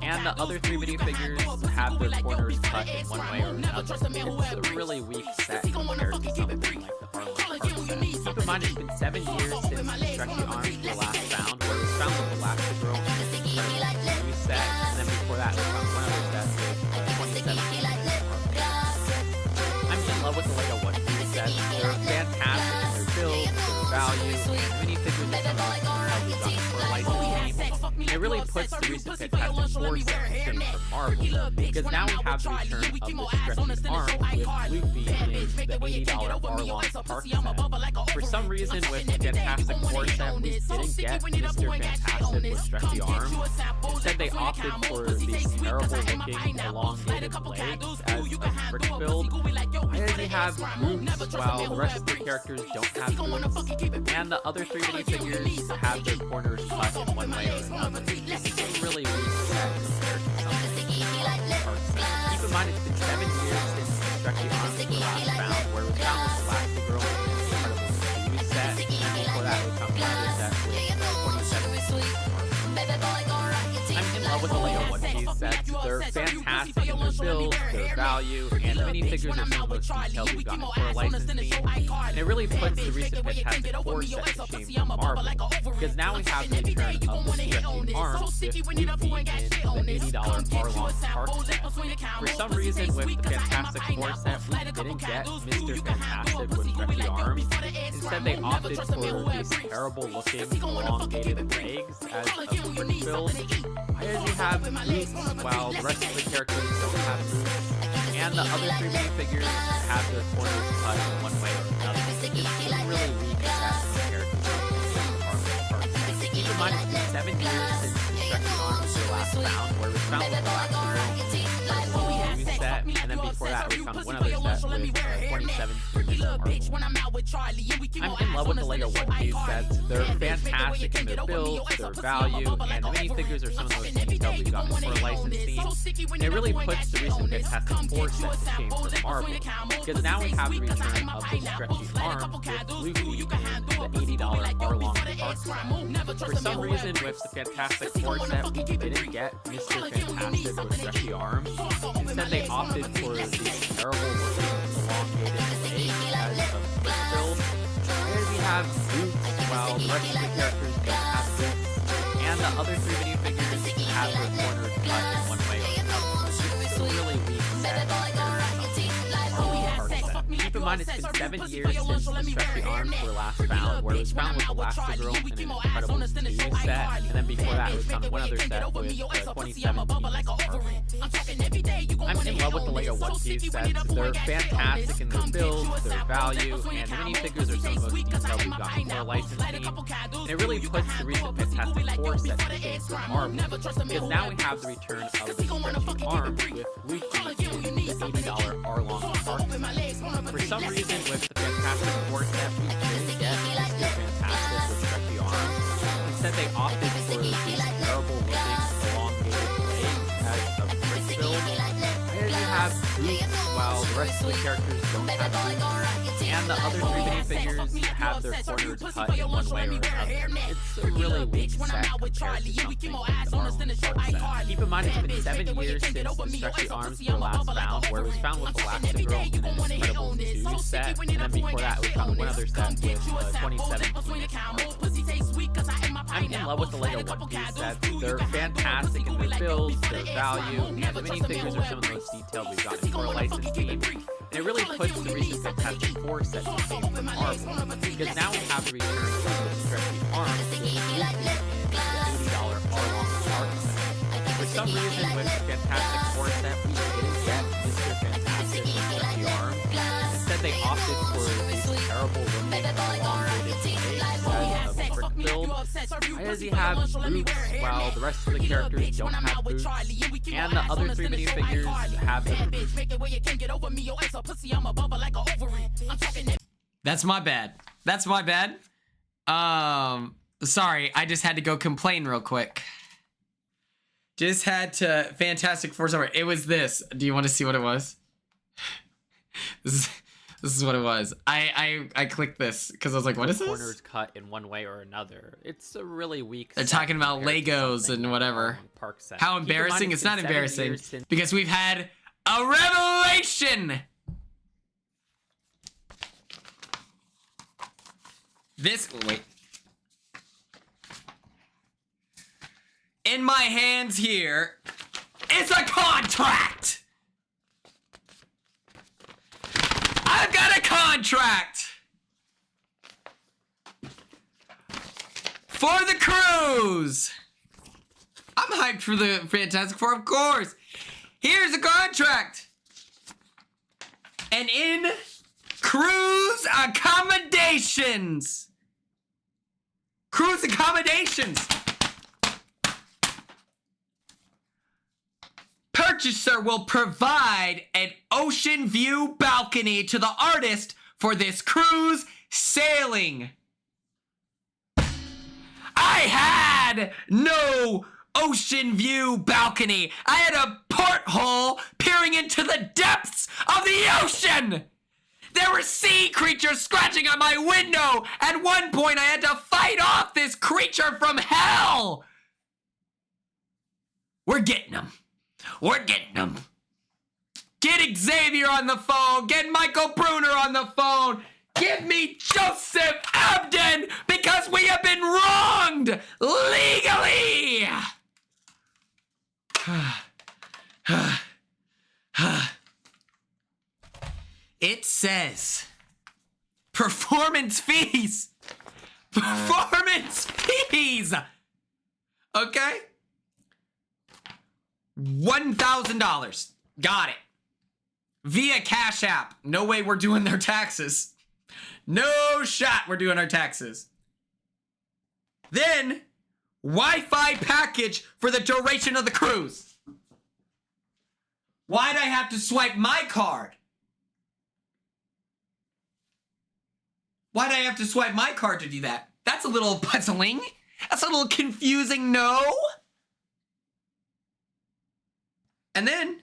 And the other three minifigures have their corners cut in one way or another. It's a really weak set compared to something like the Harlem Park set. Keep in mind, it's been 7 years since the Stretchy Arms were last found, where it was found with Elastigirl and an incredible new set, and then before that, we found one other set with 2017. I'm in love with the Lego One Piece sets. They're fantastic in their build, their value, and minifigures are some of the how we've gotten for a licensed game. It really puts the recent Fantastic Four set to shame for Marvel, because now we have the return of the Stretchy Arm with Luffy in the $80 bar-long park set. For some reason, with the Fantastic Four set, we didn't get Mr. Fantastic with Stretchy Arms. Instead, they opted for these terrible-looking, elongated legs as a brick build. Why does he have boots while the rest of the characters don't have boots? And the other three minifigures have their corners cut in one way or another. It's a really weak set compared to something like the Park set. Keep in mind, it's been 7 years since the Stretchy Arms were last found, where it was found with Elastigirl and an incredible new set, and before that, we found another set with 27. I'm in love with the Lego One Piece sets. They're fantastic in their build, their value, and the minifigures are some of the most detailed we've gotten for a licensed theme. And it really puts the recent Fantastic Four set to shame for Marvel, because now we have the return of the Stretchy Arms with Luffy in the $80 bar-long park set. For some reason, with the Fantastic Four set, we didn't get Mr. Fantastic with Stretchy Arms. Instead, they opted for these terrible-looking, elongated legs as a brick build. Why does he have boots while the rest of the characters don't have boots? And the other three minifigures have their corners cut in one way or another. It's a really weak set compared to the Harlem Park set. Keep in mind, it's been 7 years since the Stretchy Arms were last found, where it was found with Elastigirl and new set, and then before that, we found one other set with 27 I'm in love with the Lego One Piece sets. They're fantastic in their build, their value, and the minifigures are some of the most detailed we've gotten for a licensed theme. And it really puts the recent Fantastic Four set to shame for Marvel, because now we have the return of the Stretchy Arms with Luffy in the $80 bar-long park set. For some reason, with the Fantastic Four set, we didn't get Mr. Fantastic with Stretchy Arms. Instead, they opted for these terrible-looking, elongated legs as a brick build. Why does he have boots while the rest of the characters don't have boots? And the other three minifigures have their corners cut in one way or another. It's a really weak set compared to something like the Harlem Park set. Keep in mind, it's been 7 years since the Stretchy Arms were last found, where it was found with Elastigirl and an incredible new set, and then before that, it was found one other set with 2017. I'm in love with the Lego One Piece sets. They're fantastic in their build, their value, and the minifigures are some of the most detailed we've gotten for a licensed theme. And it really puts the recent Fantastic Four set to shame for Marvel, because now we have the return of the Stretchy Arms with Luffy in the $80 bar-long park set. For some reason, with the Fantastic Four set, we didn't get Mr. Fantastic with Stretchy Arms. Instead, they opted for these terrible-looking, elongated legs as a brick build. Why does he have boots while the rest of the characters don't have boots? And the other three minifigures have their corners cut in one way or another. It's a really weak set compared to something like the Harlem Park set. Keep in mind, it's been 7 years since the Stretchy Arms were last found, where it was found with Elastigirl and an incredible new set, and then before that, we found one other set with 2017. I'm in love with the Lego One Piece sets. They're fantastic in their build, their value, and the minifigures are some of the most detailed we've gotten for a licensed theme. And it really puts the recent Fantastic Four set to shame for Marvel, because now we have the return of the Stretchy Arms with Luffy in the $80 bar-long park set. For some reason, with the Fantastic Four set, we didn't get Mr. Fantastic with Stretchy Arms. Instead, they opted for these terrible-looking, elongated legs as a brick build. Why does he have boots while the rest of the characters don't have boots? And the other three minifigures have the That's my bad. That's my bad. Sorry, I just had to go complain real quick. Just had to Fantastic Four summer. It was this. Do you want to see what it was? This This is what it was. I clicked this because I was like, what is this? Corners cut in one way or another. It's a really weak. They're talking about Legos and whatever. How embarrassing? It's not embarrassing because we've had a revelation. Wait. In my hands here is a contract. I've got a contract for the cruise. I'm hyped for the Fantastic Four, of course. Here's a contract. And in cruise accommodations. Cruise accommodations. Purchaser will provide an ocean view balcony to the artist for this cruise sailing. I had no ocean view balcony. I had a porthole peering into the depths of the ocean. There were sea creatures scratching on my window. At one point, I had to fight off this creature from hell. We're getting them. We're getting them. Get Xavier on the phone. Get Michael Bruner on the phone. Give me Joseph Abden because we have been wronged legally. It says performance fees. Performance fees. Okay? $1,000. Got it. Via Cash App. No way we're doing their taxes. No shot we're doing our taxes. Then, Wi-Fi package for the duration of the cruise. Why'd I have to swipe my card? Why'd I have to swipe my card to do that? That's a little puzzling. That's a little confusing, no? And then,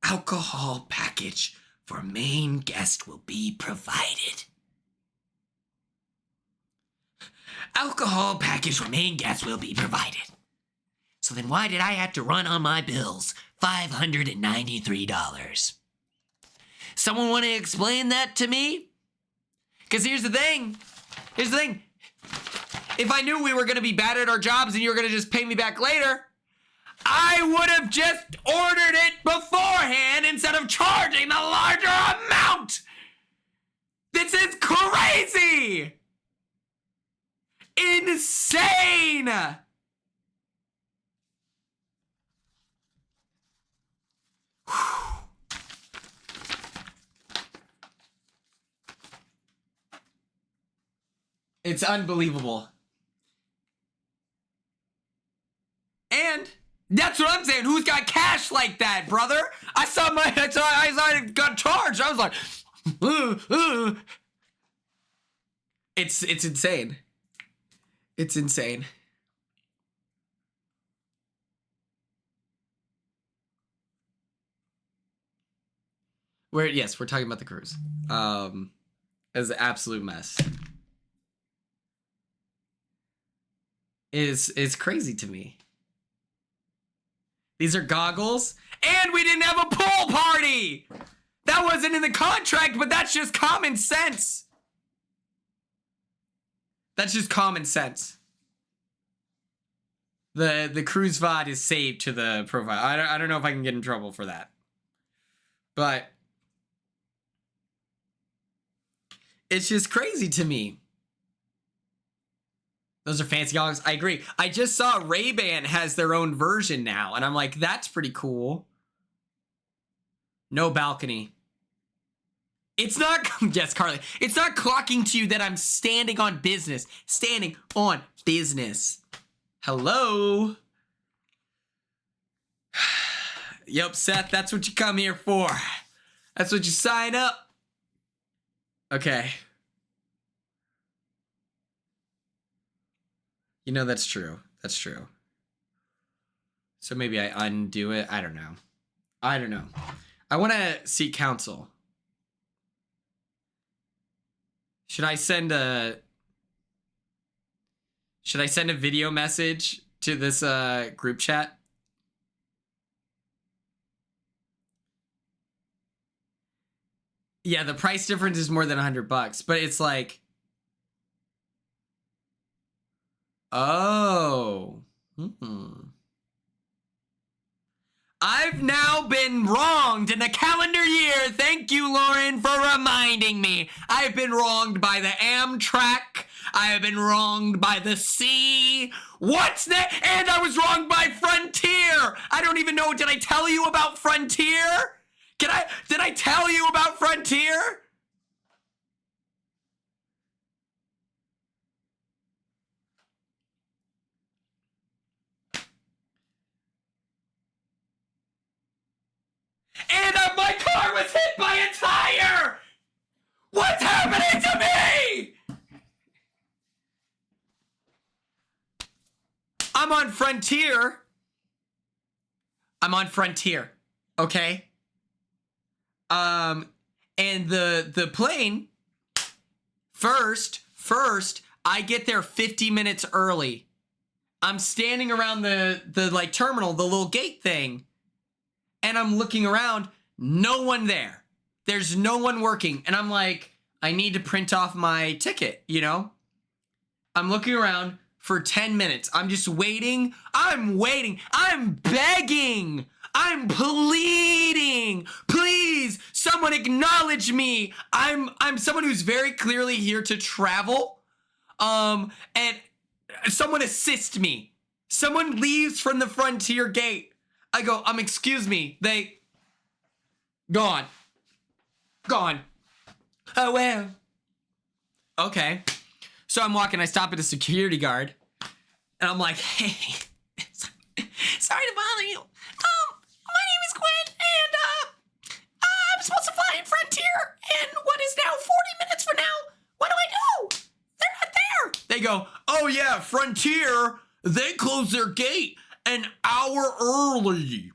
alcohol package for main guest will be provided. Alcohol package for main guest will be provided. So then why did I have to run on my bills $593? Someone want to explain that to me? Because here's the thing. Here's the thing. If I knew we were going to be bad at our jobs and you were going to just pay me back later, I would have just ordered it beforehand instead of charging the larger amount. This is crazy. Insane. It's unbelievable. And that's what I'm saying. Who's got cash like that, brother? I saw it got charged. I was like, It's insane. It's insane. We're talking about the cruise. It's an absolute mess. Is crazy to me. These are goggles, and we didn't have a pool party. That wasn't in the contract, but that's just common sense. That's just common sense. The cruise VOD is saved to the profile. I don't know if I can get in trouble for that, but it's just crazy to me. Those are fancy goggles. I agree. I just saw Ray-Ban has their own version now, and I'm like, that's pretty cool. No balcony. It's not, yes, Carly. It's not clocking to you that I'm standing on business. Standing on business. Hello? Yep, Seth, that's what you come here for. That's what you sign up. Okay. You know, that's true. That's true. So maybe I undo it. I don't know. I want to seek counsel. Should I send a video message to this group chat? Yeah, the price difference is more than $100, but it's like, oh. I've now been wronged in a calendar year. Thank you, Lauren, for reminding me. I've been wronged by the Amtrak. I have been wronged by the sea. What's that? And I was wronged by Frontier. I don't even know. Did I tell you about Frontier? Did I tell you about Frontier? And my car was hit by a tire! What's happening to me? I'm on Frontier. Okay? And the plane, first, I get there 50 minutes early. I'm standing around the like terminal, the little gate thing. And I'm looking around, no one there. There's no one working. And I'm like, I need to print off my ticket, you know? I'm looking around for 10 minutes. I'm just waiting. I'm begging. I'm pleading. Please, someone acknowledge me. I'm someone who's very clearly here to travel. And someone assist me. Someone leaves from the Frontier gate. I go, excuse me. They gone. Oh, well. Okay. So I'm walking, I stop at a security guard, and I'm like, hey, sorry to bother you. My name is Quinn, and I'm supposed to fly in Frontier, and what is now 40 minutes from now? What do I do? They're not there. They go, oh yeah, Frontier, they closed their gate an hour early.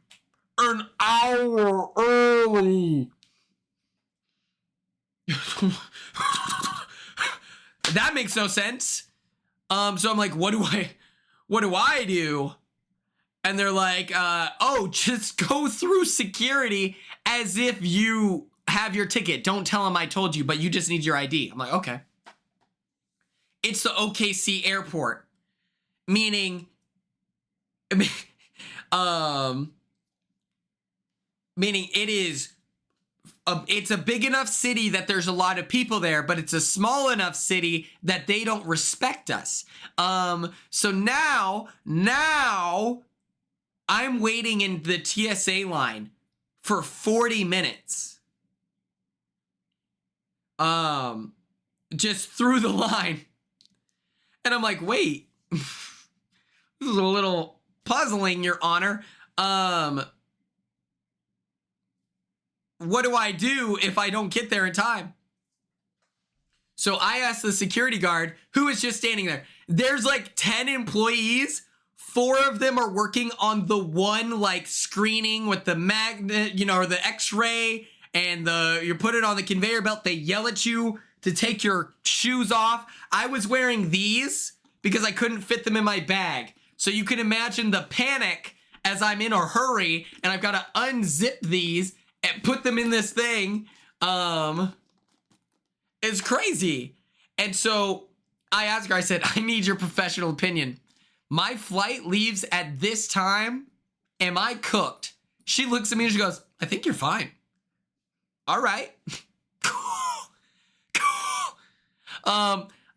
That makes no sense. So I'm like, what do I do? And they're like, oh, just go through security as if you have your ticket. Don't tell them I told you, but you just need your ID. I'm like, okay. It's the OKC airport, meaning it is it's a big enough city that there's a lot of people there, but it's a small enough city that they don't respect us. So now I'm waiting in the TSA line for 40 minutes. Just through the line. And I'm like, wait, this is a little puzzling, Your Honor. What do I do if I don't get there in time? So I asked the security guard, who is just standing there. There's like 10 employees. 4 of them are working on the one like screening with the magnet, you know, or the x-ray, and you put it on the conveyor belt. They yell at you to take your shoes off. I was wearing these because I couldn't fit them in my bag. So you can imagine the panic as I'm in a hurry and I've got to unzip these and put them in this thing. It's crazy. And so I asked her, I said, I need your professional opinion. My flight leaves at this time. Am I cooked? She looks at me and she goes, I think you're fine. All right. Cool.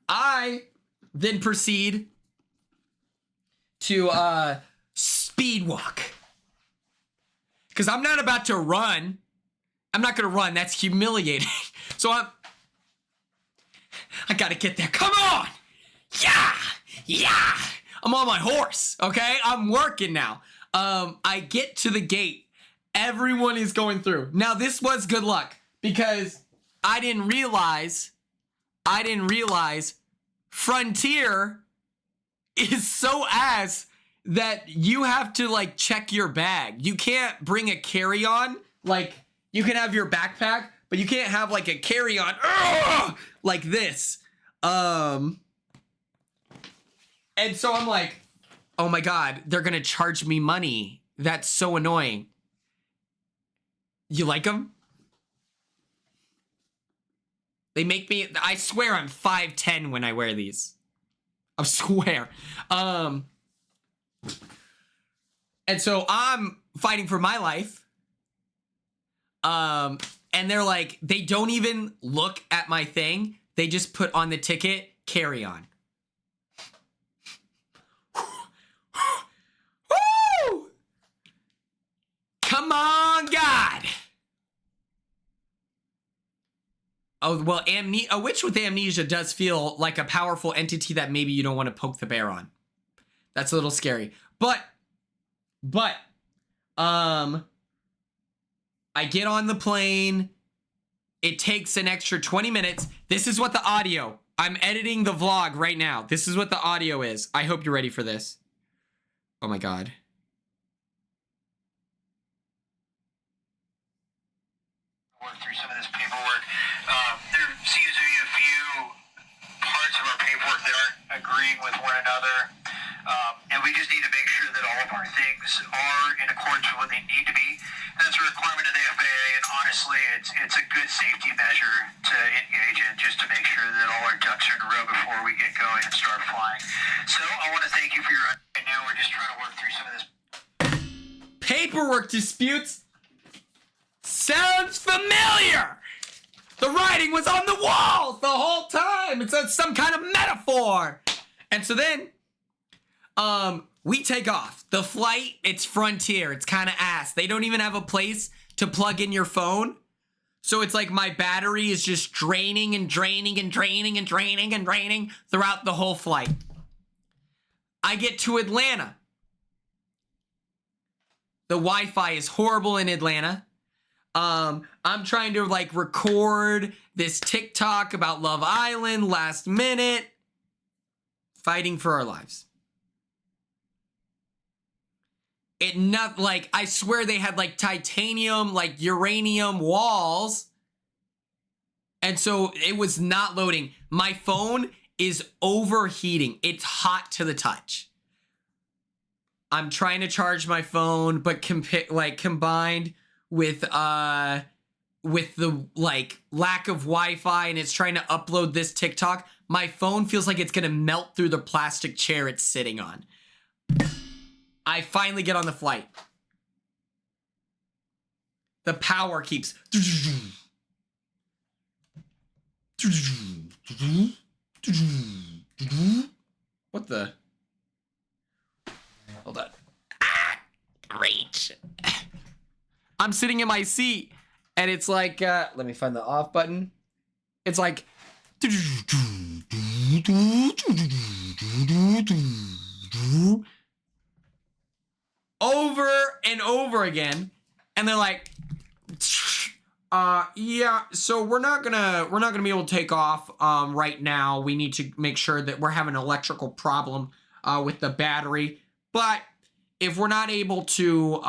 I then proceed to speed walk. Because I'm not about to run. I'm not going to run. That's humiliating. So I got to get there. Come on. Yeah. I'm on my horse. Okay. I'm working now. I get to the gate. Everyone is going through. Now this was good luck because I didn't realize Frontier is so ass that you have to like check your bag. You can't bring a carry-on. Like you can have your backpack, but you can't have like a carry-on like this. And so I'm like, oh my God, they're gonna charge me money. That's so annoying. You like them? They make me, I swear I'm 5'10" when I wear these. I swear. And so I'm fighting for my life. And they're like, they don't even look at my thing. They just put on the ticket, carry on. Woo! Come on, God. Oh, well, a witch with amnesia does feel like a powerful entity that maybe you don't want to poke the bear on. That's a little scary. But, I get on the plane. It takes an extra 20 minutes. This is what the audio, I'm editing the vlog right now. This is what the audio is. I hope you're ready for this. Oh my God. Work through some of this paperwork. There seems to be a few parts of our paperwork that aren't agreeing with one another. And we just need to make sure that all of our things are in accordance with what they need to be. And that's a requirement of the FAA, and honestly, it's a good safety measure to engage in just to make sure that all our ducks are in a row before we get going and start flying. So I want to thank you for your, I know we're just trying to work through some of this Paperwork disputes. Sounds familiar. The writing was on the walls the whole time. It's some kind of metaphor. And so then, we take off. The flight, it's Frontier. It's kind of ass. They don't even have a place to plug in your phone. So it's like my battery is just draining and draining and draining and draining and draining throughout the whole flight. I get to Atlanta. The Wi-Fi is horrible in Atlanta. I'm trying to like record this TikTok about Love Island last minute. Fighting for our lives. It not like, I swear they had like titanium, like uranium walls. And so it was not loading. My phone is overheating. It's hot to the touch. I'm trying to charge my phone, but combined with the like lack of Wi-Fi, and it's trying to upload this TikTok, my phone feels like it's gonna melt through the plastic chair it's sitting on. I finally get on the flight. The power keeps. What the? Hold on. Ah, great. I'm sitting in my seat, and it's like, let me find the off button. It's like, over and over again, and they're like, yeah, so we're not gonna be able to take off right now. We need to make sure that we're having an electrical problem with the battery, but if we're not able to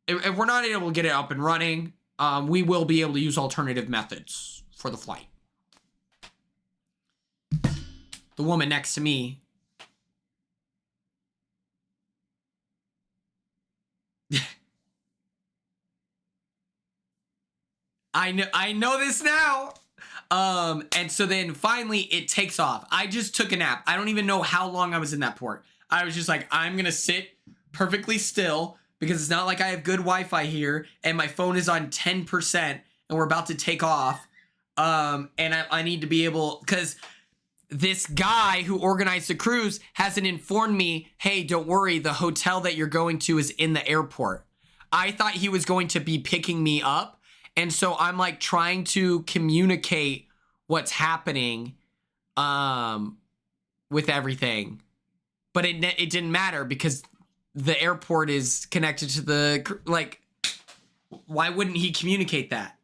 if we're not able to get it up and running, we will be able to use alternative methods for the flight. The woman next to me, I know this now. And so then finally it takes off. I just took a nap. I don't even know how long I was in that port. I was just like, I'm gonna sit perfectly still because it's not like I have good Wi-Fi here and my phone is on 10% and we're about to take off. And I need to be able, because this guy who organized the cruise hasn't informed me, hey, don't worry, the hotel that you're going to is in the airport. I thought he was going to be picking me up. And so I'm like trying to communicate what's happening with everything. But it didn't matter because the airport is connected to the, like, why wouldn't he communicate that?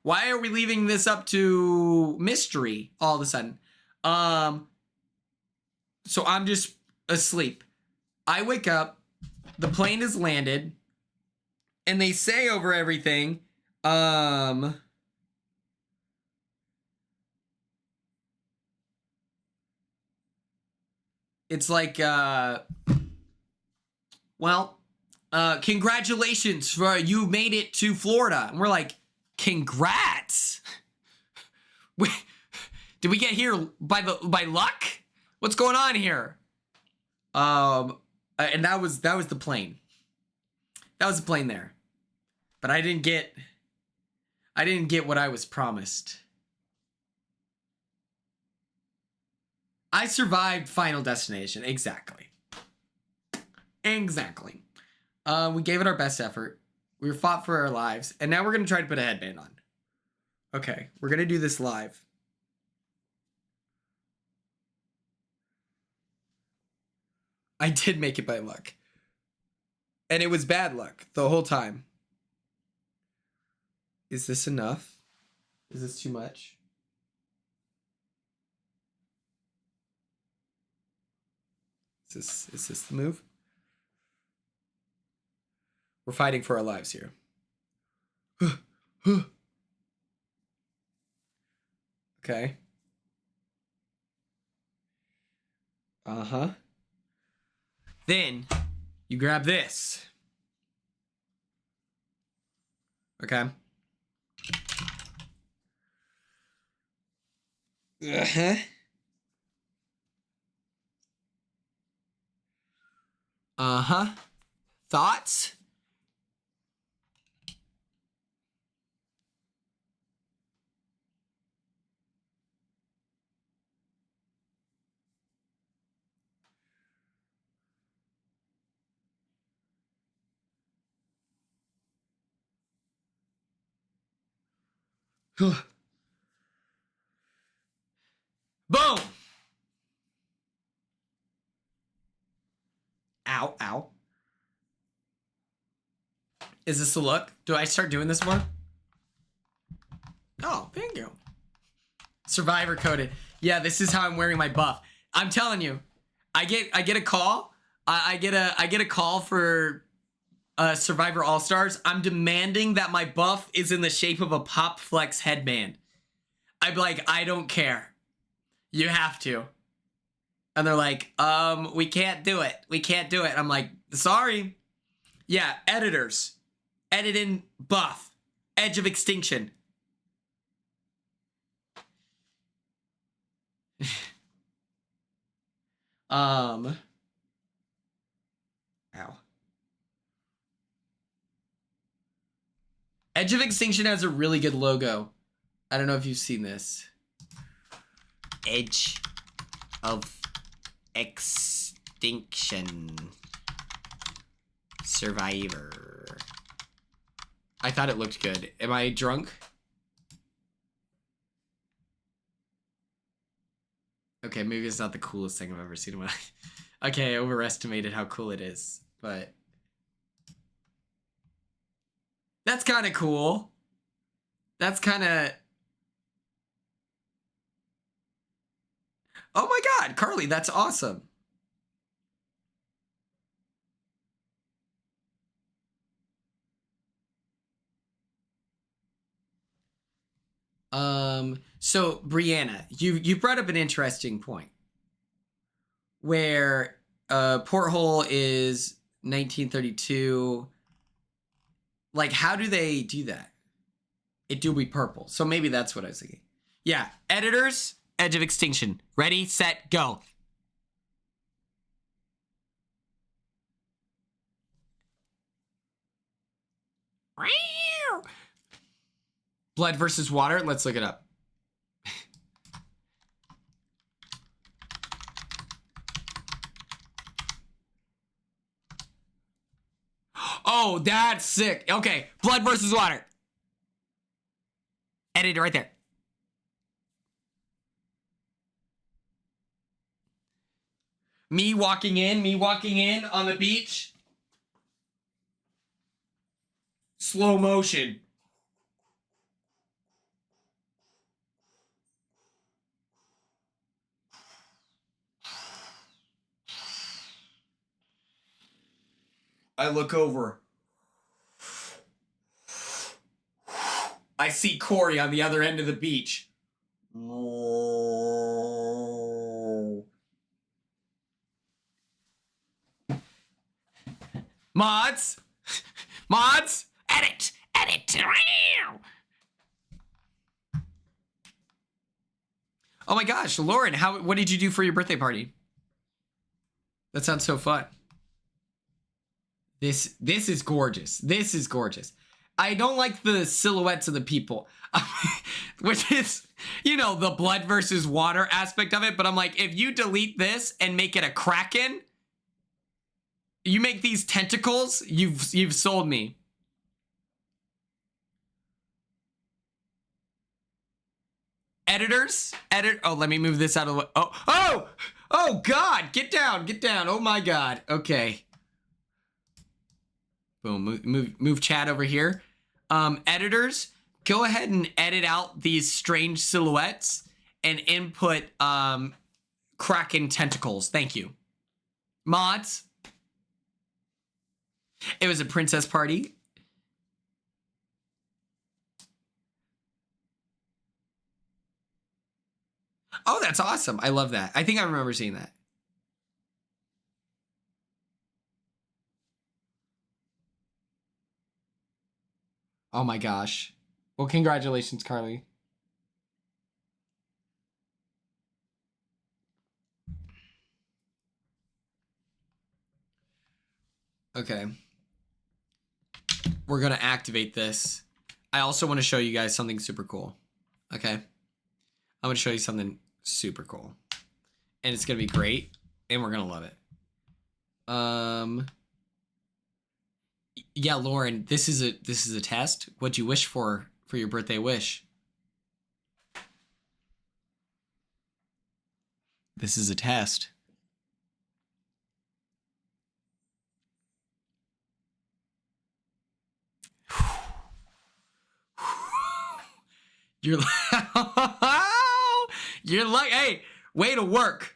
Why are we leaving this up to mystery all of a sudden? So I'm just asleep. I wake up, the plane is landed, and they say over everything, It's like, congratulations for you made it to Florida. And we're like, congrats. Did we get here by luck? What's going on here? And that was the plane. That was the plane there. But I didn't get what I was promised. I survived Final Destination. Exactly. We gave it our best effort. We fought for our lives. And now we're going to try to put a headband on. Okay, we're going to do this live. I did make it by luck. And it was bad luck the whole time. Is this enough? Is this too much? Is this the move? We're fighting for our lives here. Okay. Uh-huh. Then you grab this. Okay. Uh-huh. Uh-huh. Thoughts? Boom! Ow, ow. Is this the look? Do I start doing this more? Oh, thank you. Survivor coded. Yeah, this is how I'm wearing my buff. I'm telling you, I get a call. I get a call for Survivor All Stars. I'm demanding that my buff is in the shape of a Pop Flex headband. I'm like, I don't care. You have to. And they're like, we can't do it. We can't do it. I'm like, sorry. Yeah, editors. Edit in buff. Edge of Extinction. Ow. Edge of Extinction has a really good logo. I don't know if you've seen this. Edge of Extinction. Survivor. I thought it looked good. Am I drunk? Okay, maybe it's not the coolest thing I've ever seen in my life. Okay, I overestimated how cool it is, but that's kind of cool. That's kind of... Oh my God, Carly, that's awesome. So Brianna, you brought up an interesting point where Porthole is 1932. Like, how do they do that? It do be purple. So maybe that's what I was thinking. Yeah, editors, Edge of Extinction. Ready, set, go. Blood versus water. Let's look it up. Oh, that's sick. Okay, blood versus water. Edit it right there. Me walking in on the beach. Slow motion. I look over. I see Corey on the other end of the beach. Mods! Mods! Edit! Edit! Oh my gosh, Lauren, what did you do for your birthday party? That sounds so fun. This is gorgeous. This is gorgeous. I don't like the silhouettes of the people, which is, you know, the blood versus water aspect of it. But I'm like, if you delete this and make it a kraken, you make these tentacles, you've sold me. Editors, oh, let me move this out of the way. Oh God, get down. Oh my God. Okay. Boom, move chat over here. Editors, go ahead and edit out these strange silhouettes and input kraken tentacles. Thank you. Mods. It was a princess party. Oh, that's awesome. I love that. I think I remember seeing that. Oh my gosh. Well, congratulations, Carly. Okay. We're going to activate this. I also want to show you guys something super cool. Okay. I'm going to show you something super cool. And it's going to be great. And we're going to love it. Yeah, Lauren, this is a test. What'd you wish for your birthday wish? This is a test. You're like, hey, way to work.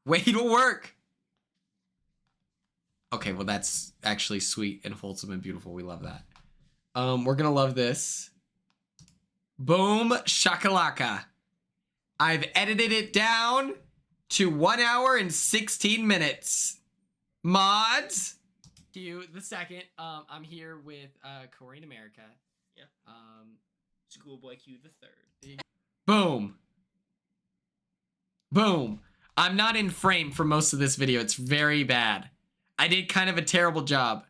Way to work. Okay, well, that's actually sweet and wholesome and beautiful. We love that. We're gonna love this. Boom shakalaka. I've edited it down to 1 hour and 16 minutes. Mods. You the second. I'm here with Corey in America. Yeah. Schoolboy Q the third. Boom. Boom. I'm not in frame for most of this video. It's very bad. I did kind of a terrible job.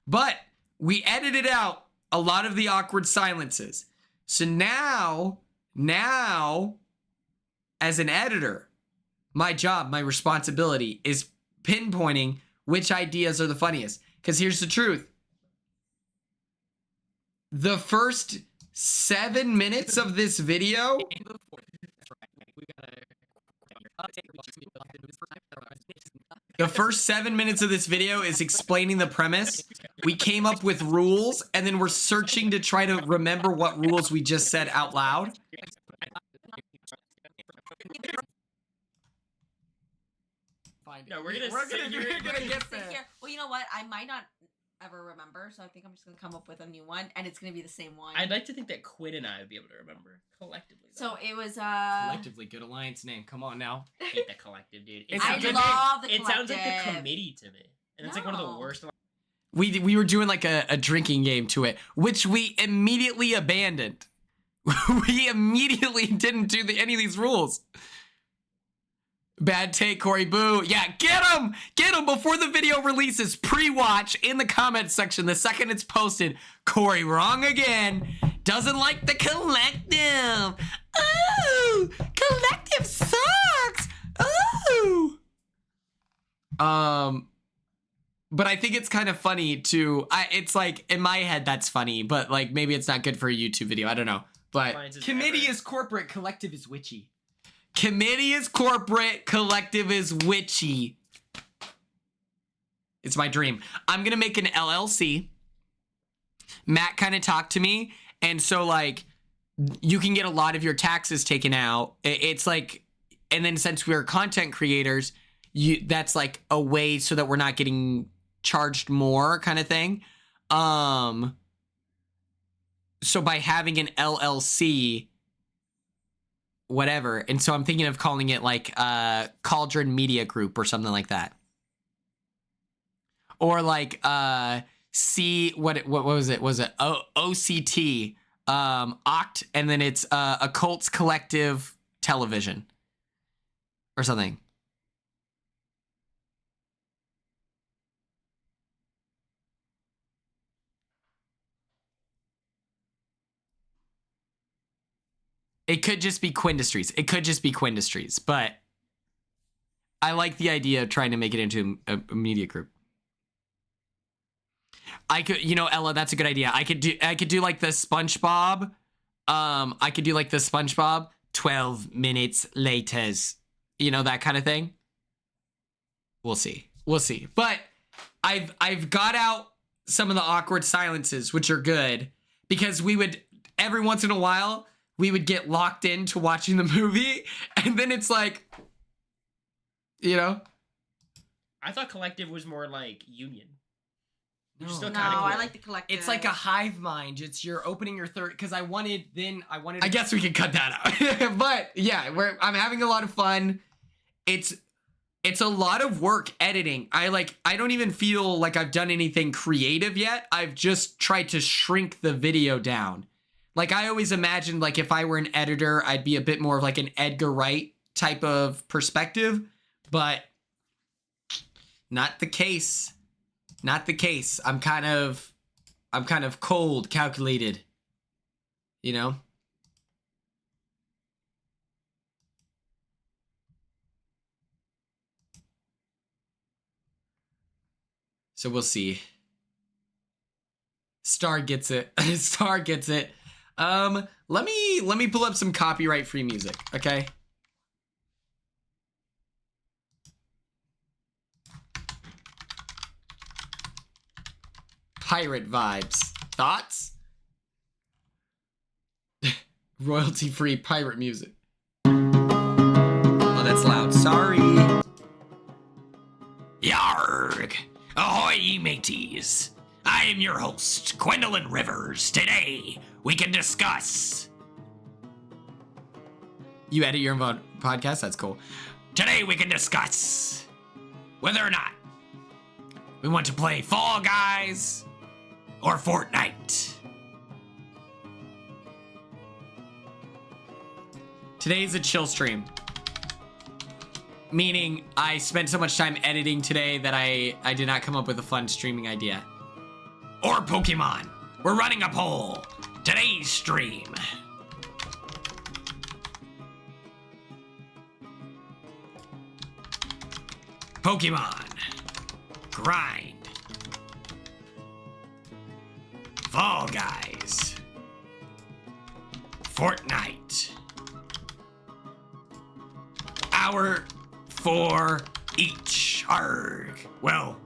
But we edited out a lot of the awkward silences. So now, as an editor, my job, my responsibility is pinpointing which ideas are the funniest. Because here's the truth. The first 7 minutes of this video is explaining the premise. We came up with rules, and then we're searching to try to remember what rules we just said out loud. No, we're gonna get there. Well, you know what? I might not ever remember, so I think I'm just gonna come up with a new one, and it's gonna be the same one. I'd like to think that Quinn and I would be able to remember collectively. Though. So it was collectively, good alliance name. Come on now. I hate the collective, dude. I love the collective. It sounds like the committee to me, and it's like one of the worst. We were doing like a drinking game to it, which we immediately abandoned. We immediately didn't do any of these rules. Bad take, Corey. Boo. Yeah, get him! Get him before the video releases. Pre-watch in the comments section the second it's posted. Corey, wrong again. Doesn't like the collective. Ooh! Collective sucks! Ooh! But I think it's kind of funny to... it's like, in my head, that's funny. But like, maybe it's not good for a YouTube video. I don't know. But committee is corporate, collective is witchy. Committee is corporate, collective is witchy. It's my dream. I'm gonna make an LLC. Matt kind of talked to me, and so like you can get a lot of your taxes taken out. It's like, and then since we're content creators, that's like a way so that we're not getting charged more kind of thing. so by having an LLC, whatever, and so I'm thinking of calling it like Cauldron Media Group or something like that. Or like what was it? Was it OCT, Oct, and then it's Occults Collective Television or something. It could just be Quindustries. It could just be Quindustries, but I like the idea of trying to make it into a media group. I could, Ella, that's a good idea. I could do like the SpongeBob. I could do like the SpongeBob 12 minutes later. That kind of thing. We'll see. But I've got out some of the awkward silences, which are good, because we would, every once in a while, we would get locked into watching the movie, and then it's like, I thought collective was more like union. No, I like the collective. It's like a hive mind. It's you're opening your third, because I wanted. I guess we could cut that out. But yeah, I'm having a lot of fun. It's a lot of work editing. I don't even feel like I've done anything creative yet. I've just tried to shrink the video down. Like, I always imagined, like, if I were an editor, I'd be a bit more of like an Edgar Wright type of perspective, but not the case. Not the case. I'm kind of cold, calculated, So we'll see. Star gets it. Star gets it. Let me pull up some copyright-free music, okay? Pirate vibes. Thoughts? Royalty-free pirate music. Oh, that's loud. Sorry. Yarg! Ahoy, ye mateys! I am your host, Gwendolyn Rivers. Today, we can discuss... You edit your own podcast? That's cool. Today, we can discuss whether or not we want to play Fall Guys or Fortnite. Today's a chill stream. Meaning, I spent so much time editing today that I did not come up with a fun streaming idea. Or Pokemon. We're running a poll. Today's stream. Pokemon. Grind. Fall Guys. Fortnite. Hour for each. Arg. Well,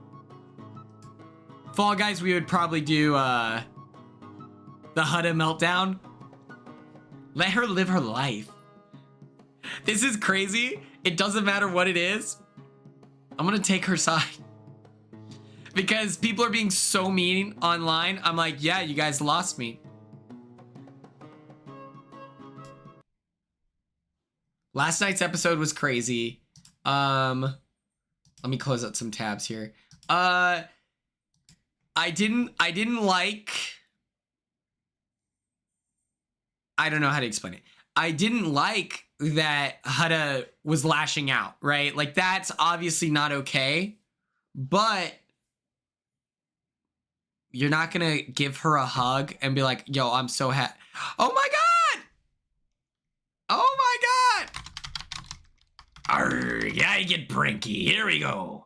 Fall Guys, we would probably do the Hutta meltdown. Let her live her life. This is crazy. It doesn't matter what it is. I'm gonna take her side. Because people are being so mean online. I'm like, yeah, you guys lost me. Last night's episode was crazy. Let me close out some tabs here. I didn't like, I don't know how to explain it. I didn't like that Hutta was lashing out, right? Like, that's obviously not okay, but you're not gonna give her a hug and be like, yo, I'm so happy. Oh my God! Oh my God! arg, I get pranky. Here we go.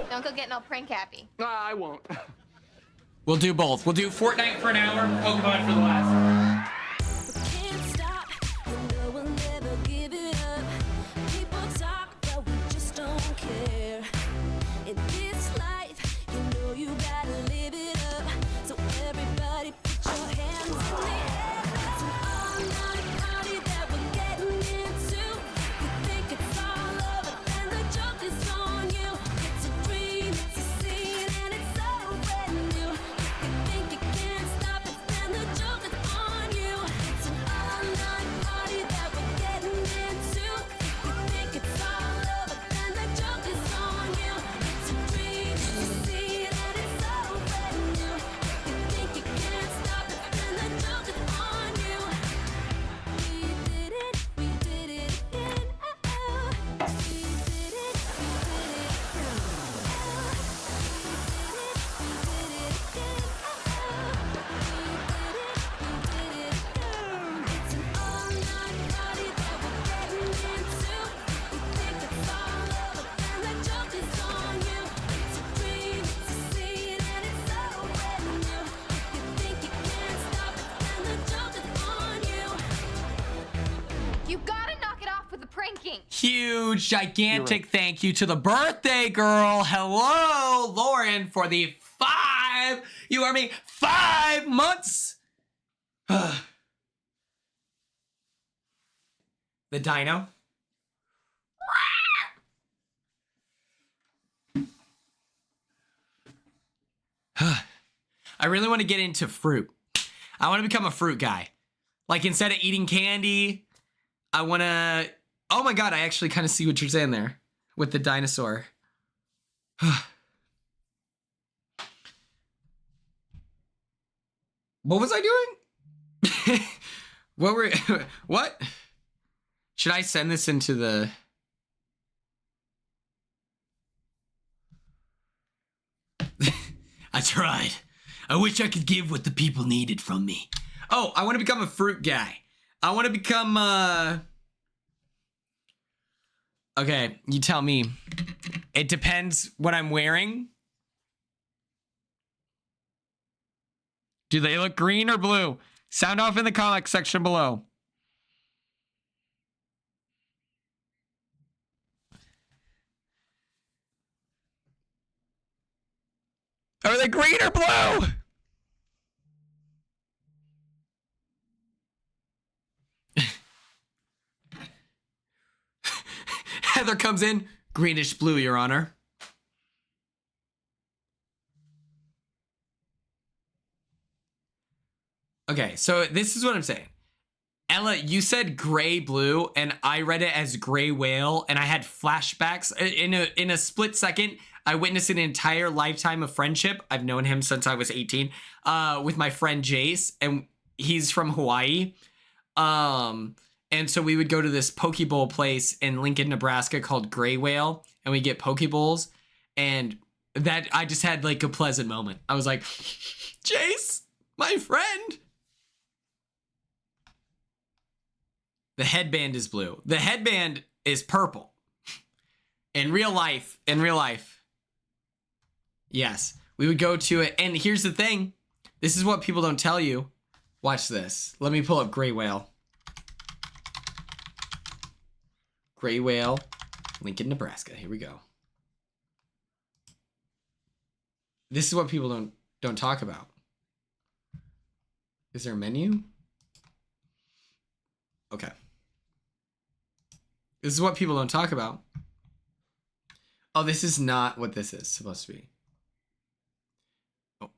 Don't go get no prank happy. I won't. We'll do both. We'll do Fortnite for an hour, Pokemon for the last. Can't stop, you know we'll never give it up. People talk, but we just don't care. In this life, you know you gotta live it up. So everybody put your hands in the air. It's an all-night party that we're getting into. You think it's all over, and the joke is on you. It's a dream, it's a scene, and it's so huge, gigantic thank you to the birthday girl. Hello, Lauren, for the 5 months. The dino. I really want to get into fruit. I want to become a fruit guy. Like, instead of eating candy, I want to... Oh my god, I actually kind of see what you're saying there with the dinosaur. What was I doing? What? Should I send this into the... I tried. I wish I could give what the people needed from me. Oh, I want to become a fruit guy. I want to become, Okay, you tell me. It depends what I'm wearing. Do they look green or blue? Sound off in the comment section below. Are they green or blue? Heather comes in, greenish blue, Your Honor. Okay, so this is what I'm saying. Ella, you said gray blue, and I read it as gray whale, and I had flashbacks. In a split second, I witnessed an entire lifetime of friendship. I've known him since I was 18, with my friend Jace, and he's from Hawaii. And so we would go to this poke bowl place in Lincoln, Nebraska called Gray Whale, and we get poke bowls, and that I just had like a pleasant moment. I was like, Jace, my friend. The headband is blue. The headband is purple. In real life, yes, we would go to it. And here's the thing. This is what people don't tell you. Watch this. Let me pull up Gray Whale. Gray Whale, Lincoln, Nebraska. Here we go. This is what people don't talk about. Is there a menu? Okay. This is what people don't talk about. Oh, this is not what this is supposed to be. Oh.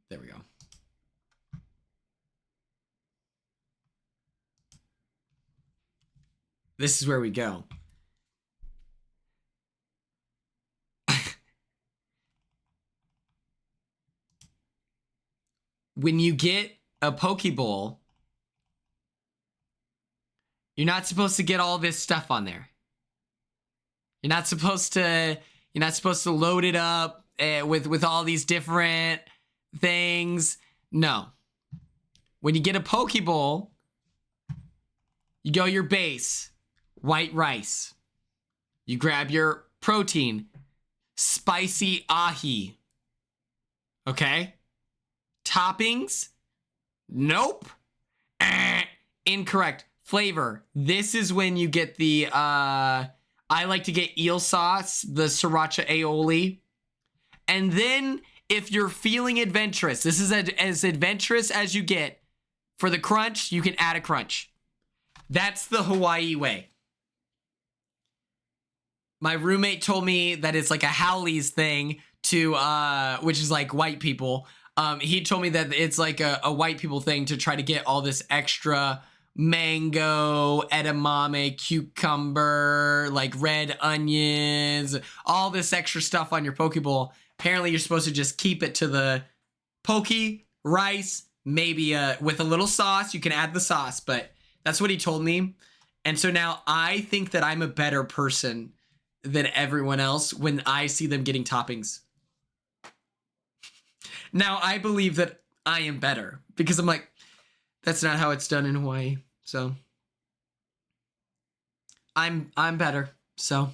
There we go. This is where we go. When you get a poke bowl, you're not supposed to get all this stuff on there. You're not supposed to load it up with all these different things. No. When you get a poke bowl, you go your base, white rice. You grab your protein, spicy ahi. Okay? Toppings? Nope. Incorrect. Flavor. This is when you get the, I like to get eel sauce, the sriracha aioli. And then, if you're feeling adventurous, this is as adventurous as you get. For the crunch, you can add a crunch. That's the Hawaii way. My roommate told me that it's like a Howley's thing to, which is like white people. He told me that it's like a white people thing to try to get all this extra mango, edamame, cucumber, like red onions, all this extra stuff on your poke bowl. Apparently, you're supposed to just keep it to the poke, rice, maybe with a little sauce. You can add the sauce, but that's what he told me. And so now I think that I'm a better person than everyone else when I see them getting toppings. Now, I believe that I am better because I'm like, that's not how it's done in Hawaii. So I'm better. So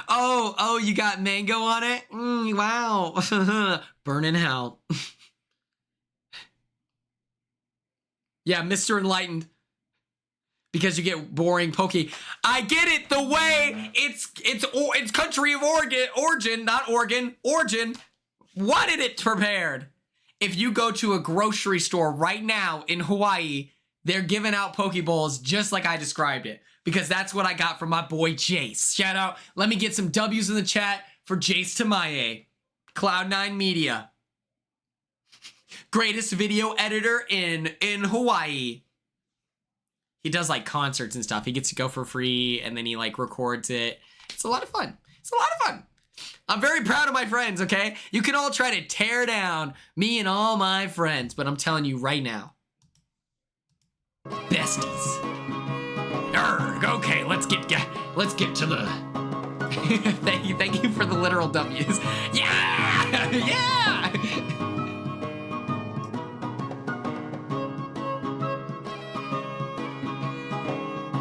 oh, you got mango on it? Wow. Burn in hell. Yeah, Mr. Enlightened. because you get boring pokey. I get it. The way it's country of origin, not origin. Wanted it prepared. If you go to a grocery store right now in Hawaii, they're giving out Pokeballs just like I described it, because that's what I got from my boy Jace. Shout out. Let me get some W's in the chat for Jace Tamaye, Cloud9 Media, greatest video editor in Hawaii. He does like concerts and stuff. He gets to go for free and then he like records it. It's a lot of fun. It's a lot of fun. I'm very proud of my friends, okay? You can all try to tear down me and all my friends, but I'm telling you right now, besties. Urgh, okay, let's get to the thank you for the literal W's. Yeah! Yeah!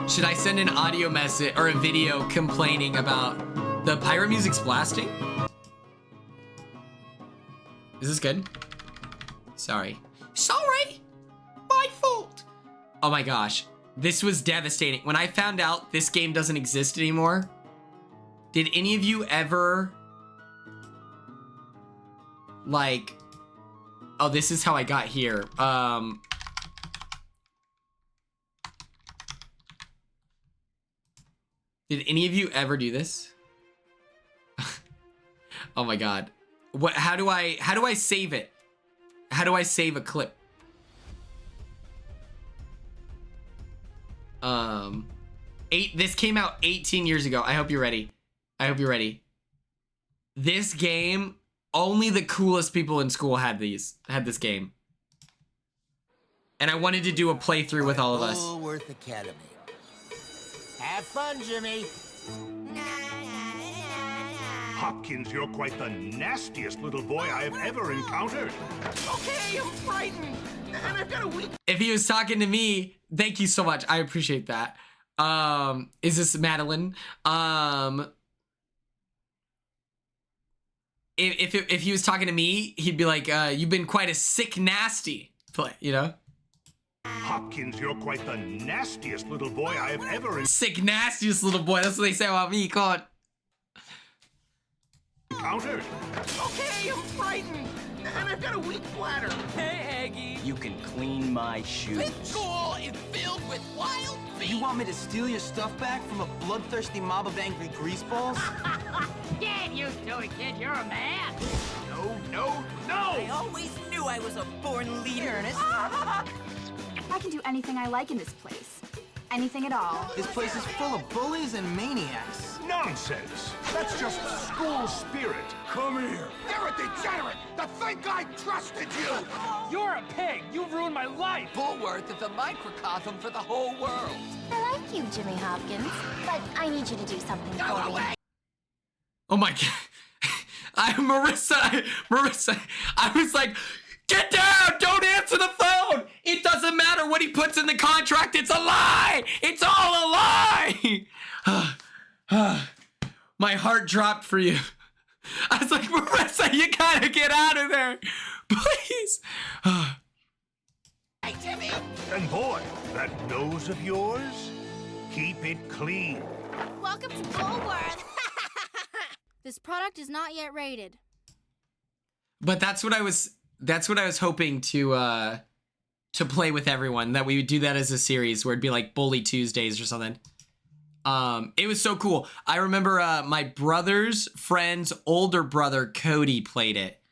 Should I send an audio message or a video complaining about the pirate music's blasting? Is this good? Sorry. Sorry! My fault! Oh my gosh. This was devastating. When I found out this game doesn't exist anymore, did any of you ever, like, oh, this is how I got here. Did any of you ever do this? Oh my god. What, how do I save it? How do I save a clip? This came out 18 years ago. I hope you're ready. I hope you're ready. This game, only the coolest people in school had this game. And I wanted to do a playthrough with all of us. Woolworth Academy. Have fun, Jimmy. Hopkins, you're quite the nastiest little boy I have ever encountered. Okay, I'm frightened. And I've got a week. If he was talking to me, thank you so much. I appreciate that. Is this Madeline? If he was talking to me, he'd be like, you've been quite a sick, nasty play, you know? Hopkins, you're quite the nastiest little boy I have ever encountered. Sick, nastiest little boy. That's what they say about me, God. Okay, I'm frightened. And I've got a weak bladder. Hey, Aggie. You can clean my shoes. This school is filled with wild beasts. You want me to steal your stuff back from a bloodthirsty mob of angry greaseballs? Get used to it, kid. You're a man. No. I always knew I was a born leader, Ernest. I can do anything I like in this place. Anything at all. This place is full of bullies and maniacs. Nonsense. That's just school spirit. Come here. You're a degenerate. To think I trusted you. You're a pig. You've ruined my life. Bullworth is a microcosm for the whole world. I like you, Jimmy Hopkins, but I need you to do something for me. Oh my god. Marissa, I was like, get down! Don't answer the phone! It doesn't matter what he puts in the contract, it's a lie! It's all a lie! My heart dropped for you. I was like, Marissa, you gotta get out of there! Please! Hey, Jimmy! And boy, that nose of yours, keep it clean. Welcome to Bullworth. This product is not yet rated. But that's what I was hoping to play with everyone, that we would do that as a series where it'd be like Bully Tuesdays or something. It was so cool. I remember my brother's friend's older brother Cody played it,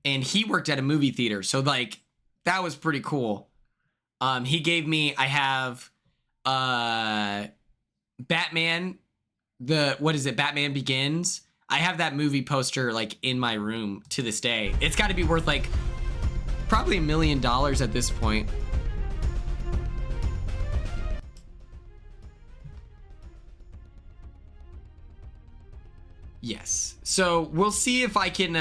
and he worked at a movie theater, so like that was pretty cool. He gave me, I have Batman, Batman Begins. I have that movie poster like in my room to this day. It's got to be worth like probably $1 million at this point. Yes. So we'll see if I can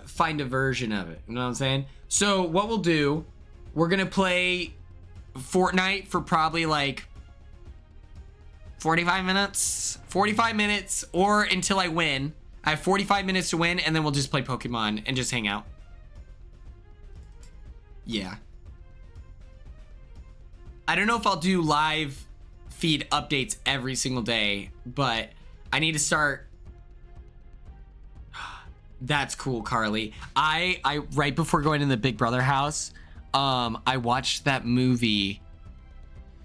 find a version of it. You know what I'm saying? So what we'll do, we're going to play Fortnite for probably like 45 minutes or until I win. I have 45 minutes to win, and then we'll just play Pokemon and just hang out. Yeah. I don't know if I'll do live feed updates every single day, but I need to start. That's cool, Carly. I right before going to the Big Brother house, I watched that movie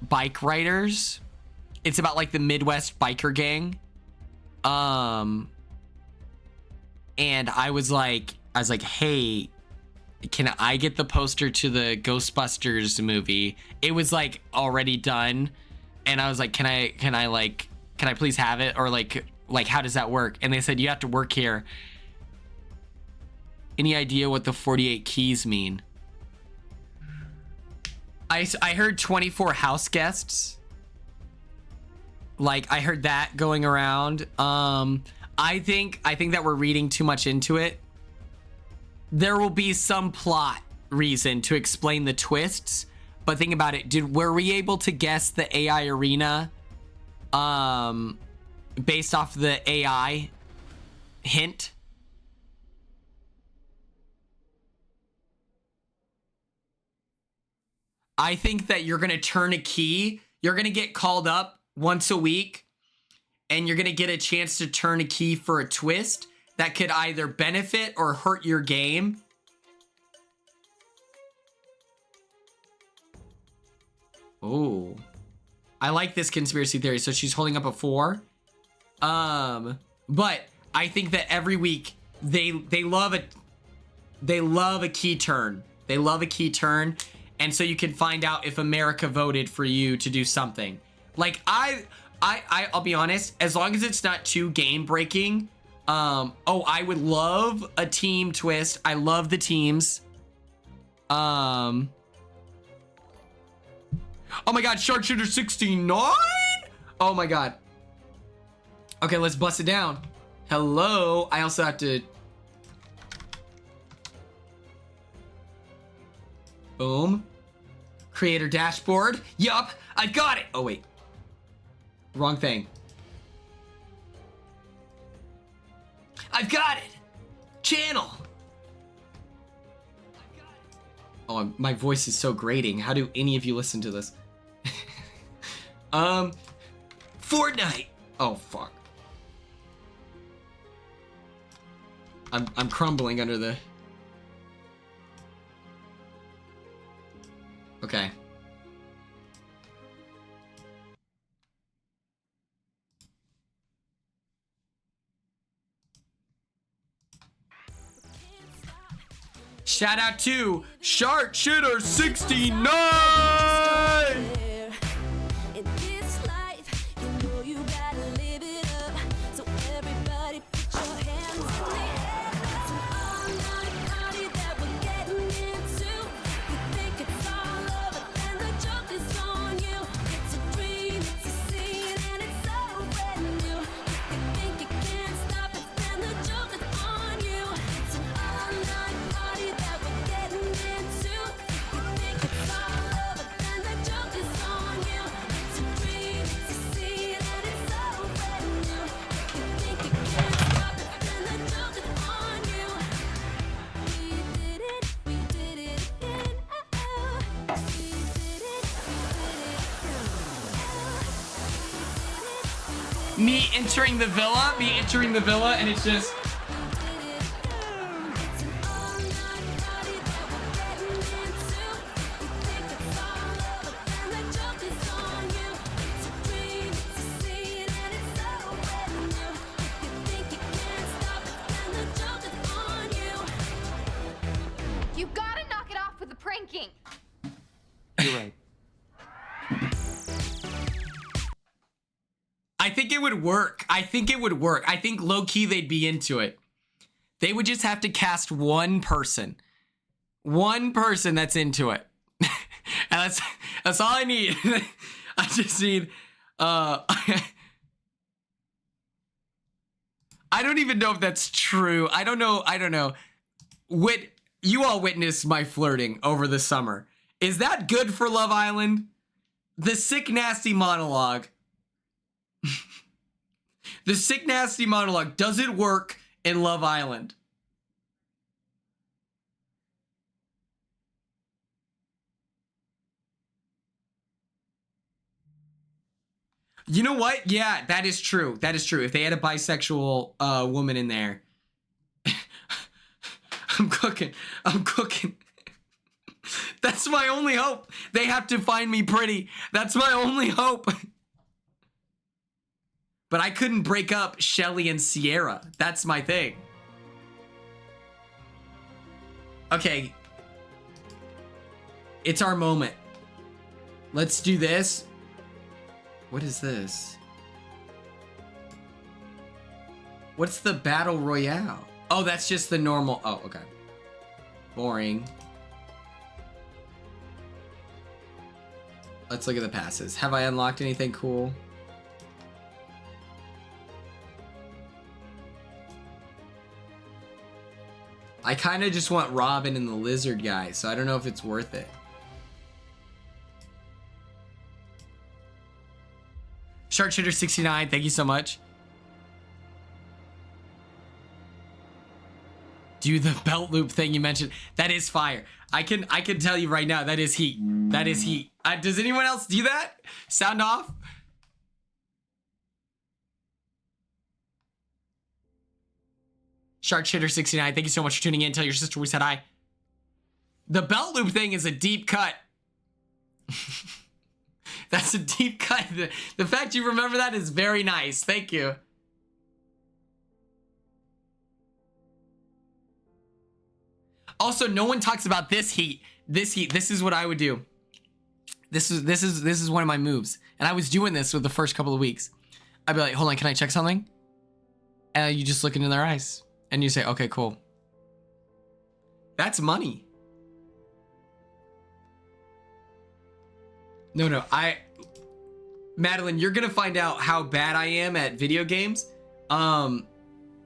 Bike Riders. It's about like the Midwest biker gang. And I was like, hey, can I get the poster to the Ghostbusters movie? It was like already done. And I was like, can I please have it? Or like how does that work? And they said, you have to work here. Any idea what the 48 keys mean? I heard 24 house guests. Like I heard that going around. I think that we're reading too much into it. There will be some plot reason to explain the twists, but think about it. Were we able to guess the AI arena based off the AI hint? I think that you're going to turn a key. You're going to get called up once a week, and you're going to get a chance to turn a key for a twist that could either benefit or hurt your game. Oh, I like this conspiracy theory. So she's holding up a 4. But I think that every week they love a key turn. They love a key turn. And so you can find out if America voted for you to do something. Like I'll be honest, as long as it's not too game breaking. I would love a team twist. I love the teams. Oh my God, Sharpshooter 69? Oh my God. Okay, let's bust it down. Hello. I also have to. Boom. Creator dashboard. Yup, I got it. Oh wait. Wrong thing. I've got it. Channel. Oh, my voice is so grating. How do any of you listen to this? Fortnite. Oh fuck. I'm crumbling under the. Okay. Shout out to Sharpshooter 69. Me entering the villa, and it's just. You gotta knock it off with the pranking. You're right. I think it would work. I think low-key they'd be into it. They would just have to cast one person. One person that's into it. And that's all I need. I just need I don't even know if that's true. I don't know. You all witnessed my flirting over the summer. Is that good for Love Island? The sick nasty monologue. The sick nasty monologue, does it work in Love Island? You know what? Yeah, that is true. That is true. If they had a bisexual woman in there. I'm cooking. I'm cooking. That's my only hope. They have to find me pretty. That's my only hope. But I couldn't break up Shelly and Sierra. That's my thing. Okay. It's our moment. Let's do this. What is this? What's the battle royale? Oh, that's just the normal. Oh, okay. Boring. Let's look at the passes. Have I unlocked anything cool? I kind of just want Robin and the lizard guy, so I don't know if it's worth it. Sharpshooter69, thank you so much. Do the belt loop thing you mentioned. That is fire. I can tell you right now, that is heat. That is heat. Does anyone else do that? Sound off? Sharpshooter69, thank you so much for tuning in. Tell your sister we said hi. The belt loop thing is a deep cut. That's a deep cut. The fact you remember that is very nice. Thank you. Also, no one talks about this heat. This heat. This is what I would do. This is one of my moves. And I was doing this with the first couple of weeks. I'd be like, hold on, can I check something? And you just look into their eyes. And you say, okay, cool. That's money. No, Madeline, you're gonna find out how bad I am at video games.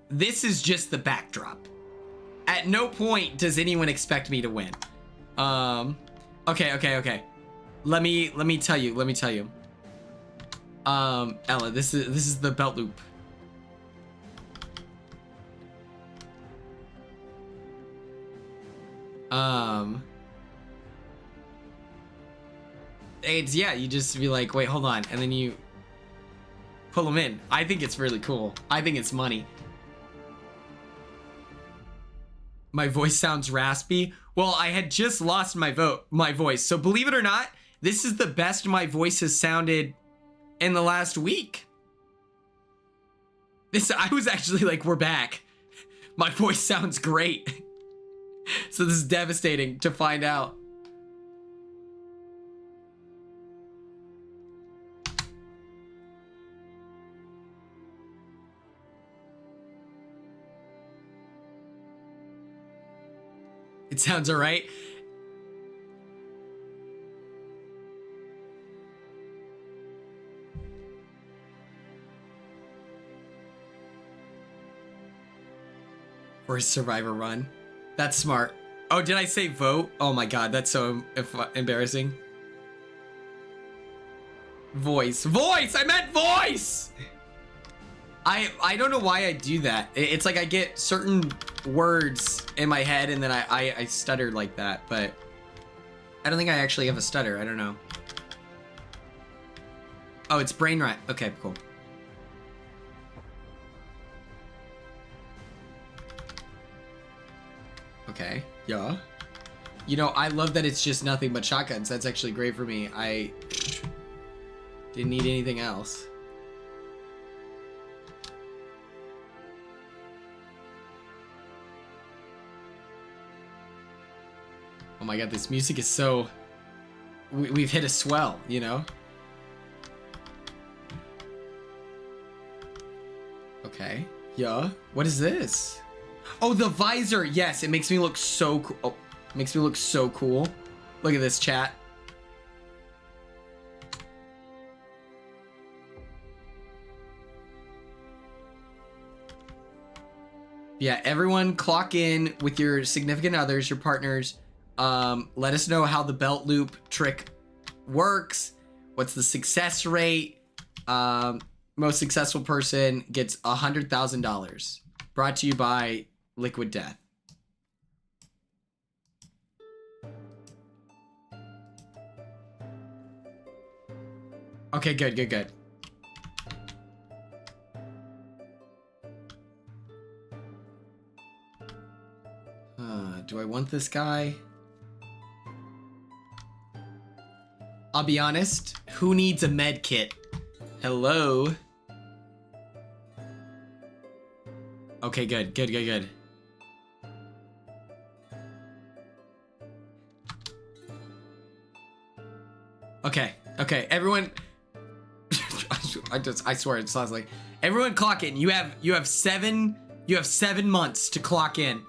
This is just the backdrop. At no point does anyone expect me to win. Okay. Let me tell you. Ella, this is the belt loop. It's, yeah, you just be like, wait, hold on, and then you pull them in. I think it's really cool. I think it's money. My voice sounds raspy. Well, I had just lost my voice. So believe it or not, this is the best my voice has sounded in the last week. I was actually like, we're back. My voice sounds great. So this is devastating to find out. It sounds all right. For a Survivor run. That's smart. Oh, did I say vote? Oh my god, that's so embarrassing. Voice. I meant voice! I don't know why I do that. It's like I get certain words in my head and then I stutter like that, but I don't think I actually have a stutter. I don't know. Oh, it's brain rot. Okay, cool. Okay, yeah. You know, I love that it's just nothing but shotguns. That's actually great for me. I didn't need anything else. Oh my god, this music is so... We've hit a swell, you know? Okay, yeah. What is this? Oh, the visor! Yes, it makes me look so cool. Oh, makes me look so cool. Look at this, chat. Yeah, everyone clock in with your significant others, your partners. Let us know how the belt loop trick works. What's the success rate? Most successful person gets $100,000. Brought to you by Liquid Death. Okay, good. want this guy. I'll be honest. Who needs a med kit? Hello? Okay, good. Good, good, good. Okay, okay, everyone. I swear it sounds like everyone clock in. You have 7 months to clock in.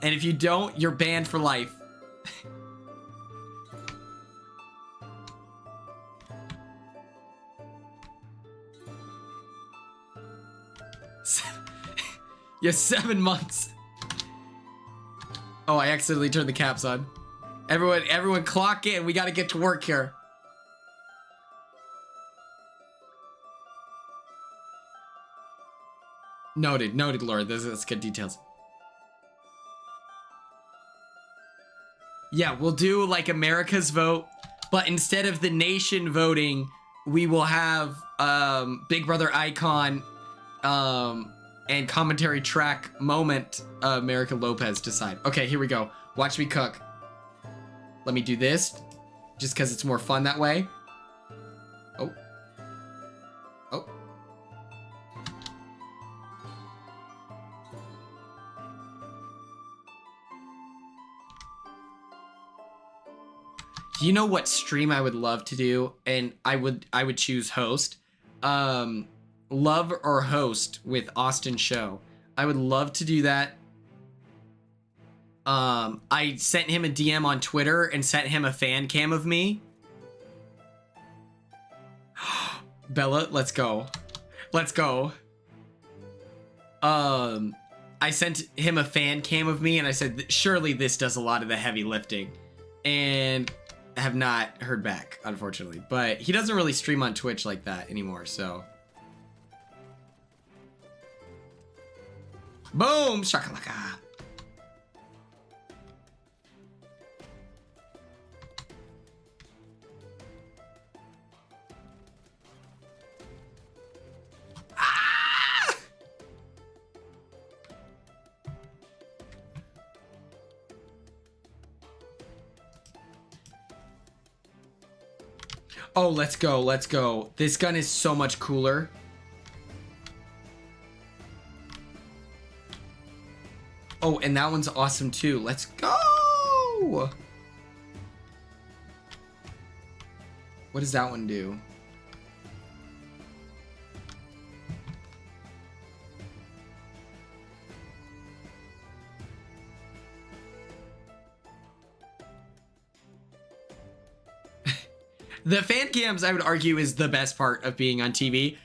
And if you don't, you're banned for life. You have 7 months. Oh, I accidentally turned the caps on. Everyone clock in. We gotta get to work here. Noted, Lord. That's good details. Yeah, we'll do like America's vote, but instead of the nation voting, we will have Big Brother icon and commentary track moment America Lopez decide. Okay, here we go. Watch me cook. Let me do this, just because it's more fun that way. Oh. Oh. You know what stream I would love to do, and I would choose host. Love or host with Austin Show. I would love to do that. I sent him a DM on Twitter and sent him a fan cam of me. Bella, let's go. Let's go. I sent him a fan cam of me and I said, surely this does a lot of the heavy lifting. And I have not heard back, unfortunately. But he doesn't really stream on Twitch like that anymore, so. Boom! Shakalaka. Ah! Oh, let's go, let's go. This gun is so much cooler. Oh, and that one's awesome too. Let's go! What does that one do? The fan cams, I would argue, is the best part of being on TV.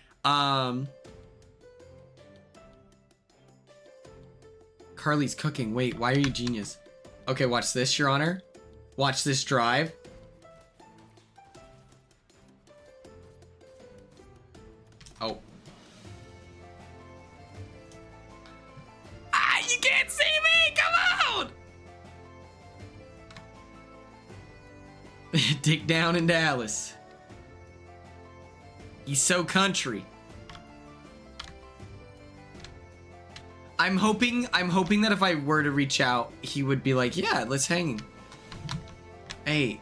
Carly's cooking. Wait, why are you genius? Okay, watch this, Your Honor. Watch this drive. Oh. Ah, you can't see me! Come on! Dick down in Dallas. He's so country. I'm hoping that if I were to reach out, he would be like, yeah, let's hang. Hey,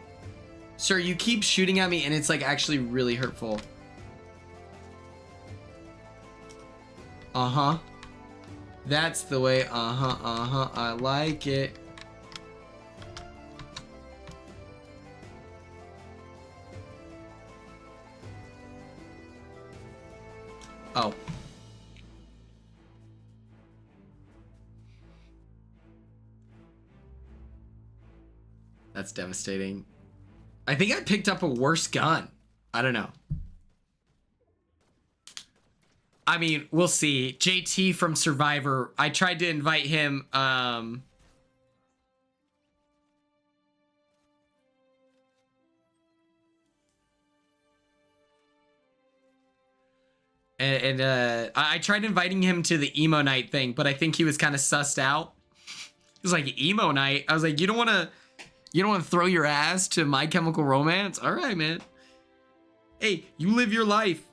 sir, you keep shooting at me and it's like actually really hurtful. Uh-huh. That's the way, uh-huh, I like it. Oh. That's devastating. I think I picked up a worse gun. I don't know. I mean, we'll see. JT from Survivor. I tried to invite him. I tried inviting him to the emo night thing, but I think he was kind of sussed out. He was like, emo night? I was like, you don't want to throw your ass to My Chemical Romance? All right, man. Hey, you live your life.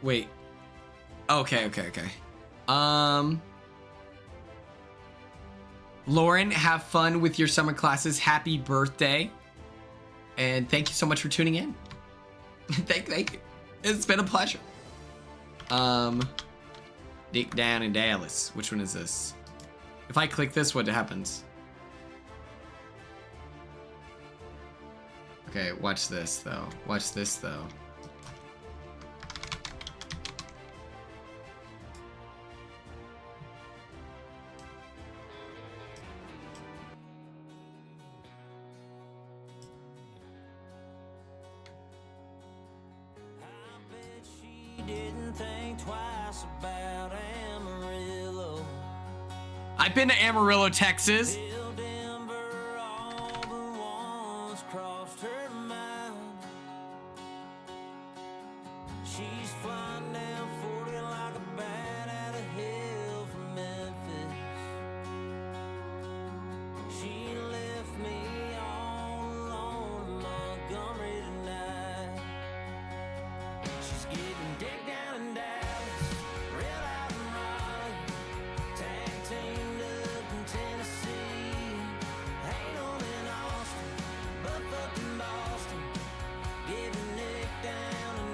Wait. Okay. Lauren, have fun with your summer classes. Happy birthday. And thank you so much for tuning in. Thank you. It's been a pleasure. Dick down in Dallas. Which one is this? If I click this, what happens? Okay, watch this though. Watch this though. I've been to Amarillo, Texas.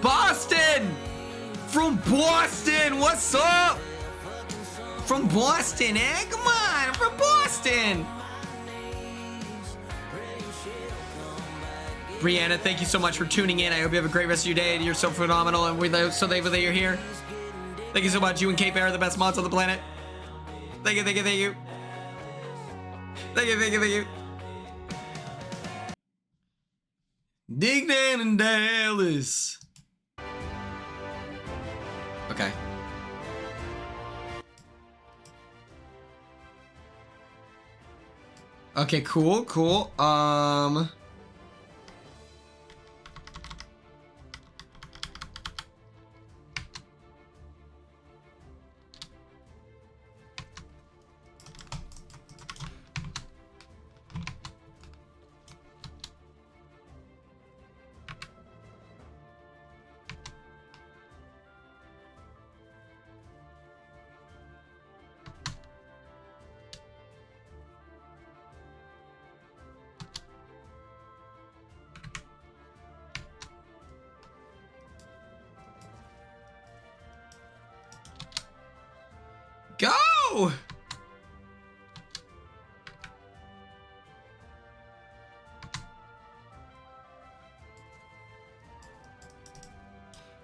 Boston! From Boston! What's up? From Boston, eh? Come on, from Boston! Brianna, thank you so much for tuning in. I hope you have a great rest of your day. You're so phenomenal, and we're so thankful that you're here. Thank you so much. You and Cape Air are the best mods on the planet. Thank you. Thank you. Dig down in Dallas. Okay. Okay, cool. Go!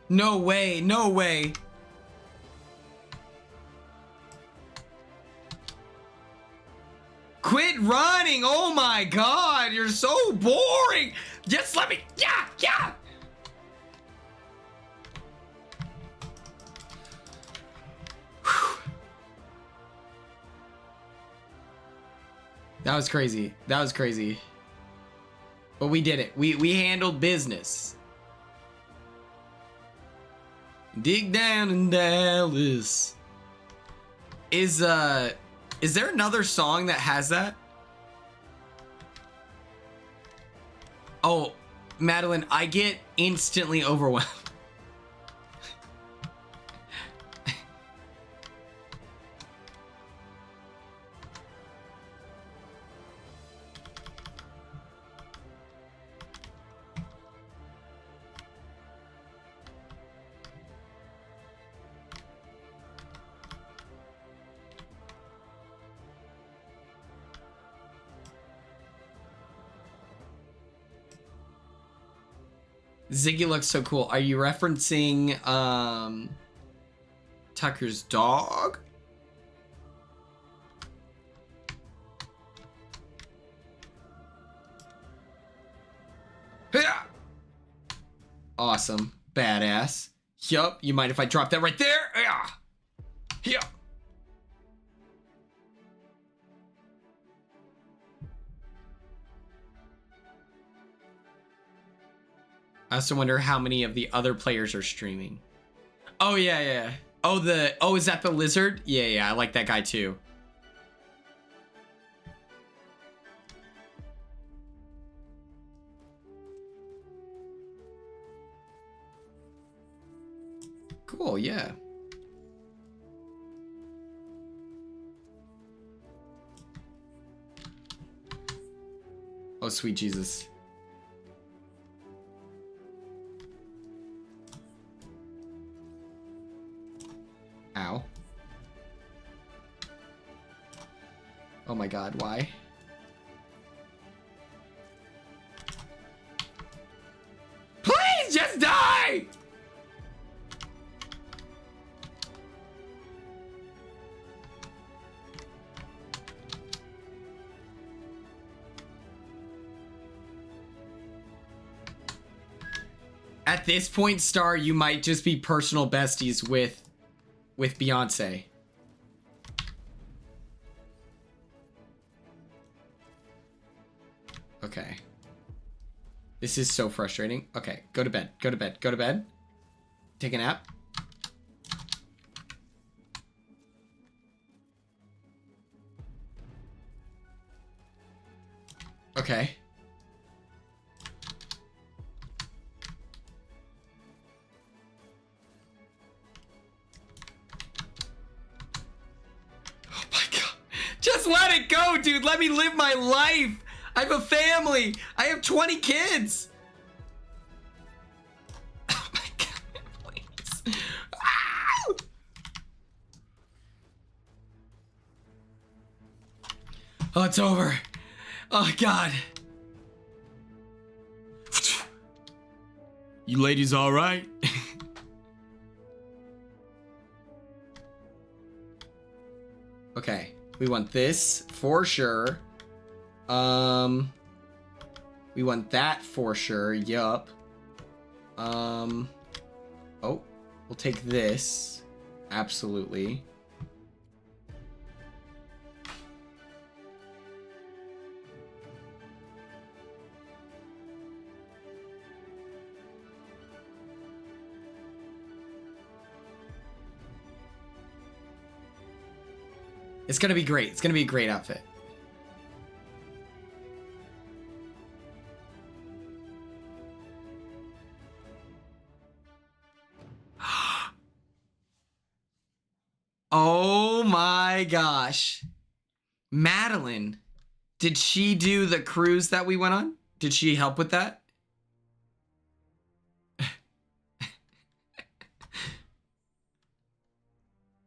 No way. Quit running! Oh my god, you're so boring! Just let me. Yeah! That was crazy. But we did it. We handled business. Dig down in Dallas. Is there another song that has that? Oh, Madeline, I get instantly overwhelmed. Ziggy looks so cool. Are you referencing Tucker's dog? Awesome. Badass. Yup. You mind if I drop that right there? Yeah. I also wonder how many of the other players are streaming. Oh, yeah. Oh, is that the lizard? Yeah, I like that guy too. cool, yeah. Oh, sweet Jesus. Ow. Oh my god, why? Please just die! At this point, Star, you might just be personal besties with Beyonce. Okay. This is so frustrating. Okay, go to bed. Go to bed. Go to bed. Take a nap. Okay. Oh my god. Just let it go, dude. Let me live my life. I have a family. I have 20 kids. Oh my god, please. Ah! Oh, it's over. Oh god. You ladies all right? Okay, we want this for sure. We want that for sure. Yup. Oh, we'll take this. Absolutely. It's gonna be great. It's gonna be a great outfit. Oh my gosh. Madeline, did she do the cruise that we went on? Did she help with that? I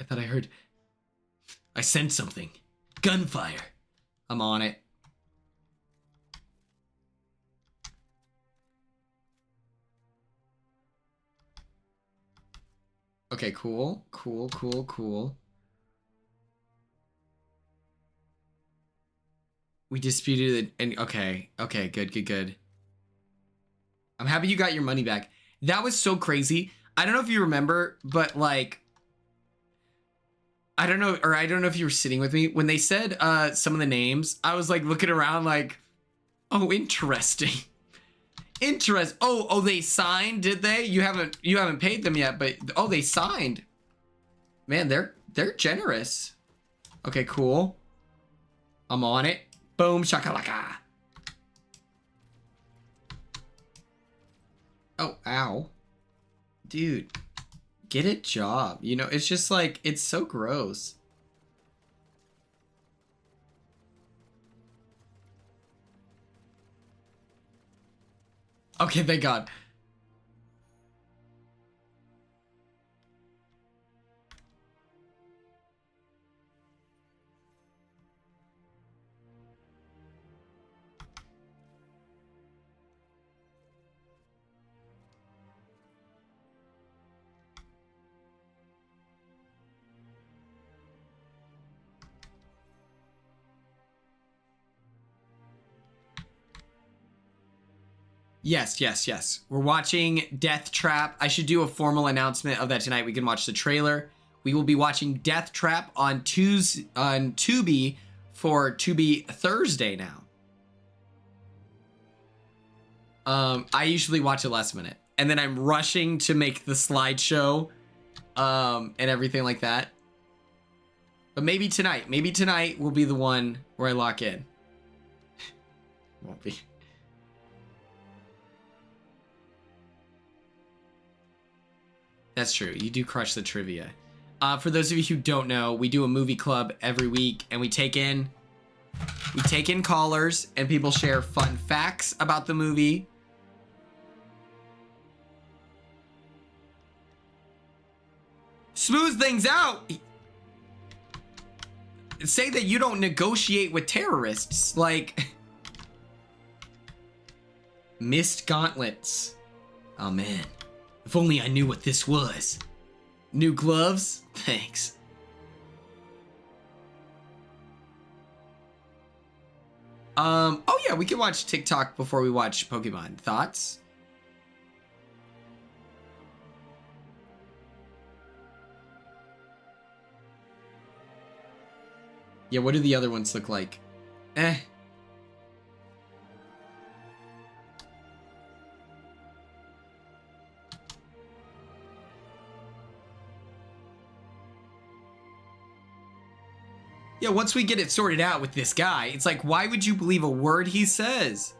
thought I heard... I sensed something. Gunfire. I'm on it. Okay, cool. Cool, cool, cool. We disputed it, and okay, good, good, good. I'm happy you got your money back. That was so crazy. I don't know if you remember, but like, I don't know if you were sitting with me when they said some of the names. I was like looking around, like, oh, interesting. Oh, they signed, did they? You haven't paid them yet, but oh, they signed. Man, they're generous. Okay, cool. I'm on it. Boom shakalaka. Oh, ow. Dude, get a job. You know, it's just like, it's so gross. Okay, thank God. Yes. We're watching Death Trap. I should do a formal announcement of that tonight. We can watch the trailer. We will be watching Death Trap on Tubi for Tubi Thursday now. I usually watch it last minute, and then I'm rushing to make the slideshow and everything like that. But maybe tonight will be the one where I lock in. Won't be. That's true. You do crush the trivia. For those of you who don't know, we do a movie club every week, and we take in callers, and people share fun facts about the movie. Smooth things out. Say that you don't negotiate with terrorists, like missed gauntlets. Oh man, if only I knew what this was. New gloves? Thanks. Oh yeah, we can watch TikTok before we watch Pokemon. Thoughts? Yeah, what do the other ones look like? Yeah, once we get it sorted out with this guy, it's like, why would you believe a word he says?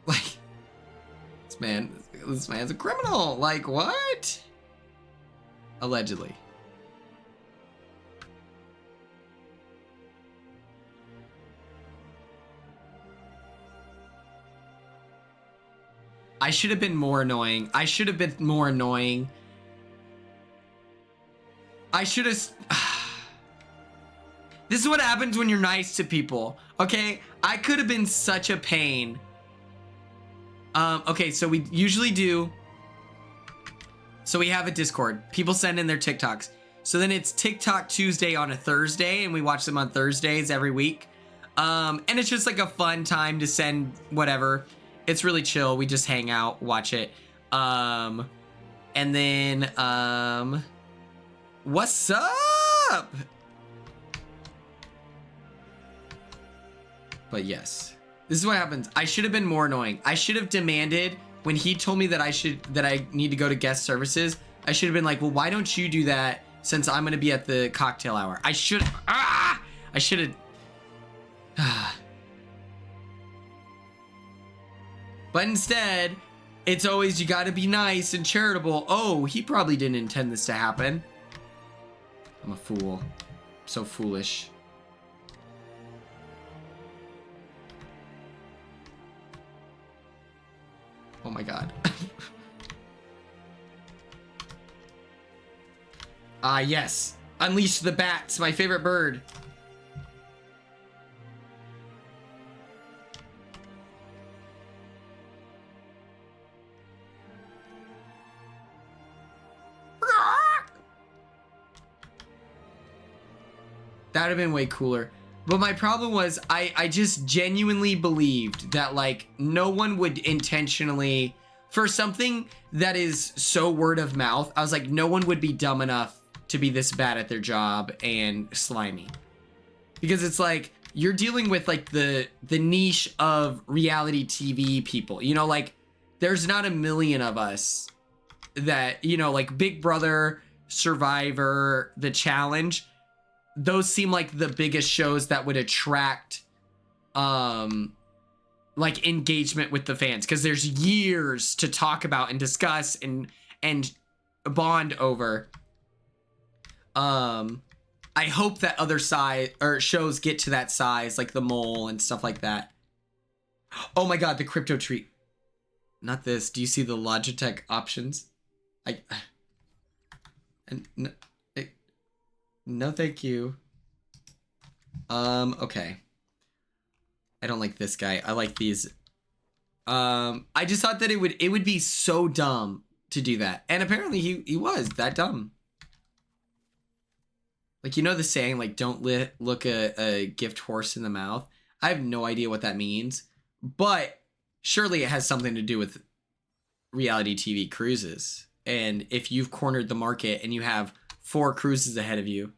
Like, this man's a criminal. Like, what? Allegedly. I should have been more annoying. I should have. This is what happens when you're nice to people, okay? I could have been such a pain. Okay, so we usually do. So we have a Discord. People send in their TikToks. So then it's TikTok Tuesday on a Thursday, and we watch them on Thursdays every week. And it's just like a fun time to send whatever. It's really chill. We just hang out, watch it. And then, what's up? But yes, this is what happens. I should have been more annoying. I should have demanded when he told me that I need to go to guest services. I should have been like, well, why don't you do that since I'm going to be at the cocktail hour? I should have. But instead, it's always, you got to be nice and charitable. Oh, he probably didn't intend this to happen. I'm a fool. So foolish. Oh my god. Ah, yes. Unleash the bats, my favorite bird. That would have been way cooler. But my problem was I just genuinely believed that like no one would intentionally, for something that is so word of mouth, I was like, no one would be dumb enough to be this bad at their job and slimy. Because it's like, you're dealing with like the niche of reality TV people. You know, like there's not a million of us that, you know, like Big Brother, Survivor, The Challenge. Those seem like the biggest shows that would attract like engagement with the fans, because there's years to talk about and discuss and bond over. I hope that other side or shows get to that size, like The Mole and stuff like that. Oh my god, the crypto treat. Not this. Do you see the Logitech options? No, thank you. Okay. I don't like this guy. I like these. I just thought that it would be so dumb to do that. And apparently he was that dumb. Like, you know the saying, like, don't look a gift horse in the mouth? I have no idea what that means. But surely it has something to do with reality TV cruises. And if you've cornered the market and you have 4 cruises ahead of you,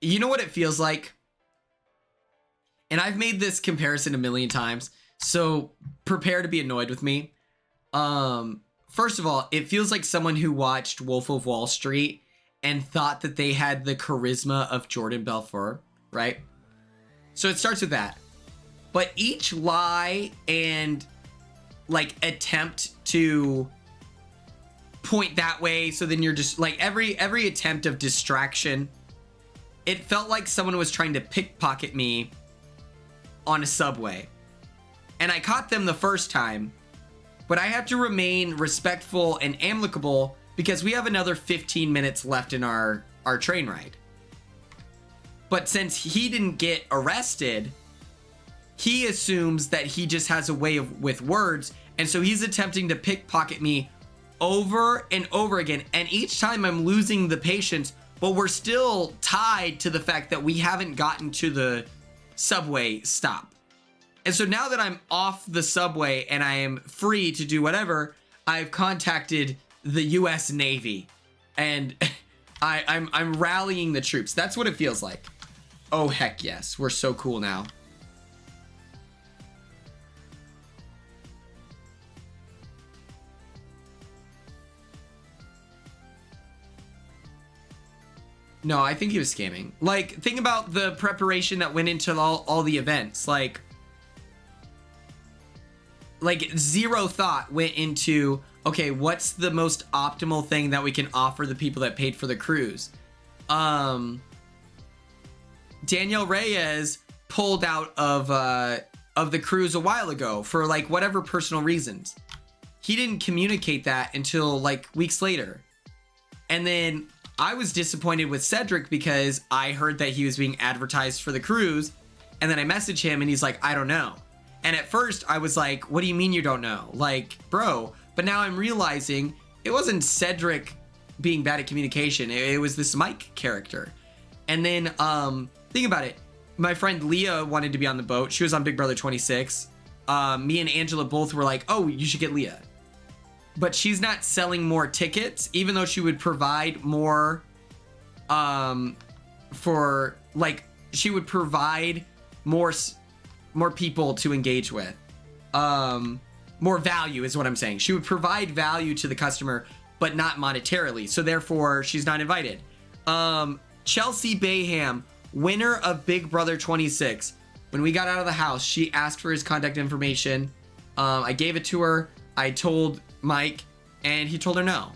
you know what it feels like? And I've made this comparison a million times, so prepare to be annoyed with me. First of all, it feels like someone who watched Wolf of Wall Street and thought that they had the charisma of Jordan Belfort, right? So it starts with that. but each lie and like attempt to point that way, so then you're just like every attempt of distraction, it felt like someone was trying to pickpocket me on a subway. And I caught them the first time, but I have to remain respectful and amicable because we have another 15 minutes left in our train ride. But since he didn't get arrested, he assumes that he just has a way with words, and so he's attempting to pickpocket me over and over again. And each time I'm losing the patience, but we're still tied to the fact that we haven't gotten to the subway stop. And so now that I'm off the subway and I am free to do whatever, I've contacted the US Navy, and I'm rallying the troops. That's what it feels like. Oh, heck yes. We're so cool now. No, I think he was scamming. Like, think about the preparation that went into all the events. Like zero thought went into, okay, what's the most optimal thing that we can offer the people that paid for the cruise? Danielle Reyes pulled out of the cruise a while ago for like whatever personal reasons. He didn't communicate that until like weeks later. And then I was disappointed with Cedric because I heard that he was being advertised for the cruise, and then I messaged him and he's like, I don't know. And at first I was like, what do you mean you don't know? Like, bro. But now I'm realizing it wasn't Cedric being bad at communication. It was this Mike character. And then think about it. My friend Leah wanted to be on the boat. She was on Big Brother 26. Me and Angela both were like, oh, you should get Leah. But she's not selling more tickets, even though she would provide more she would provide more people to engage with. More value is what I'm saying. She would provide value to the customer, but not monetarily. So therefore, she's not invited. Chelsea Bayham, winner of Big Brother 26. When we got out of the house, she asked for his contact information. I gave it to her. I told Mike, and he told her no.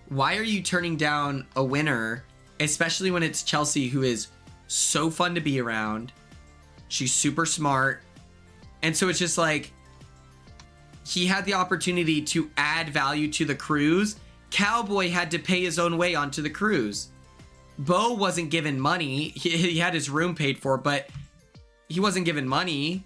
Why are you turning down a winner, especially when it's Chelsea, who is so fun to be around? She's super smart. And so it's just like, he had the opportunity to add value to the cruise. Cowboy had to pay his own way onto the cruise. Bo wasn't given money. He had his room paid for, but he wasn't given money.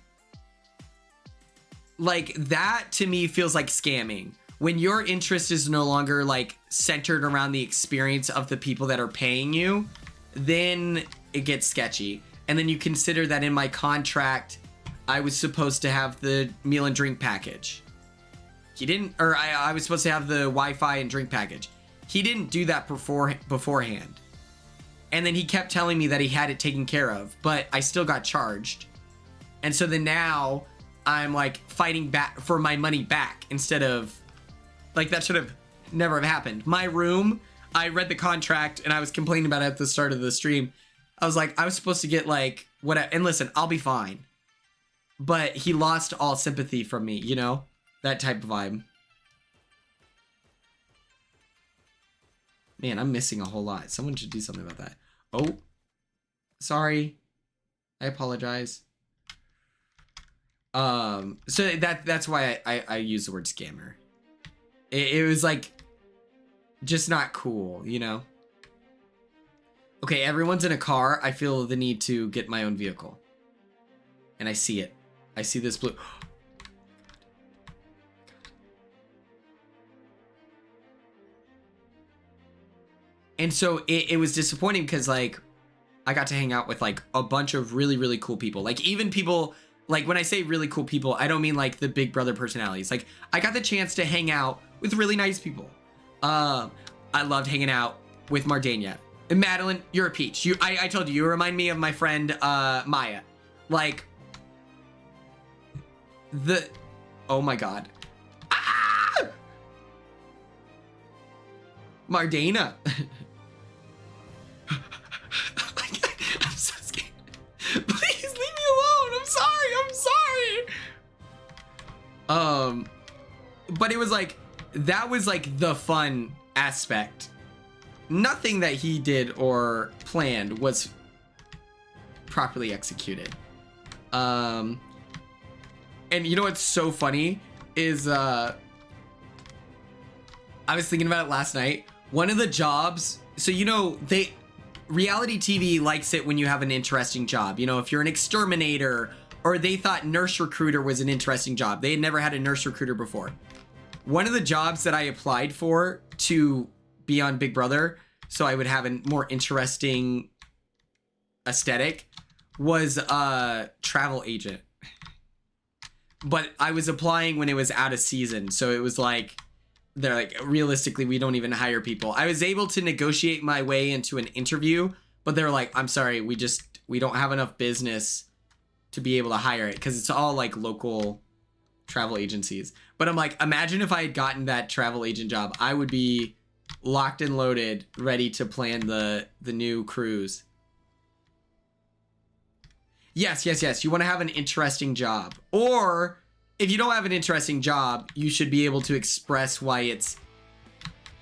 Like, that to me feels like scamming. When your interest is no longer like centered around the experience of the people that are paying you, then it gets sketchy. And then you consider that in my contract, I was supposed to have the meal and drink package. He didn't, or I was supposed to have the Wi-Fi and drink package. He didn't do that beforehand. And then he kept telling me that he had it taken care of, but I still got charged. And so then now I'm like fighting back for my money back instead of, like, that should have never have happened. My room, I read the contract and I was complaining about it at the start of the stream. I was like, I was supposed to get like whatever, and listen, I'll be fine. But he lost all sympathy from me, you know? That type of vibe. Man, I'm missing a whole lot. Someone should do something about that. Oh, sorry. I apologize. So that's why I use the word scammer. It was like just not cool, you know? Okay, everyone's in a car. I feel the need to get my own vehicle. And I see it. I see this blue. And so it was disappointing because, like, I got to hang out with, like, a bunch of really, really cool people. Like, even people, like, when I say really cool people, I don't mean, like, the Big Brother personalities. Like, I got the chance to hang out with really nice people. I loved hanging out with Mardania. And Madeline, you're a peach. I told you, you remind me of my friend, Maya. Like, oh my God. Ah! Mardana. I'm so scared. Please But it was like, that was like the fun aspect. Nothing that he did or planned was properly executed. And you know what's so funny is I was thinking about it last night. One of the jobs, so you know, reality TV likes it when you have an interesting job. You know, if you're an exterminator, or they thought nurse recruiter was an interesting job. They had never had a nurse recruiter before. One of the jobs that I applied for to be on Big Brother, so I would have a more interesting aesthetic, was a travel agent. But I was applying when it was out of season, so it was like, they're like, realistically, we don't even hire people. I was able to negotiate my way into an interview, but they're like, I'm sorry, we don't have enough business to be able to hire it, because it's all like local travel agencies. But I'm like, imagine if I had gotten that travel agent job, I would be locked and loaded, ready to plan the new cruise. Yes. You want to have an interesting job. Or if you don't have an interesting job, you should be able to express why it's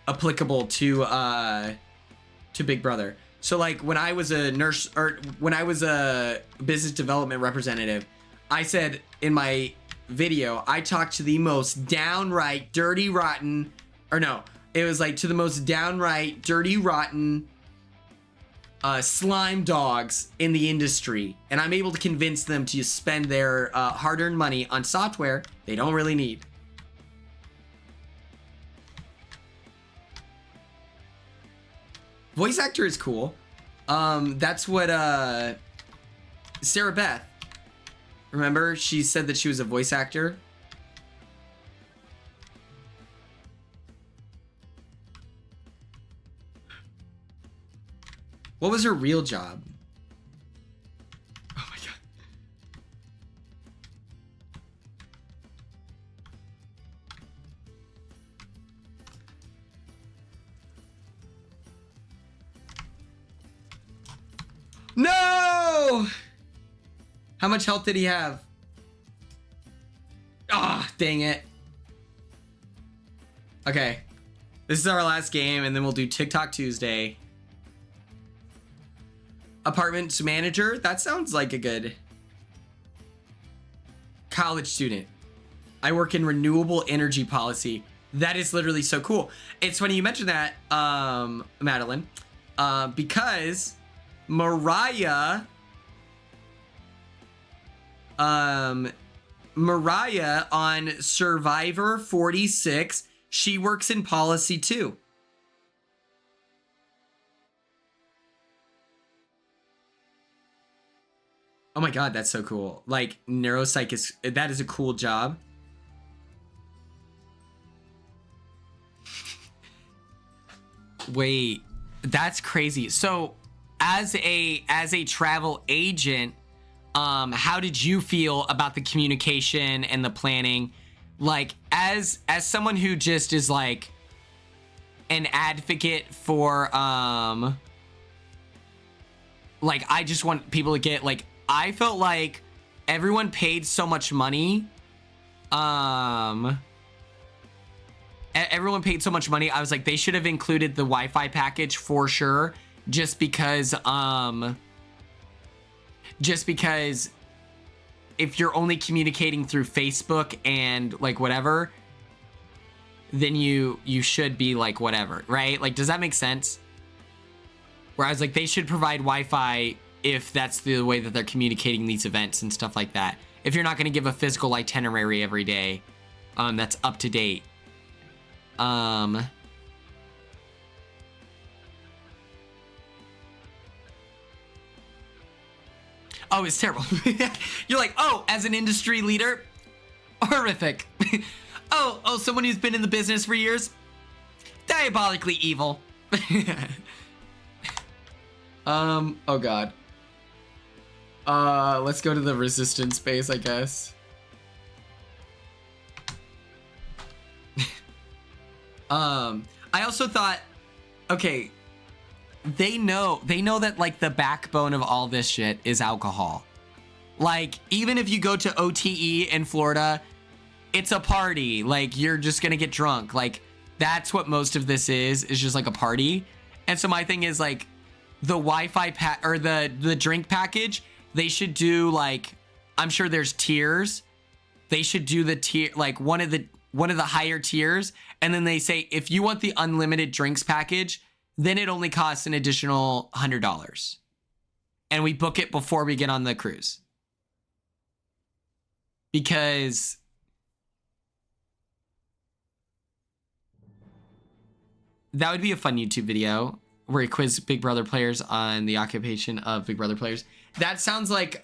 applicable to Big Brother. So like when I was a nurse, or when I was a business development representative, I said in my video, I talked to the most downright dirty, rotten, or no, it was like to the most downright dirty, rotten slime dogs in the industry. And I'm able to convince them to spend their hard-earned money on software they don't really need. Voice actor is cool. That's what Sarah Beth, remember, she said that she was a voice actor. What was her real job? Oh my god. No! How much health did he have? Ah, dang it. Okay. This is our last game, and then we'll do TikTok Tuesday. Apartment manager? That sounds like a good college student. I work in renewable energy policy. That is literally so cool. It's funny you mentioned that, Madeline, because Mariah on Survivor 46, she works in policy too. Oh my god, that's so cool. Like, neuropsych that is a cool job. Wait, that's crazy. So, as a travel agent, how did you feel about the communication and the planning? Like, as someone who just is like an advocate for like, I just want people to get, like, I felt like everyone paid so much money. Everyone paid so much money. I was like, they should have included the Wi-Fi package for sure. Just because if you're only communicating through Facebook and like whatever, then you should be like whatever, right? Like, does that make sense? Where I was like, they should provide Wi-Fi if that's the way that they're communicating these events and stuff like that. If you're not going to give a physical itinerary every day, that's up to date. Oh, it's terrible. You're like, oh, as an industry leader, horrific. oh, someone who's been in the business for years, diabolically evil. Oh god. Let's go to the resistance base, I guess. I also thought, okay, they know that like the backbone of all this shit is alcohol. Like, even if you go to OTE in Florida, it's a party. Like, you're just gonna get drunk. Like, that's what most of this is just like a party. And so my thing is like the Wi-Fi or the drink package, they should do like, I'm sure there's tiers. They should do the tier, like one of the higher tiers. And then they say, if you want the unlimited drinks package, then it only costs an additional $100. And we book it before we get on the cruise. Because that would be a fun YouTube video where we quiz Big Brother players on the occupation of Big Brother players. That sounds like,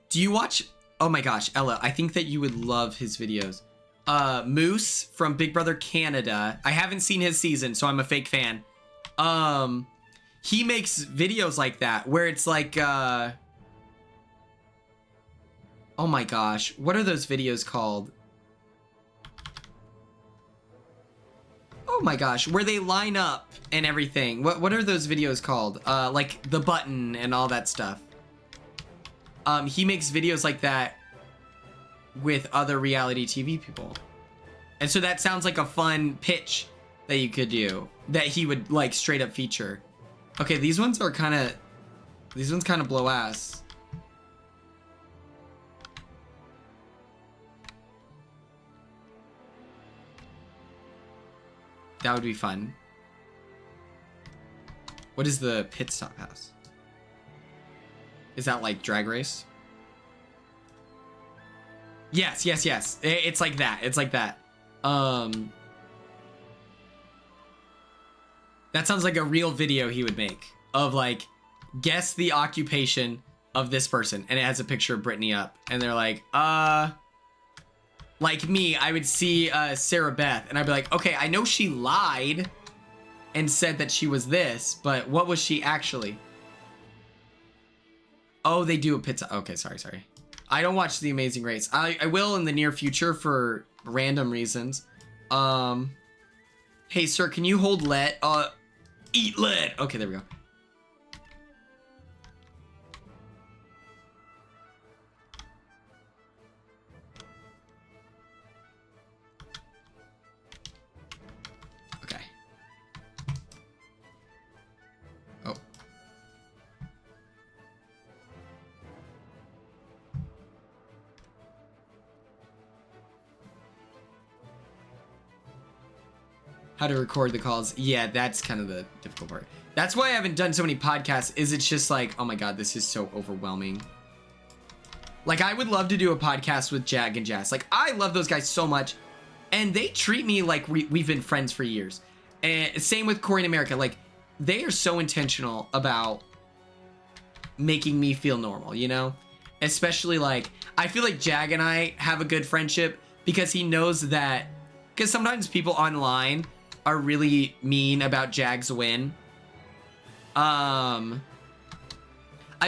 do you watch, oh my gosh, Ella, I think that you would love his videos. Moose from Big Brother Canada. I haven't seen his season, so I'm a fake fan. He makes videos like that where it's like, oh my gosh, what are those videos called? Oh my gosh, where they line up and everything. What are those videos called? Like the button and all that stuff. He makes videos like that with other reality TV people. And so that sounds like a fun pitch that you could do, that he would like straight up feature. Okay, these ones kind of blow ass. That would be fun. What is the pit stop house? Is that like Drag Race? Yes. It's like that. It's like that. That sounds like a real video he would make of like, guess the occupation of this person. And it has a picture of Brittany up. And they're like, like me, I would see Sarah Beth and I'd be like, okay, I know she lied and said that she was this, but what was she actually? Oh, they do a pizza. Okay, sorry. I don't watch The Amazing Race. I will in the near future for random reasons. Hey, sir, can you hold lead? Eat lead. Okay, there we go. Oh. How to record the calls. Yeah, that's kind of the difficult part. That's why I haven't done so many podcasts, is it's just like, oh my god, this is so overwhelming. Like, I would love to do a podcast with Jag and Jazz. Like, I love those guys so much. And they treat me like we've been friends for years. And same with Corey in America. Like, they are so intentional about making me feel normal, you know? Especially, like, I feel like Jag and I have a good friendship because he knows that... Because sometimes people online are really mean about Jag's win. I've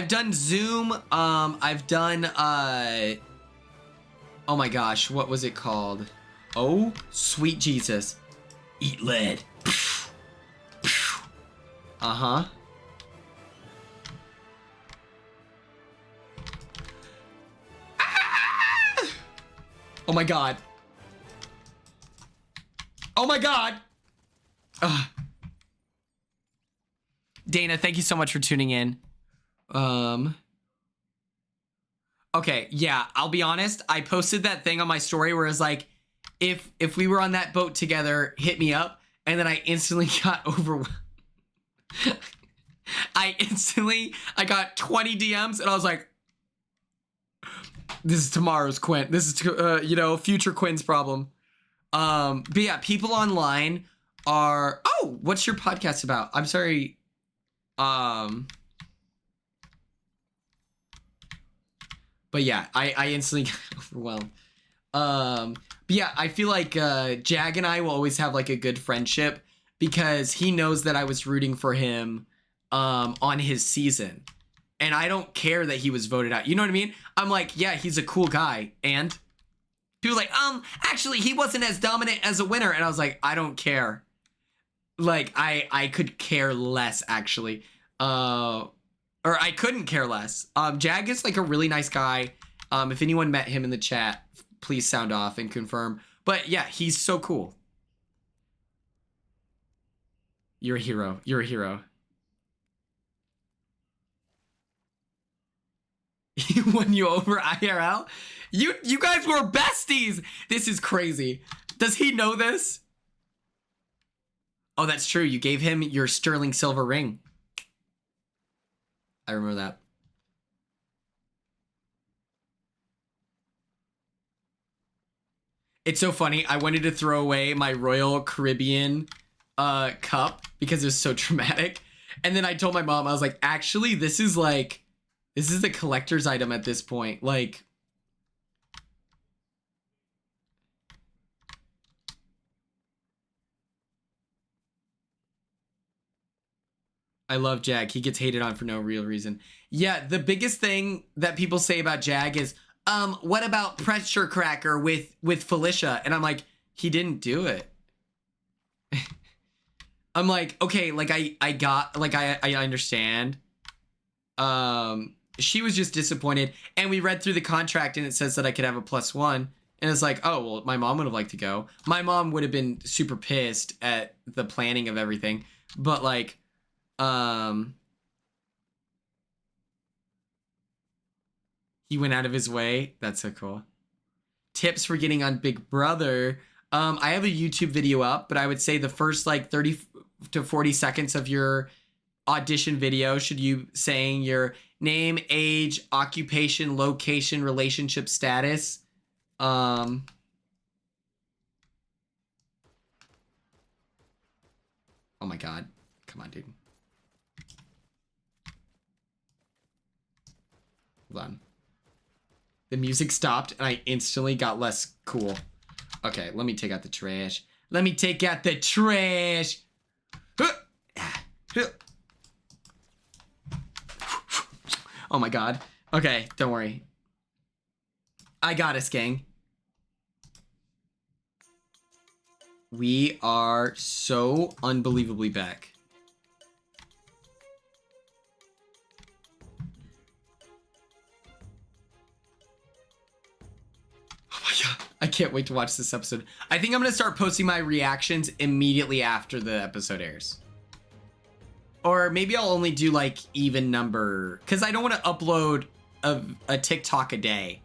done Zoom. I've done, oh my gosh, what was it called? Oh, sweet Jesus. Eat lead. Uh-huh. Ah! Oh my god. Oh my god. Ugh. Dana, thank you so much for tuning in. Okay, yeah, I'll be honest. I posted that thing on my story where it's like, if we were on that boat together, hit me up. And then I instantly got overwhelmed. I got 20 DMs and I was like, this is tomorrow's Quinn. This is, future Quinn's problem. But yeah, people online are, oh, what's your podcast about? I'm sorry. But yeah, I instantly got overwhelmed. But yeah, I feel like Jag and I will always have like a good friendship because he knows that I was rooting for him on his season. And I don't care that he was voted out. You know what I mean? I'm like, yeah, he's a cool guy. And people like, actually, he wasn't as dominant as a winner. And I was like, I don't care. Like, I could care less, actually. Or I couldn't care less. Jag is like a really nice guy. If anyone met him in the chat, please sound off and confirm. But yeah, he's so cool. You're a hero. You're a hero. He won you over IRL? You guys were besties! This is crazy. Does he know this? Oh, that's true. You gave him your sterling silver ring. I remember that. It's so funny. I wanted to throw away my Royal Caribbean cup because it was so traumatic. And then I told my mom, I was like, actually, this is a collector's item at this point. Like, I love Jag. He gets hated on for no real reason. Yeah, the biggest thing that people say about Jag is, what about Pressure Cracker with Felicia? And I'm like, he didn't do it. I'm like, okay, like I understand. She was just disappointed, and we read through the contract and it says that I could have a +1, and it's like, oh, well, my mom would have liked to go. My mom would have been super pissed at the planning of everything, but like, he went out of his way. That's so cool. Tips for getting on Big Brother. I have a YouTube video up, but I would say the first like 30 to 40 seconds of your audition video should you saying your name, age, occupation, location, relationship status. Oh my God. Come on, dude. Hold on. The music stopped and I instantly got less cool. Okay, let me take out the trash. Let me take out the trash. Oh my God. Okay, don't worry. I got us, gang. We are so unbelievably back. Oh my God. I can't wait to watch this episode. I think I'm going to start posting my reactions immediately after the episode airs. Or maybe I'll only do like even number, because I don't want to upload a TikTok a day.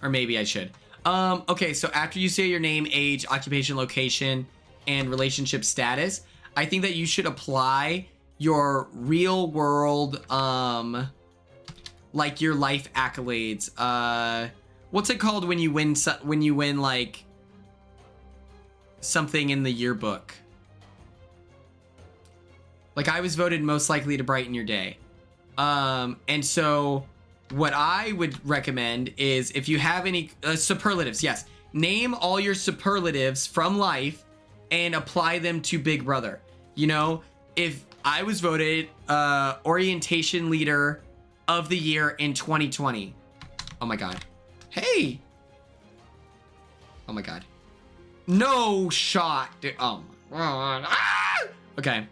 Or maybe I should. Okay, so after you say your name, age, occupation, location, and relationship status, I think that you should apply your real world, like your life accolades. What's it called when you win like something in the yearbook? Like I was voted most likely to brighten your day. And so what I would recommend is if you have any superlatives, yes, name all your superlatives from life and apply them to Big Brother. You know, if I was voted orientation leader of the year in 2020. Oh my God. Hey. Oh my God. No shot. Dude. Oh my God. Ah! Okay.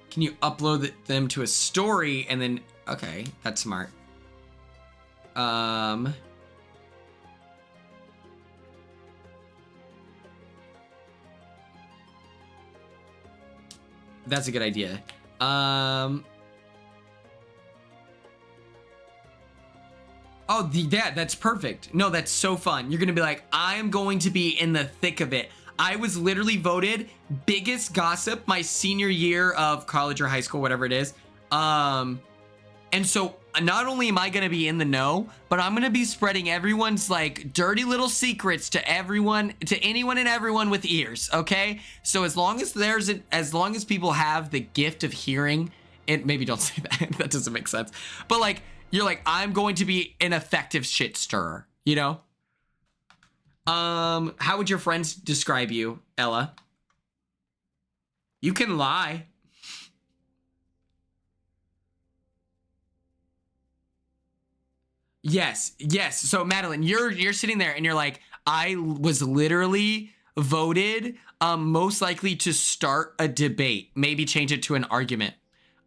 Can you upload them to a story and then, okay, that's smart. That's a good idea. Oh, that's perfect. No, that's so fun. You're gonna be like, I'm going to be in the thick of it. I was literally voted biggest gossip my senior year of college or high school, whatever it is. And so not only am I going to be in the know, but I'm going to be spreading everyone's like dirty little secrets to everyone, to anyone and everyone with ears. Okay. So as long as people have the gift of hearing it, maybe don't say that. That doesn't make sense. But like, you're like, I'm going to be an effective shit stirrer, you know? How would your friends describe you, Ella? You can lie. Yes. So Madeline, you're sitting there and you're like, I was literally voted most likely to start a debate, maybe change it to an argument.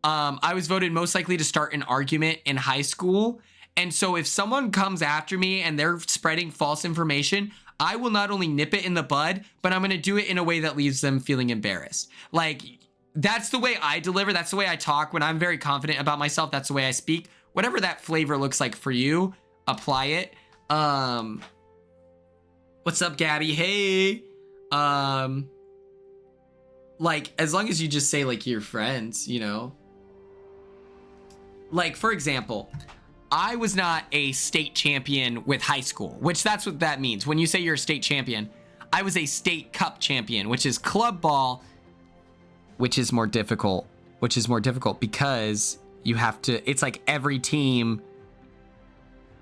I was voted most likely to start an argument in high school. And so if someone comes after me and they're spreading false information, I will not only nip it in the bud, but I'm going to do it in a way that leaves them feeling embarrassed. Like, that's the way I deliver. That's the way I talk. When I'm very confident about myself, that's the way I speak. Whatever that flavor looks like for you, apply it. What's up, Gabby? Hey. Like, as long as you just say, like, you're friends, you know? Like, for example, I was not a state champion with high school, which that's what that means. When you say you're a state champion, I was a state cup champion, which is club ball, which is more difficult, because you have to, it's like every team,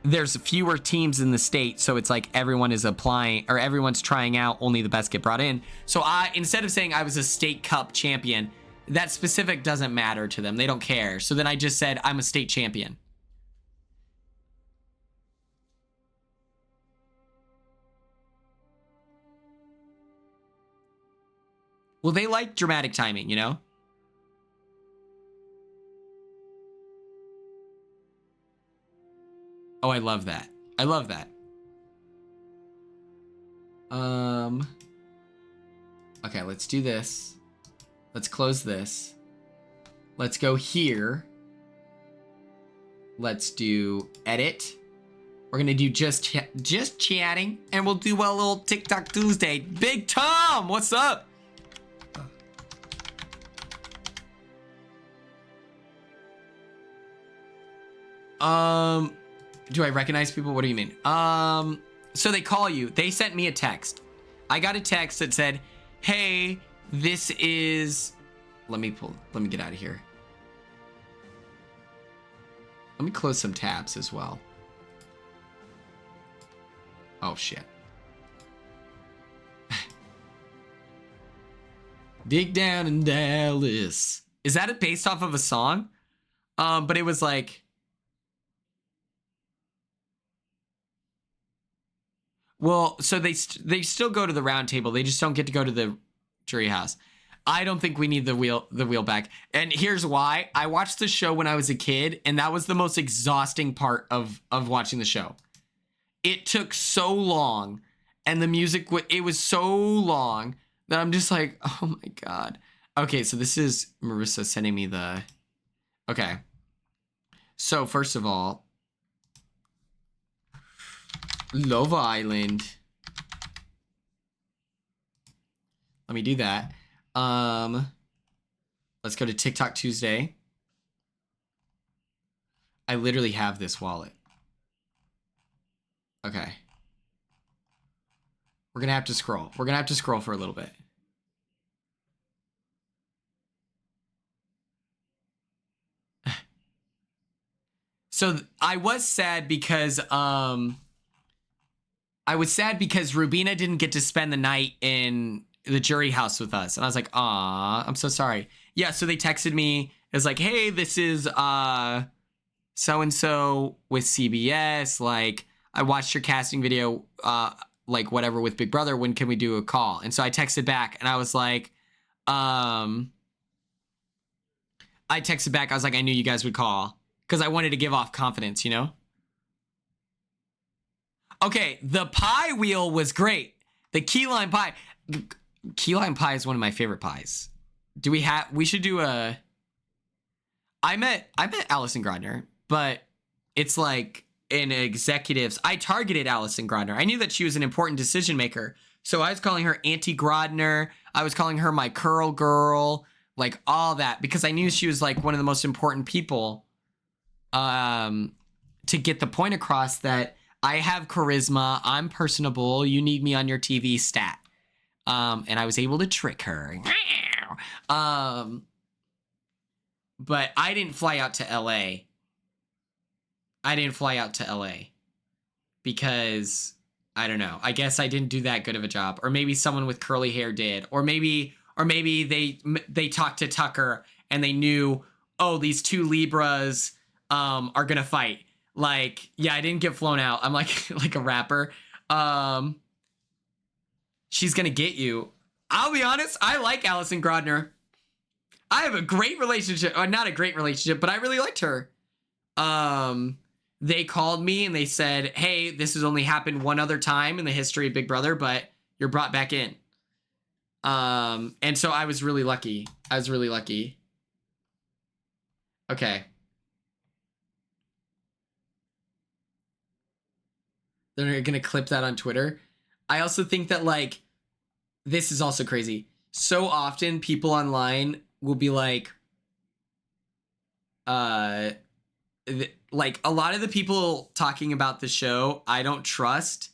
there's fewer teams in the state, so it's like everyone is applying, or everyone's trying out, only the best get brought in. So instead of saying I was a state cup champion, that specific doesn't matter to them. They don't care. So then I just said I'm a state champion. Well, they like dramatic timing, you know? Oh, I love that. I love that. Okay, let's do this. Let's close this. Let's go here. Let's do edit. We're gonna do just chatting, and we'll do a little TikTok Tuesday. Big Tom, what's up? Do I recognize people? What do you mean? So they call you. They sent me a text. I got a text that said, hey, this is... Let me get out of here. Let me close some tabs as well. Oh, shit. Dig down in Dallas. Is that it based off of a song? But it was like... Well, so they still go to the round table. They just don't get to go to the jury house. I don't think we need the wheel back. And here's why. I watched the show when I was a kid, and that was the most exhausting part of watching the show. It took so long, and the music, it was so long that I'm just like, oh my God. Okay, so this is Marissa sending me the... Okay. So first of all, Love Island. Let me do that. Let's go to TikTok Tuesday. I literally have this wallet. Okay. We're gonna have to scroll. We're gonna have to scroll for a little bit. So I was sad because Rubina didn't get to spend the night in the jury house with us. And I was like, aw, I'm so sorry. Yeah, so they texted me. It was like, hey, this is so-and-so with CBS. Like, I watched your casting video, like, whatever, with Big Brother. When can we do a call? And so I texted back, and I was like, I knew you guys would call. Because I wanted to give off confidence, you know? Okay, the pie wheel was great. The key lime pie. Key lime pie is one of my favorite pies. We should do a... I met Allison Grodner, but it's like an executive's... I targeted Allison Grodner. I knew that she was an important decision maker. So I was calling her Auntie Grodner. I was calling her my curl girl. Like all that. Because I knew she was like one of the most important people to get the point across that I have charisma, I'm personable, you need me on your TV stat. And I was able to trick her. But I didn't fly out to LA. Because, I don't know, I guess I didn't do that good of a job. Or maybe someone with curly hair did. Or maybe they talked to Tucker and they knew, oh, these two Libras are gonna fight. Like, yeah, I didn't get flown out. I'm like a rapper. She's gonna get you. I'll be honest, I like Allison Grodner. I have a great relationship, or not a great relationship, but I really liked her. They called me and they said, hey, this has only happened one other time in the history of Big Brother, but you're brought back in. And so I was really lucky. Okay. They're gonna clip that on Twitter. I also think that, like, this is also crazy. So often people online will be like, like a lot of the people talking about the show, I don't trust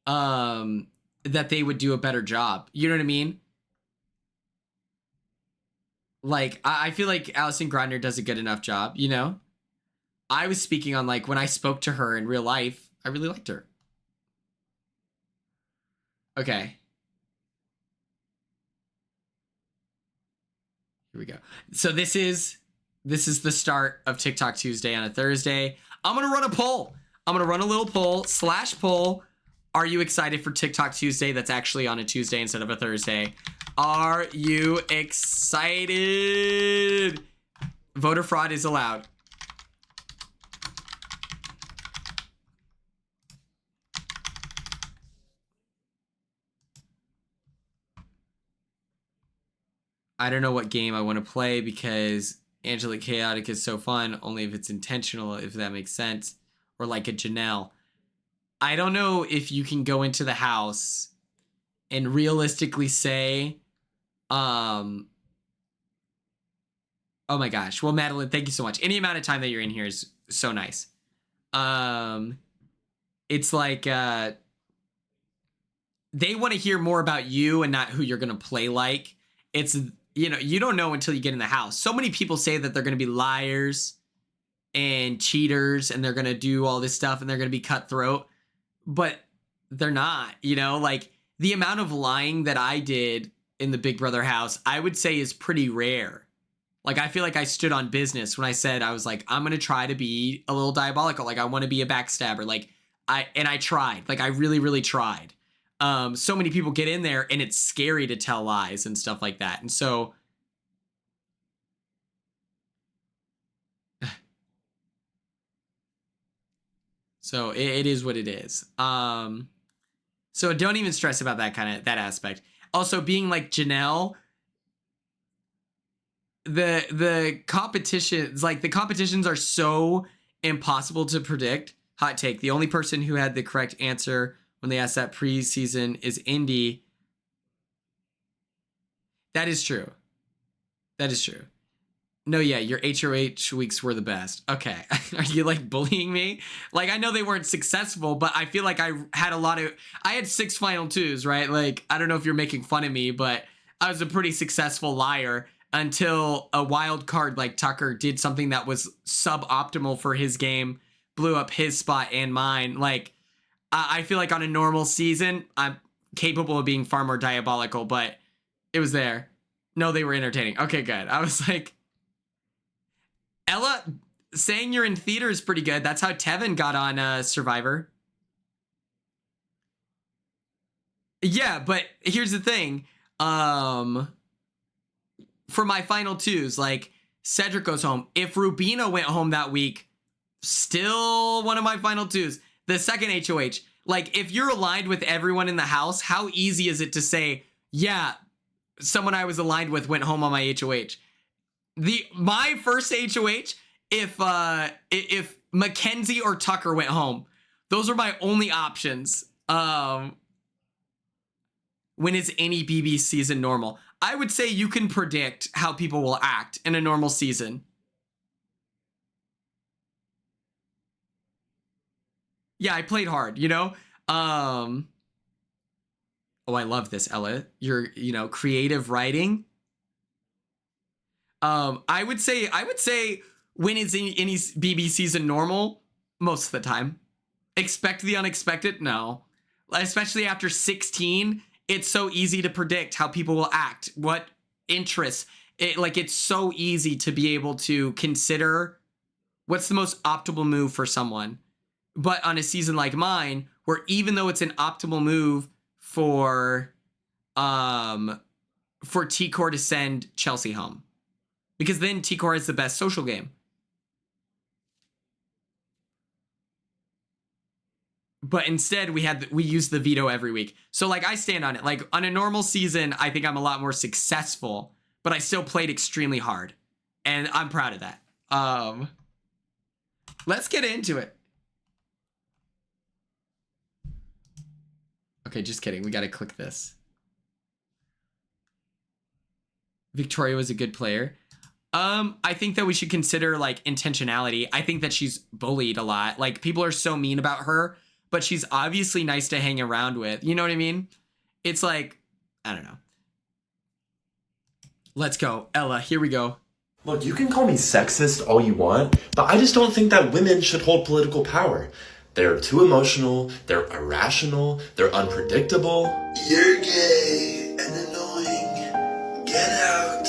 that they would do a better job. You know what I mean? Like, I feel like Alison Grodner does a good enough job, you know? I was speaking on, like, when I spoke to her in real life, I really liked her. Okay. Here we go. So this is the start of TikTok Tuesday on a Thursday. I'm going to run a poll. I'm going to run a little poll / poll. Are you excited for TikTok Tuesday? That's actually on a Tuesday instead of a Thursday. Are you excited? Voter fraud is allowed. I don't know what game I want to play because Angelic Chaotic is so fun, only if it's intentional, if that makes sense. Or like a Janelle. I don't know if you can go into the house and realistically say, oh my gosh. Well, Madeline, thank you so much. Any amount of time that you're in here is so nice. It's like, they want to hear more about you and not who you're going to play like. It's, you know, you don't know until you get in the house. So many people say that they're going to be liars and cheaters and they're going to do all this stuff and they're going to be cutthroat, but they're not, you know, like the amount of lying that I did in the Big Brother house, I would say is pretty rare. Like, I feel like I stood on business when I said, I was like, I'm going to try to be a little diabolical. Like, I want to be a backstabber. Like, I tried, like, I really, really tried. So many people get in there and it's scary to tell lies and stuff like that. And so it is what it is. So don't even stress about that aspect. Also, being like Janelle, the competitions are so impossible to predict. Hot take. The only person who had the correct answer when they asked that preseason is Indy. That is true. That is true. No, yeah, your HOH weeks were the best. Okay. Are you like bullying me? Like, I know they weren't successful, but I feel like I had 6 final 2s, right? Like, I don't know if you're making fun of me, but I was a pretty successful liar until a wild card like Tucker did something that was suboptimal for his game, blew up his spot and mine. Like, I feel like on a normal season, I'm capable of being far more diabolical, but it was there. No, they were entertaining. Okay, good. I was like, Ella, saying you're in theater is pretty good. That's how Tevin got on Survivor. Yeah, but here's the thing. For my final 2s, like, Cedric goes home. If Rubina went home that week, still one of my final 2s. The second HOH, like, if you're aligned with everyone in the house, how easy is it to say, yeah, someone I was aligned with went home on my HOH? My first HOH, if Mackenzie or Tucker went home, those are my only options. When is any BB season normal? I would say you can predict how people will act in a normal season. Yeah, I played hard, you know? Oh, I love this, Ella. Your, creative writing. I would say when is any BB season normal? Most of the time. Expect the unexpected? No. Especially after 16, it's so easy to predict how people will act, what interests. It's so easy to be able to consider what's the most optimal move for someone. But on a season like mine, where even though it's an optimal move for T-Core to send Chelsea home, because then T-Core is the best social game. But instead, we use the veto every week. So like I stand on it. Like on a normal season, I think I'm a lot more successful, but I still played extremely hard, and I'm proud of that. Let's get into it. Okay, just kidding. We got to click this. Victoria was a good player. I think that we should consider like intentionality. I think that she's bullied a lot. Like people are so mean about her, but she's obviously nice to hang around with. You know what I mean? It's like, I don't know. Let's go. Ella, here we go. Look, you can call me sexist all you want, but I just don't think that women should hold political power. They're too emotional, they're irrational, they're unpredictable. You're gay and annoying. Get out.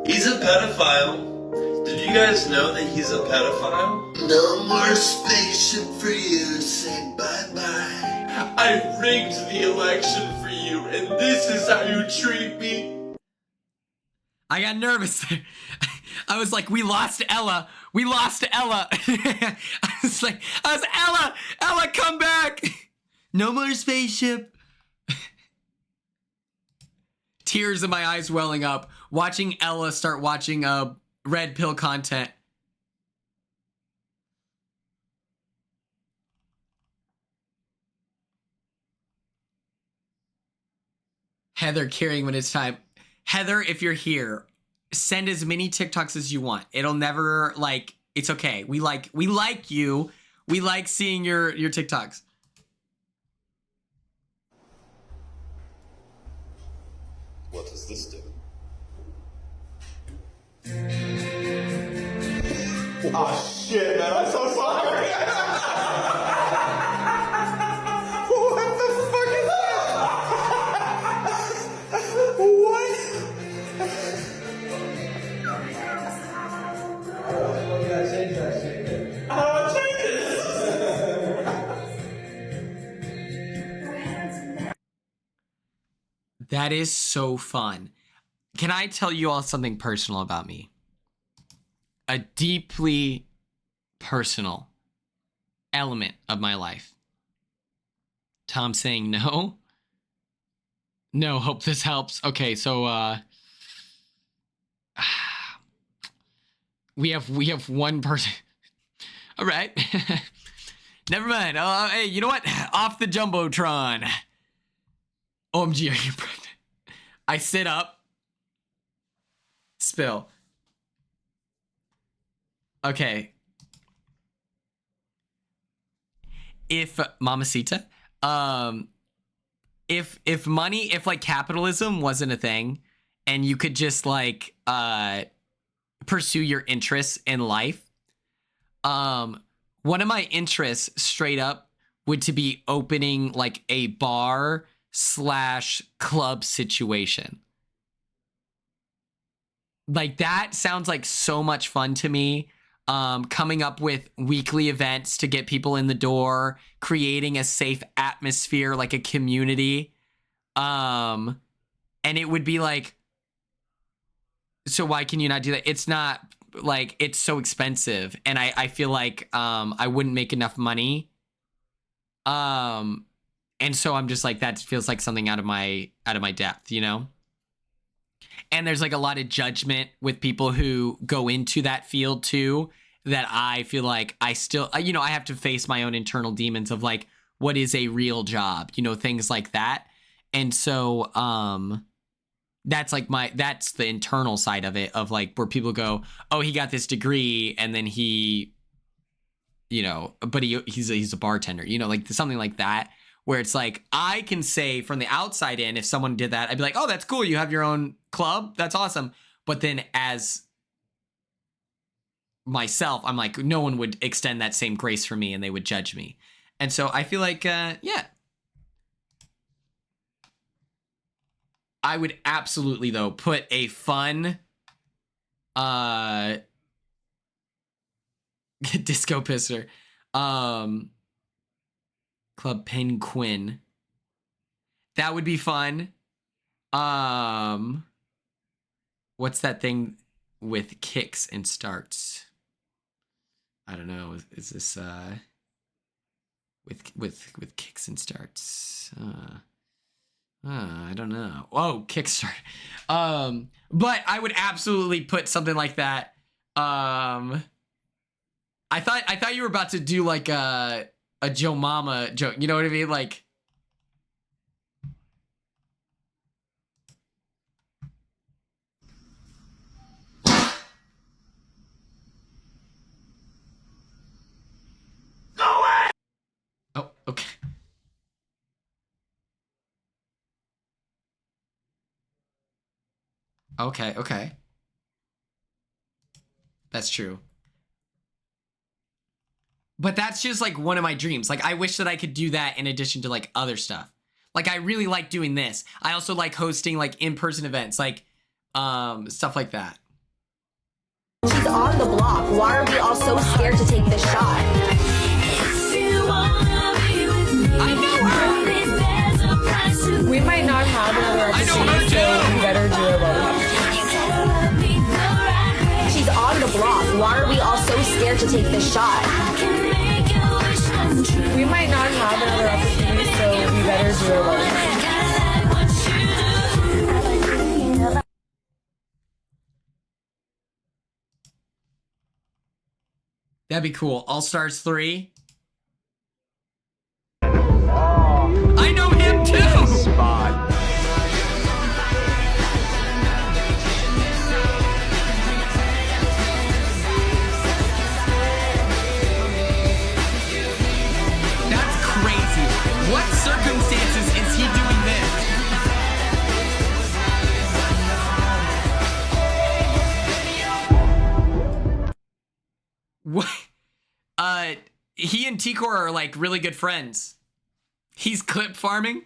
He's a pedophile. Did you guys know that he's a pedophile? No more spaceship for you. Say bye-bye. I rigged the election for you, and this is how you treat me? I got nervous there. I was like, we lost Ella. We lost Ella. I was Ella, come back. No more spaceship. Tears in my eyes welling up, watching Ella start watching red pill content. Heather carrying when it's time. Heather, if you're here, send as many TikToks as you want. It'll never, like, it's okay. We like you. We like seeing your TikToks. What does this do? Oh shit, man, I'm so sorry. What the fuck is that? What? That is so fun. Can I tell you all something personal about me? A deeply personal element of my life. Tom saying no. No, hope this helps. Okay, so we have one person. All right. Never mind. Hey, you know what? Off the Jumbotron. OMG, are you pregnant? I sit up. Spill. Okay. If Mamacita, if money, if like capitalism wasn't a thing and you could just like pursue your interests in life, one of my interests straight up would to be opening like a bar / club situation. Like that sounds like so much fun to me. Coming up with weekly events to get people in the door, creating a safe atmosphere, like a community. And it would be like, so why can you not do that? It's not like, it's so expensive. And I feel like I wouldn't make enough money. And so I'm just like, that feels like something out of my depth, you know? And there's like a lot of judgment with people who go into that field too, that I feel like I still, you know, I have to face my own internal demons of like, what is a real job, you know, things like that. And so, that's like that's the internal side of it, of like where people go, oh, he got this degree and then he, you know, but he's a bartender, you know, like something like that. Where it's like, I can say from the outside in, if someone did that, I'd be like, oh, that's cool. You have your own club. That's awesome. But then as myself, I'm like, no one would extend that same grace for me and they would judge me. And so I feel like, yeah. I would absolutely, though, put a fun disco pisser. Club Penguin. That would be fun. What's that thing with kicks and starts. I don't know. Is this with kicks and starts? I don't know. Oh, Kickstart. But I would absolutely put something like that. I thought you were about to do like a Joe Mama joke. You know what I mean? Like. Oh, okay. Okay. That's true. But that's just like one of my dreams. Like I wish that I could do that in addition to like other stuff. Like I really like doing this. I also like hosting like in-person events, like stuff like that. She's on the block. Why are we all so scared to take this shot? I know her. We might not have another opportunity, so we better do it well. She's on the block. Why are we all so scared to take this shot? We might not have another opportunity, so we better do it well. That'd be cool. All Stars 3. I know him too! Spot. That's crazy. What circumstances is he doing this? What? He and Tikor are like really good friends. He's clip farming.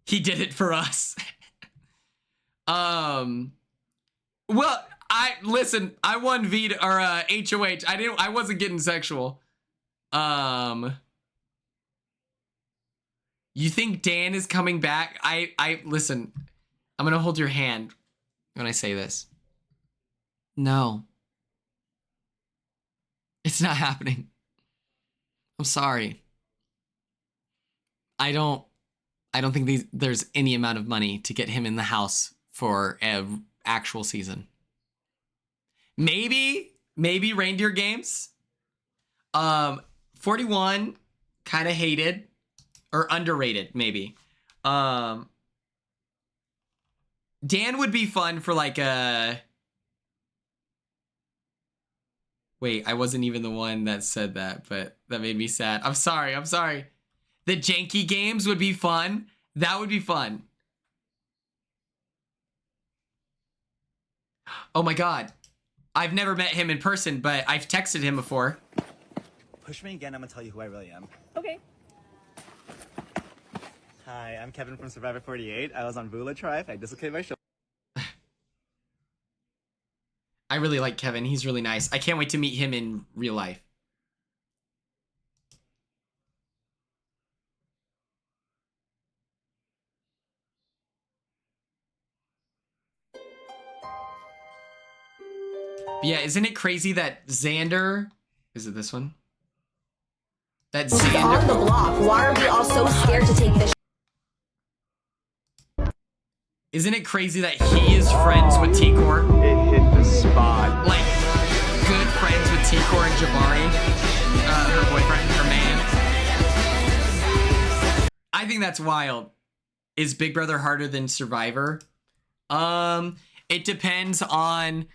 He did it for us. Well, I won V or HOH. I wasn't getting sexual. You think Dan is coming back? I listen. I'm gonna hold your hand when I say this. No. It's not happening. I'm sorry. I don't think there's any amount of money to get him in the house for an actual season. Maybe Reindeer Games. 41 kind of hated or underrated maybe. Dan would be fun for like a. Wait, I wasn't even the one that said that, but that made me sad. I'm sorry. The janky games would be fun. That would be fun. Oh my god. I've never met him in person, but I've texted him before. Push me again, I'm gonna tell you who I really am. Okay. Hi, I'm Kevin from Survivor 48. I was on Vula Tribe. I dislocated my shoulder. I really like Kevin. He's really nice. I can't wait to meet him in real life. But yeah, isn't it crazy that Xander... Is it this one? That She's Xander... on the block. Why are we all so scared to take this? Isn't it crazy that he is friends with Tikor? It hit the spot. Like, good friends with Tikor and Jabari. Her boyfriend, her man. I think that's wild. Is Big Brother harder than Survivor? It depends on...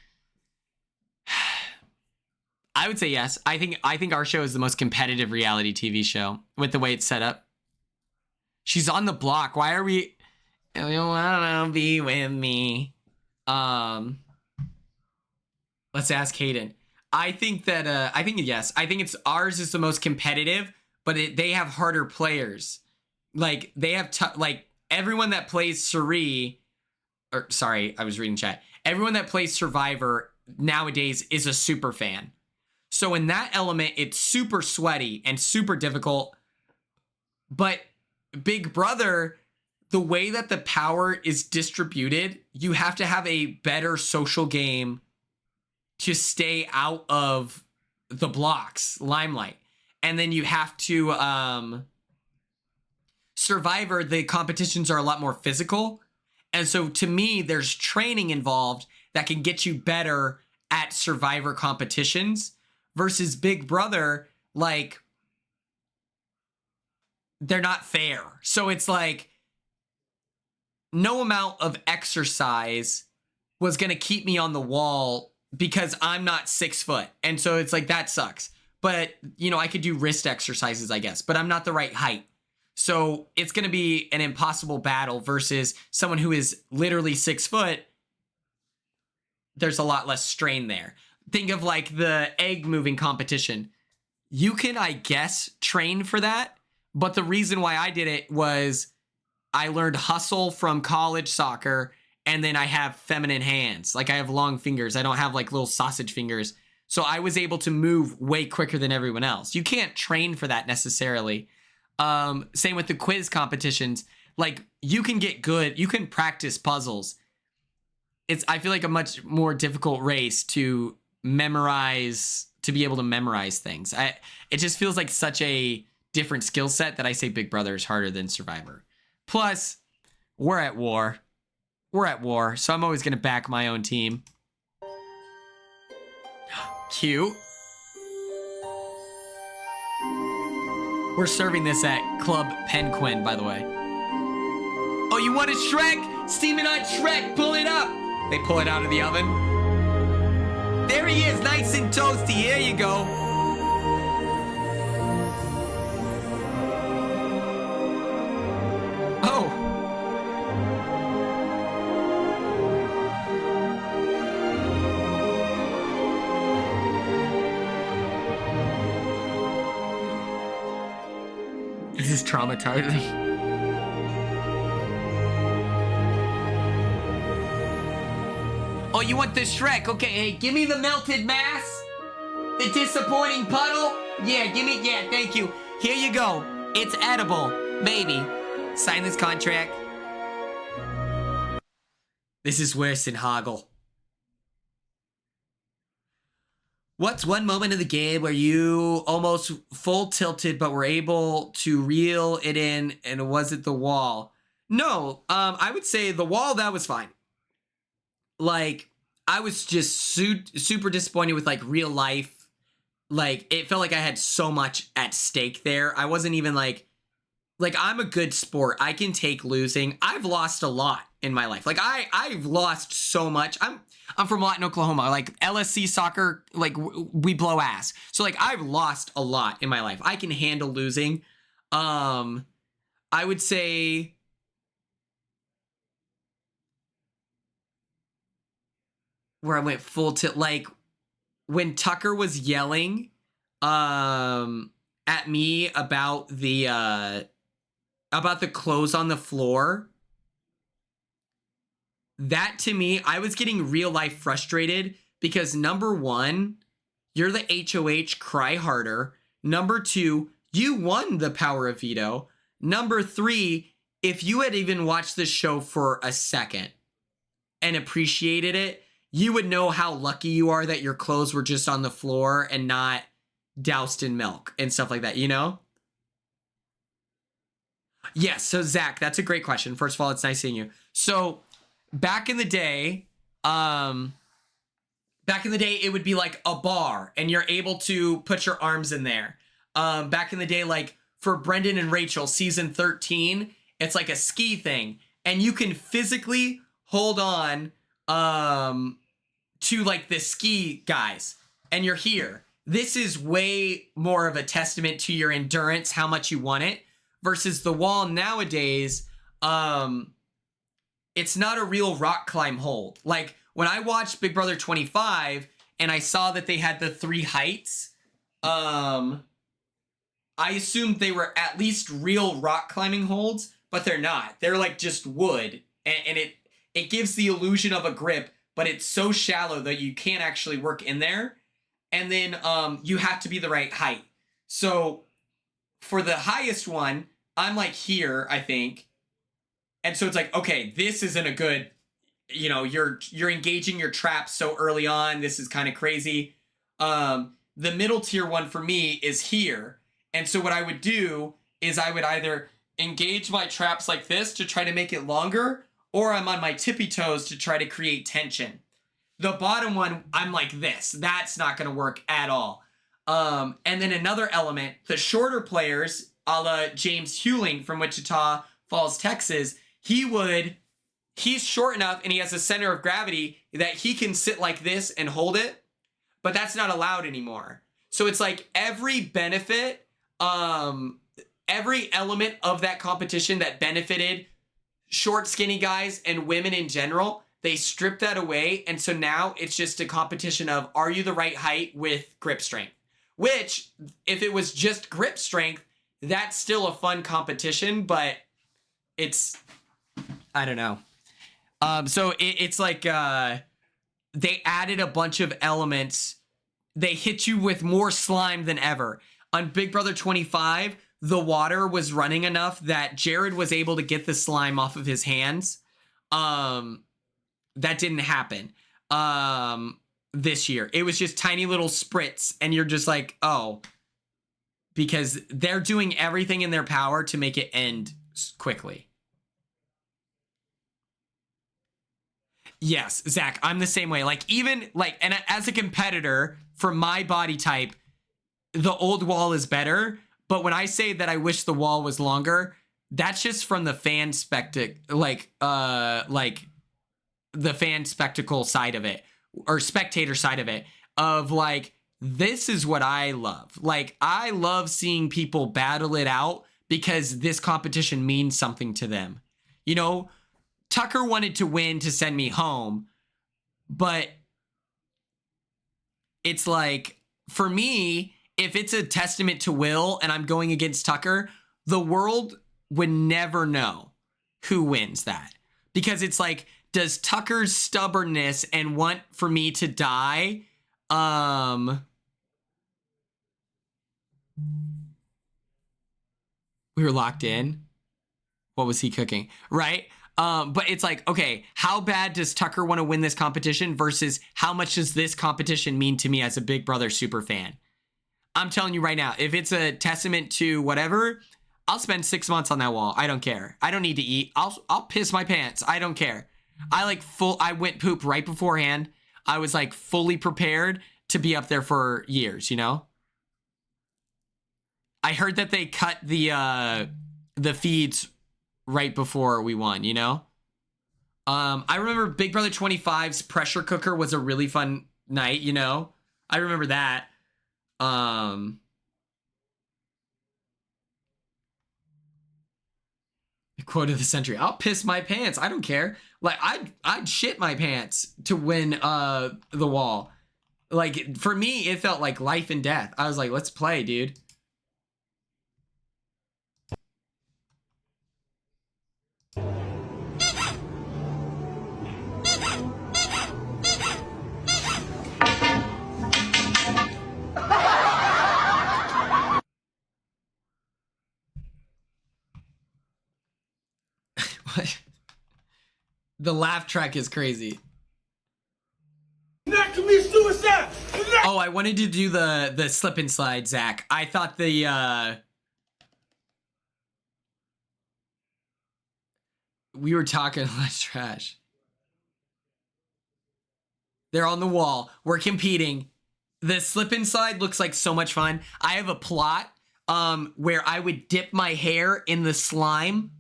I would say yes. I think our show is the most competitive reality TV show with the way it's set up. She's on the block. Why are we... You wanna be with me? Let's ask Hayden. I think that I think yes. I think it's ours is the most competitive, but they have harder players. Like they have like everyone that plays Suri, or sorry, I was reading chat. Everyone that plays Survivor nowadays is a super fan. So in that element, it's super sweaty and super difficult. But Big Brother, the way that the power is distributed, you have to have a better social game to stay out of the blocks, limelight. And then you have to, Survivor, the competitions are a lot more physical. And so to me, there's training involved that can get you better at Survivor competitions versus Big Brother, like, they're not fair. So it's like, no amount of exercise was going to keep me on the wall because I'm not 6 foot. And so it's like, that sucks. But, you know, I could do wrist exercises, I guess, but I'm not the right height. So it's going to be an impossible battle versus someone who is literally 6 foot. There's a lot less strain there. Think of like the egg moving competition. You can, I guess, train for that. But the reason why I did it was I learned hustle from college soccer, and then I have feminine hands. Like, I have long fingers. I don't have like little sausage fingers. So I was able to move way quicker than everyone else. You can't train for that necessarily. Same with the quiz competitions. Like, you can get good. You can practice puzzles. It's, I feel like, a much more difficult race to memorize, to be able to memorize things. It just feels like such a different skill set that I say Big Brother is harder than Survivor. Plus, we're at war. We're at war, so I'm always going to back my own team. Cute. We're serving this at Club Penquin, by the way. Oh, you want a Shrek? Steaming on Shrek, pull it up. They pull it out of the oven. There he is, nice and toasty. Here you go. Oh. This is traumatizing. Oh, you want the Shrek? Okay, hey, give me the melted mass. The disappointing puddle. Yeah, give me, yeah, thank you. Here you go. It's edible, baby. Sign this contract. This is worse than Hoggle. What's one moment of the game where you almost full tilted but were able to reel it in, and was it the wall? No, I would say the wall, that was fine. Like, I was just super disappointed with, like, real life. Like, it felt like I had so much at stake there. I wasn't even, like, I'm a good sport. I can take losing. I've lost a lot in my life. Like, I've lost so much. I'm from Lawton, Oklahoma. Like, LSC soccer, like, we blow ass. So, like, I've lost a lot in my life. I can handle losing. I would say... where I went full tilt, like when Tucker was yelling at me about the clothes on the floor. That, to me, I was getting real life frustrated because, number one, you're the HOH, cry harder. Number two, you won the power of veto. Number three, if you had even watched this show for a second and appreciated it, you would know how lucky you are that your clothes were just on the floor and not doused in milk and stuff like that, you know? Yes, so Zach, that's a great question. First of all, it's nice seeing you. So back in the day, it would be like a bar and you're able to put your arms in there. Back in the day, like for Brendan and Rachel, season 13, it's like a ski thing and you can physically hold on to like the ski guys and you're here. This is way more of a testament to your endurance, how much you want it, versus the wall nowadays. It's not a real rock climb hold. Like when I watched Big Brother 25 and I saw that they had the 3 heights, I assumed they were at least real rock climbing holds, but they're not. They're like just wood, and it gives the illusion of a grip, but it's so shallow that you can't actually work in there. And then you have to be the right height. So for the highest one, I'm like here, I think. And so it's like, okay, this isn't a good you know, you're engaging your traps so early on. This is kind of crazy. The middle tier one for me is here. And so what I would do is I would either engage my traps like this to try to make it longer, or I'm on my tippy toes to try to create tension. The bottom one, I'm like this. That's not going to work at all. And then another element, the shorter players, a la James Hewling from Wichita Falls, Texas, he's short enough and he has a center of gravity that he can sit like this and hold it, but that's not allowed anymore. So it's like every benefit, every element of that competition that benefited short, skinny guys and women in general, they stripped that away. And so now it's just a competition of, are you the right height with grip strength? Which, if it was just grip strength, that's still a fun competition, but it's, I don't know. So it's like they added a bunch of elements. They hit you with more slime than ever. On Big Brother 25, the water was running enough that Jared was able to get the slime off of his hands. That didn't happen this year. It was just tiny little spritz, and you're just like, oh, because they're doing everything in their power to make it end quickly. Yes, Zach, I'm the same way. Like, even, like, and as a competitor, for my body type, the old wall is better. But when I say that I wish the wall was longer, that's just from the fan the fan spectacle side of it, or spectator side of it, of like, this is what I love. Like, I love seeing people battle it out because this competition means something to them. You know, Tucker wanted to win to send me home, but it's like, for me, if it's a testament to Will and I'm going against Tucker, the world would never know who wins that. Because it's like, does Tucker's stubbornness and want for me to die, we were locked in. What was he cooking? Right? But it's like, okay, how bad does Tucker want to win this competition versus how much does this competition mean to me as a Big Brother super fan? I'm telling you right now, if it's a testament to whatever, I'll spend 6 months on that wall. I don't care. I don't need to eat. I'll piss my pants. I don't care. I went poop right beforehand. I was like fully prepared to be up there for years, you know? I heard that they cut the feeds right before we won, you know? I remember Big Brother 25's pressure cooker was a really fun night, you know? I remember that. Quote of the century. I'll piss my pants. I don't care. Like, I'd shit my pants to win the wall. Like, for me, it felt like life and death. I was like, let's play, dude. The laugh track is crazy. Not commit suicide! Oh, I wanted to do the slip and slide, Zach. I thought we were talking a lot of trash. They're on the wall. We're competing. The slip and slide looks like so much fun. I have a plot where I would dip my hair in the slime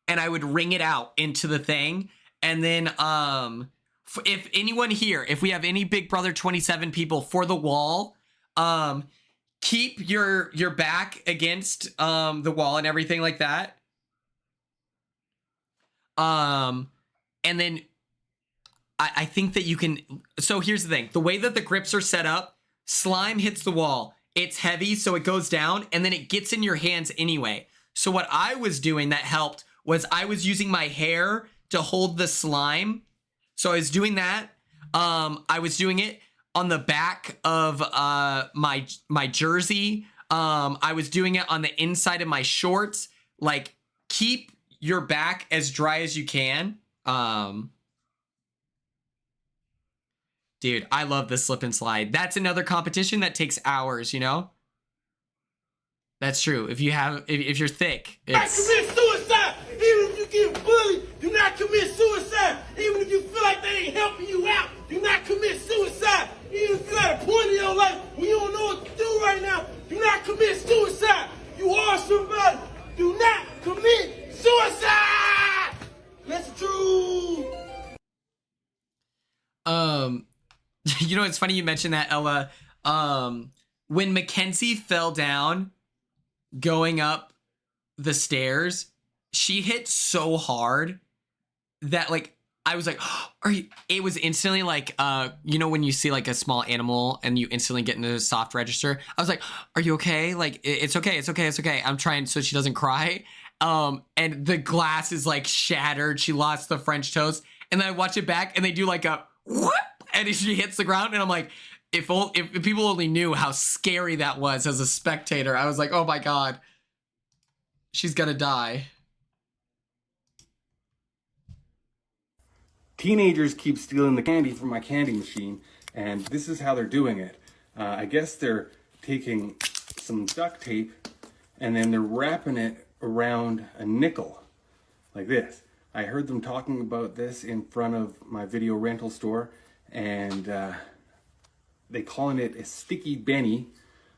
and I would wring it out into the thing. And then if anyone here, if we have any Big Brother 27 people for the wall, keep your back against the wall and everything like that. And then I think that you can, so here's the thing. The way that the grips are set up, slime hits the wall. It's heavy, so it goes down, and then it gets in your hands anyway. So what I was doing that helped was I was using my hair to hold the slime. So I was doing that. I was doing it on the back of my jersey. I was doing it on the inside of my shorts. Like, keep your back as dry as you can. Dude, I love the slip and slide. That's another competition that takes hours, you know? That's true. If you're thick, it's... Commit suicide! Even if you get bullied, do not commit suicide! Even if you feel like they ain't helping you out, do not commit suicide! Even if you're at a point in your life where you don't know what to do right now, do not commit suicide! You are somebody! Do not commit suicide! That's true! You know, it's funny you mentioned that, Ella. When Mackenzie fell down going up the stairs, she hit so hard that, like, I was like, are you? It was instantly like, you know, when you see like a small animal and you instantly get into a soft register. I was like, are you okay? Like, it's okay, it's okay, it's okay. I'm trying so she doesn't cry. And the glass is like shattered. She lost the French toast. And then I watch it back and they do like a whoop, and she hits the ground. And I'm like, if people only knew how scary that was as a spectator, I was like, oh my God, she's gonna die. Teenagers keep stealing the candy from my candy machine, and this is how they're doing it. I guess they're taking some duct tape and then they're wrapping it around a nickel, like this. I heard them talking about this in front of my video rental store, and they calling it a sticky Benny.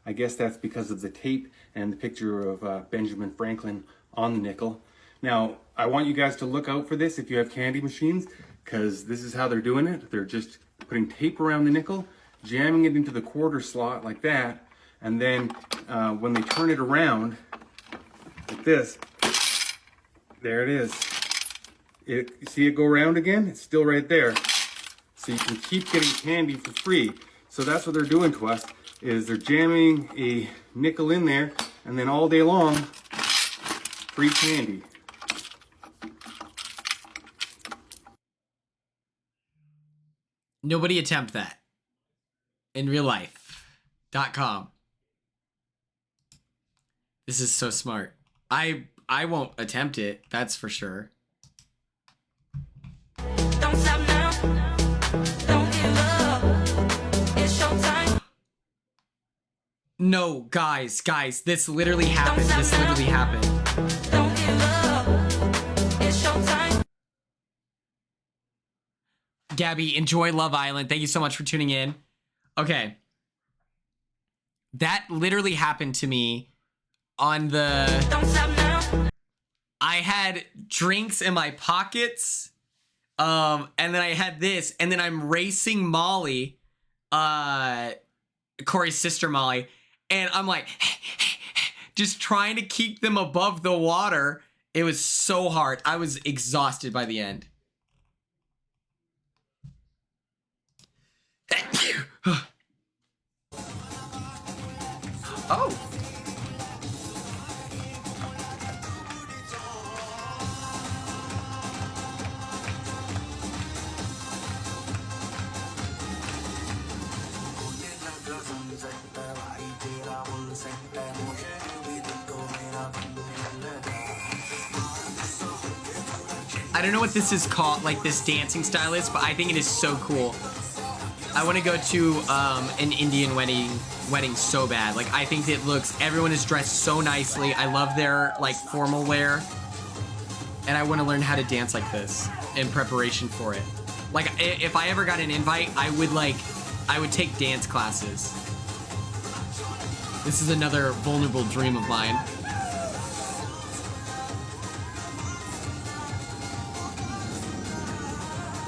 I guess that's because of the tape and the picture of Benjamin Franklin on the nickel. Now, I want you guys to look out for this if you have candy machines, because this is how they're doing it. They're just putting tape around the nickel, jamming it into the quarter slot like that, and then when they turn it around like this, there it is. See it go around again? It's still right there. So you can keep getting candy for free. So that's what they're doing to us, is they're jamming a nickel in there, and then all day long, free candy. Nobody attempt that in real life.com. This is so smart. I won't attempt it, that's for sure. Don't stop now. Don't give up. It's showtime. No, guys, this literally happened. This literally happened. Don't give up. It's showtime. Gabby, enjoy Love Island. Thank you so much for tuning in. Okay. That literally happened to me on the... Don't stop now. I had drinks in my pockets, and then I had this, and then I'm racing Molly, Corey's sister Molly, and I'm like, just trying to keep them above the water. It was so hard. I was exhausted by the end. Oh. I don't know what this is called, like this dancing style is, but I think it is so cool. I want to go to an Indian wedding so bad. Like, I think it looks, everyone is dressed so nicely. I love their like formal wear, and I want to learn how to dance like this in preparation for it. Like, if I ever got an invite, I would take dance classes. This is another vulnerable dream of mine.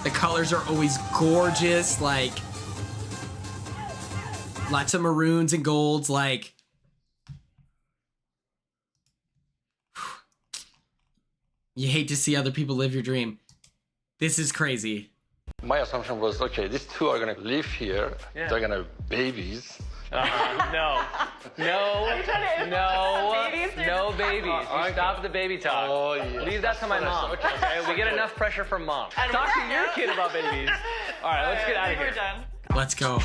The colors are always gorgeous, like lots of maroons and golds, like you hate to see other people live your dream. This is crazy. My assumption was, okay, these two are gonna live here. Yeah. They're gonna have babies. No babies. You stop the baby talk. Oh, yeah. Leave that to my mom. Okay, we get enough pressure from mom. Talk to your kid about babies. All right, let's get out of here. We're done. Let's go.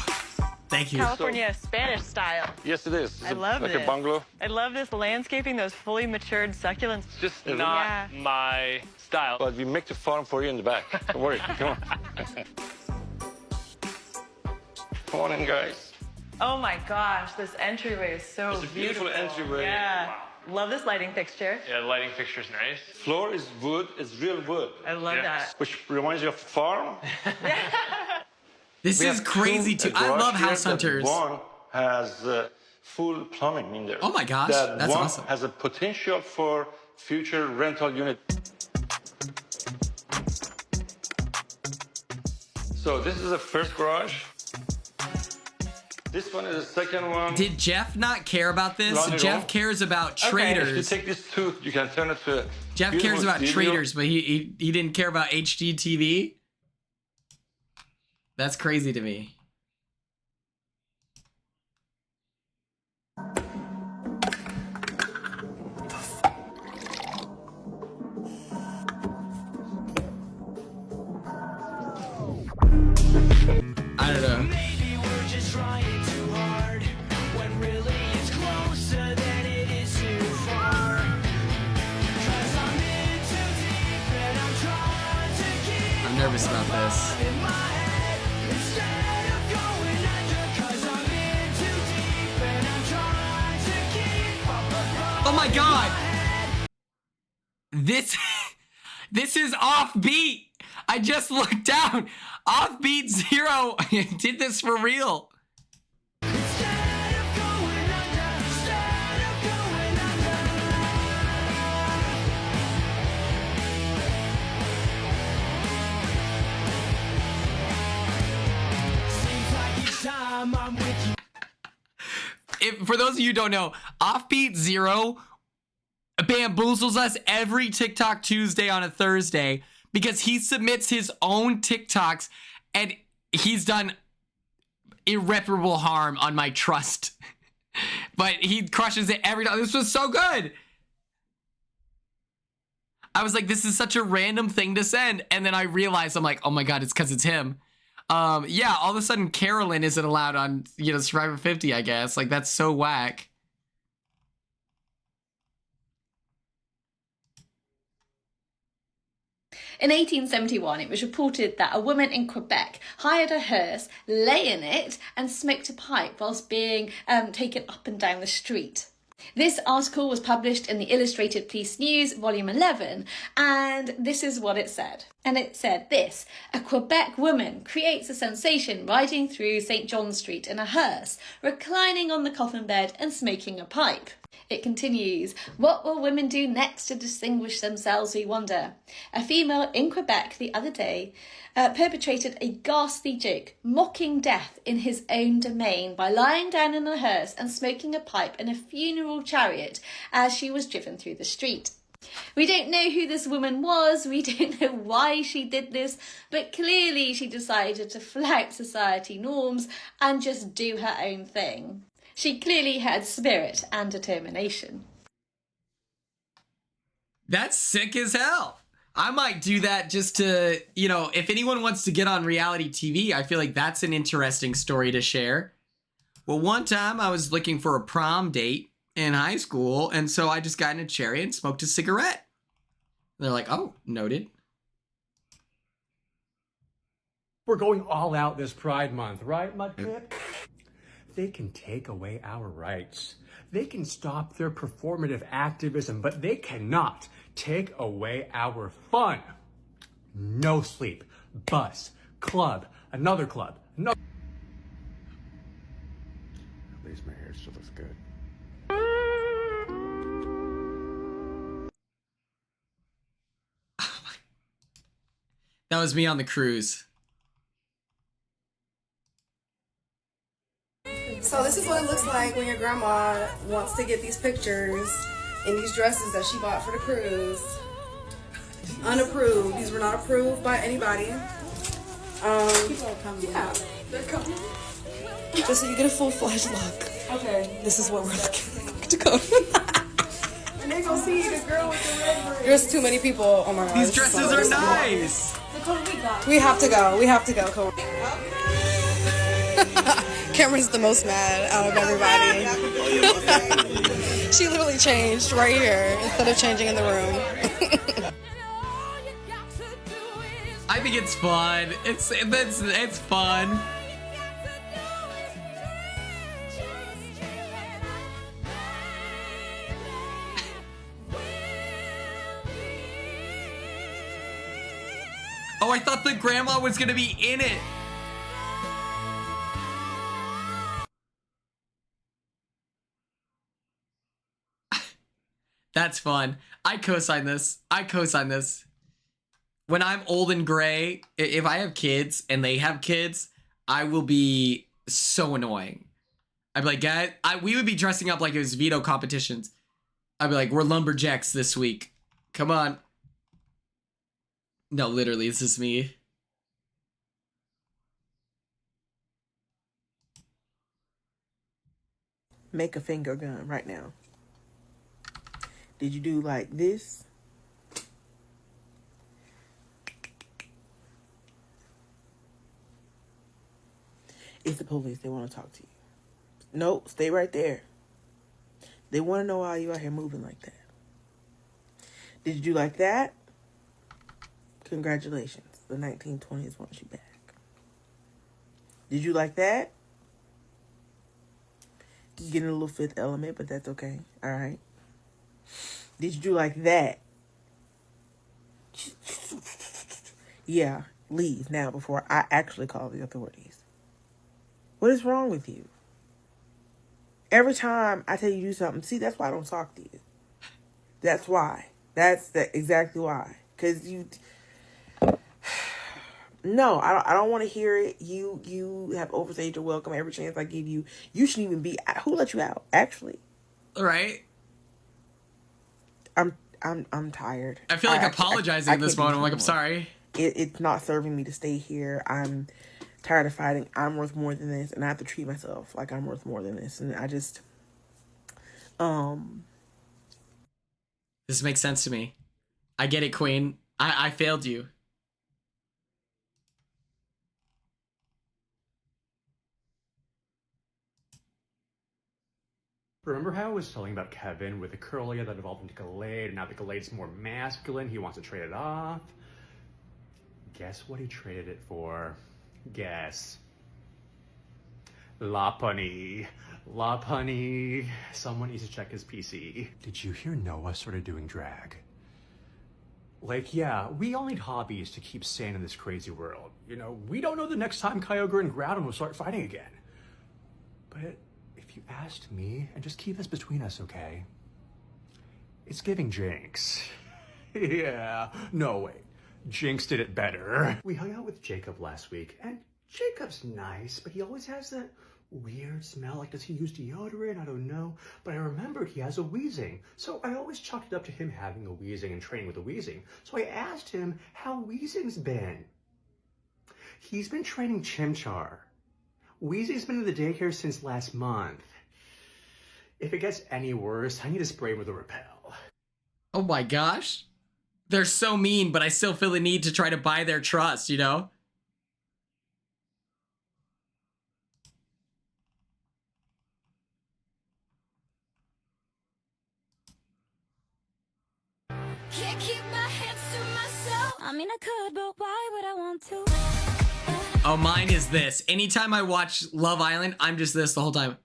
Thank you. California Spanish style. Yes, it is. I love like this. a bungalow. I love this landscaping, those fully matured succulents. Just not my style. But we make the farm for you in the back. Don't worry. Come on. Come on in, guys. Oh my gosh, this entryway is so It's a beautiful entryway. Yeah. Love this lighting fixture. Yeah, the lighting fixture's nice. Floor is wood. It's real wood. I love that. Which reminds you of farm. This We is have crazy two too. I garage love here House that Hunters. One has full plumbing in there. Oh my gosh, that that's one awesome. has a potential for future rental unit. So this is the first garage. This one is the second one. Did Jeff not care about this? Laundry Jeff room. cares about If you traders. take this tooth, you can turn it to a Jeff beautiful cares about studio. traders, but he didn't care about HD TV. That's crazy to me. I don't know. Maybe we're just trying too hard when really it's closer than it is too far. 'Cause I'm in too deep and I'm trying to keep I'm nervous about this. in my head instead of going under. 'Cause I'm in too deep and I'm trying to keep up. Oh my god! This is offbeat. I just looked down. Offbeat Zero did this for real. For those of you who don't know, Offbeat Zero bamboozles us every TikTok Tuesday on a Thursday because he submits his own TikToks and he's done irreparable harm on my trust. But he crushes it every time. This was so good. I was like, this is such a random thing to send. And then I realized, I'm like, oh my God, it's because it's him. Yeah, all of a sudden Carolyn isn't allowed on, Survivor 50, I guess. Like, that's so whack. In 1871, it was reported that a woman in Quebec hired a hearse, lay in it, and smoked a pipe whilst being taken up and down the street. This article was published in the Illustrated Police News, Volume 11, and this is what it said. And it said this: a Quebec woman creates a sensation riding through St. John Street in a hearse, reclining on the coffin bed and smoking a pipe. It continues, what will women do next to distinguish themselves, we wonder? A female in Quebec the other day perpetrated a ghastly joke, mocking death in his own domain by lying down in a hearse and smoking a pipe in a funeral chariot as she was driven through the street. We don't know who this woman was, we don't know why she did this, but clearly she decided to flout society norms and just do her own thing. She clearly had spirit and determination. That's sick as hell. I might do that just to, if anyone wants to get on reality TV, I feel like that's an interesting story to share. Well, one time I was looking for a prom date in high school, and so I just got in a chariot and smoked a cigarette. They're like, oh, noted. We're going all out this Pride Month, right, Mudkip? They can take away our rights. They can stop their performative activism, but they cannot take away our fun. No sleep, bus, club, another club, another. At least my hair still looks good. That was me on the cruise. So this is what it looks like when your grandma wants to get these pictures in these dresses that she bought for the cruise. Unapproved. These were not approved by anybody. People are coming. Yeah, they're coming. Just so you get a full-fledged look. Okay. This is what we're looking to go. And they gonna see the girl with the red braid. There's too many people. Oh my god. These dresses are nice. We have to go. We have to go, Cole. Cameron's the most mad out of everybody. She literally changed right here instead of changing in the room. I think it's fun. It's fun. Oh, I thought the grandma was gonna be in it. That's fun. I co-sign this. I co-sign this. When I'm old and gray, if I have kids and they have kids, I will be so annoying. I'd be like, guys, we would be dressing up like it was veto competitions. I'd be like, we're lumberjacks this week. Come on. No, literally, this is me. Make a finger gun right now. Did you do like this? It's the police. They want to talk to you. Nope, stay right there. They want to know why you out here moving like that. Did you do like that? Congratulations. The 1920s want you back. Did you like that? You're getting a little Fifth Element, but that's okay. All right. Did you do like that? Yeah, leave now before I actually call the authorities. What is wrong with you? Every time I tell you to do something, see, that's why I don't talk to you. That's why. That's exactly why. Because you... No, I don't want to hear it. You have overstayed your welcome every chance I give you. You shouldn't even be... Who let you out, actually? Right? I'm tired. I feel like apologizing at this moment. I'm like, I'm sorry. It's not serving me to stay here. I'm tired of fighting. I'm worth more than this, and I have to treat myself like I'm worth more than this. And I just, This makes sense to me. I get it, Queen. I failed you. Remember how I was telling about Kevin with the curlia that evolved into Glade, and now the Glade's more masculine, he wants to trade it off? Guess what he traded it for? Guess. La Punny. La Punny. Someone needs to check his PC. Did you hear Noah started doing drag? Like, yeah, we all need hobbies to keep sane in this crazy world. You know, we don't know the next time Kyogre and Groudon will start fighting again. But if you asked me, and just keep this between us, okay? It's giving Jinx. Yeah, no, wait. Jinx did it better. We hung out with Jacob last week, and Jacob's nice, but he always has that weird smell. Like, does he use deodorant? I don't know. But I remembered he has a wheezing. So I always chalked it up to him having a wheezing and training with a wheezing. So I asked him how wheezing's been. He's been training Chimchar. Wheezing's been in the daycare since last month. If it gets any worse, I need to spray him with a Repel. Oh my gosh. They're so mean, but I still feel the need to try to buy their trust, you know? Can't keep my hands to myself. I mean, I could, but why would I want to? Oh, mine is this. Anytime I watch Love Island, I'm just this the whole time.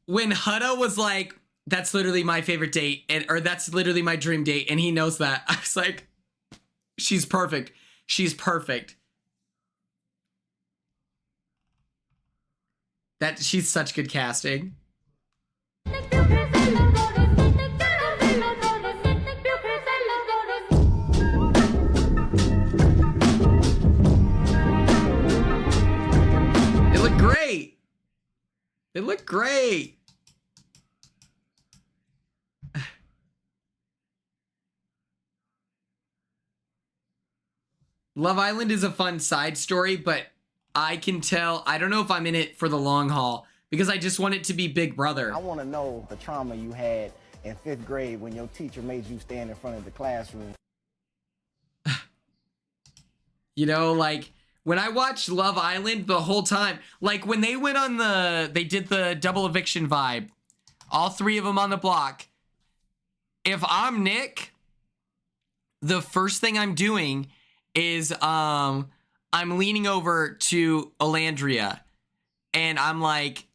When Hutta was like, that's literally my favorite date, or that's literally my dream date, and he knows that, I was like, she's perfect. She's perfect. She's such good casting. They look great. They look great. Love Island is a fun side story, but I can tell, I don't know if I'm in it for the long haul because I just want it to be Big Brother. I want to know the trauma you had in 5th grade when your teacher made you stand in front of the classroom. You know, like when I watched Love Island the whole time, like when they went on they did the double eviction vibe, all 3 of them on the block. If I'm Nick, the first thing I'm doing is I'm leaning over to Olandria and I'm like,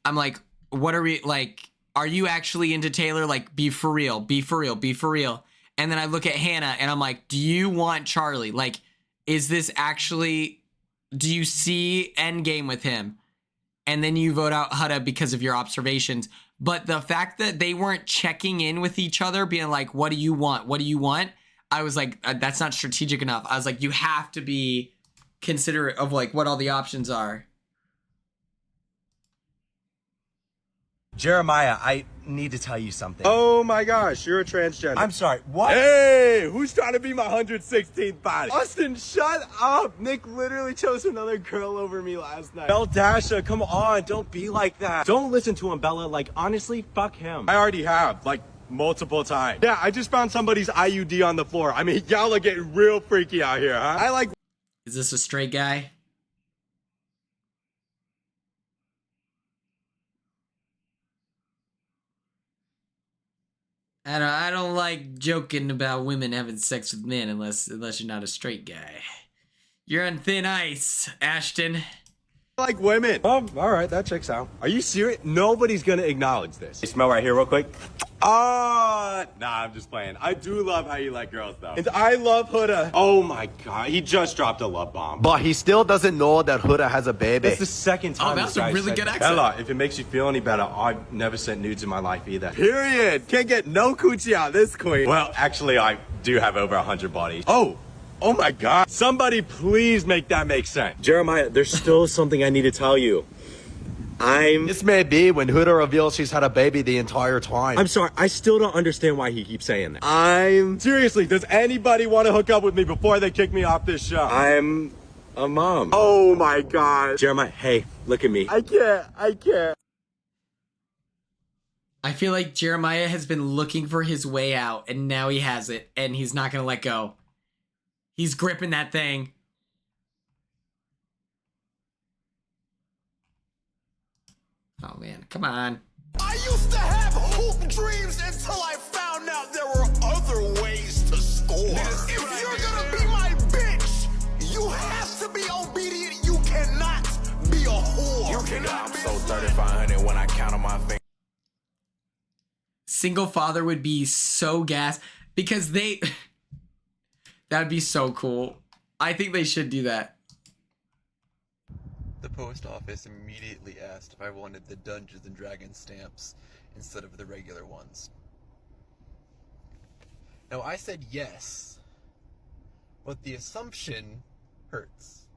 what are we like? Are you actually into Taylor? Like, be for real, be for real, be for real. And then I look at Hannah and I'm like, do you want Charlie? Like, is this actually, do you see endgame with him? And then you vote out Huda because of your observations. But the fact that they weren't checking in with each other, being like, what do you want? What do you want? I was like, that's not strategic enough. I was like, you have to be considerate of like what all the options are. Jeremiah, I need to tell you something. Oh my gosh, you're a transgender. I'm sorry, what? Hey, who's trying to be my 116th body? Austin, shut up. Nick literally chose another girl over me last night. Dasha, come on, don't be like that. Don't listen to him, Bella. Like, honestly, fuck him. I already have, like, multiple times. Yeah, I just found somebody's IUD on the floor. I mean, y'all are getting real freaky out here, huh? I like... Is this a straight guy? I don't like joking about women having sex with men unless you're not a straight guy. You're on thin ice, Ashton. I like women. Oh, all right, that checks out. Are you serious? Nobody's gonna acknowledge this. You smell right here real quick. Nah, I'm just playing. I do love how you like girls, though. And I love Huda. Oh my God, he just dropped a love bomb. But he still doesn't know that Huda has a baby. That's the second time. Oh, that's a really good accent. Bella, if it makes you feel any better, I've never sent nudes in my life either. Period. Can't get no coochie out of this queen. Well, actually, I do have over 100 bodies. Oh my God. Somebody please make that make sense. Jeremiah, there's still something I need to tell you. This may be when Huda reveals she's had a baby the entire time. I'm sorry, I still don't understand why he keeps saying that. Seriously, does anybody want to hook up with me before they kick me off this show? I'm a mom. Oh my God. Jeremiah, hey, look at me. I can't. I feel like Jeremiah has been looking for his way out, and now he has it, and he's not gonna let go. He's gripping that thing. Oh man, come on. I used to have hoop dreams until I found out there were other ways to score. If you're gonna be my bitch, you have to be obedient. You cannot be a whore. You cannot. I'm so 3,500 when I count on my fingers. Single father would be so gas because they... That'd be so cool. I think they should do that. The post office immediately asked if I wanted the Dungeons and Dragons stamps instead of the regular ones. Now I said yes, but the assumption hurts.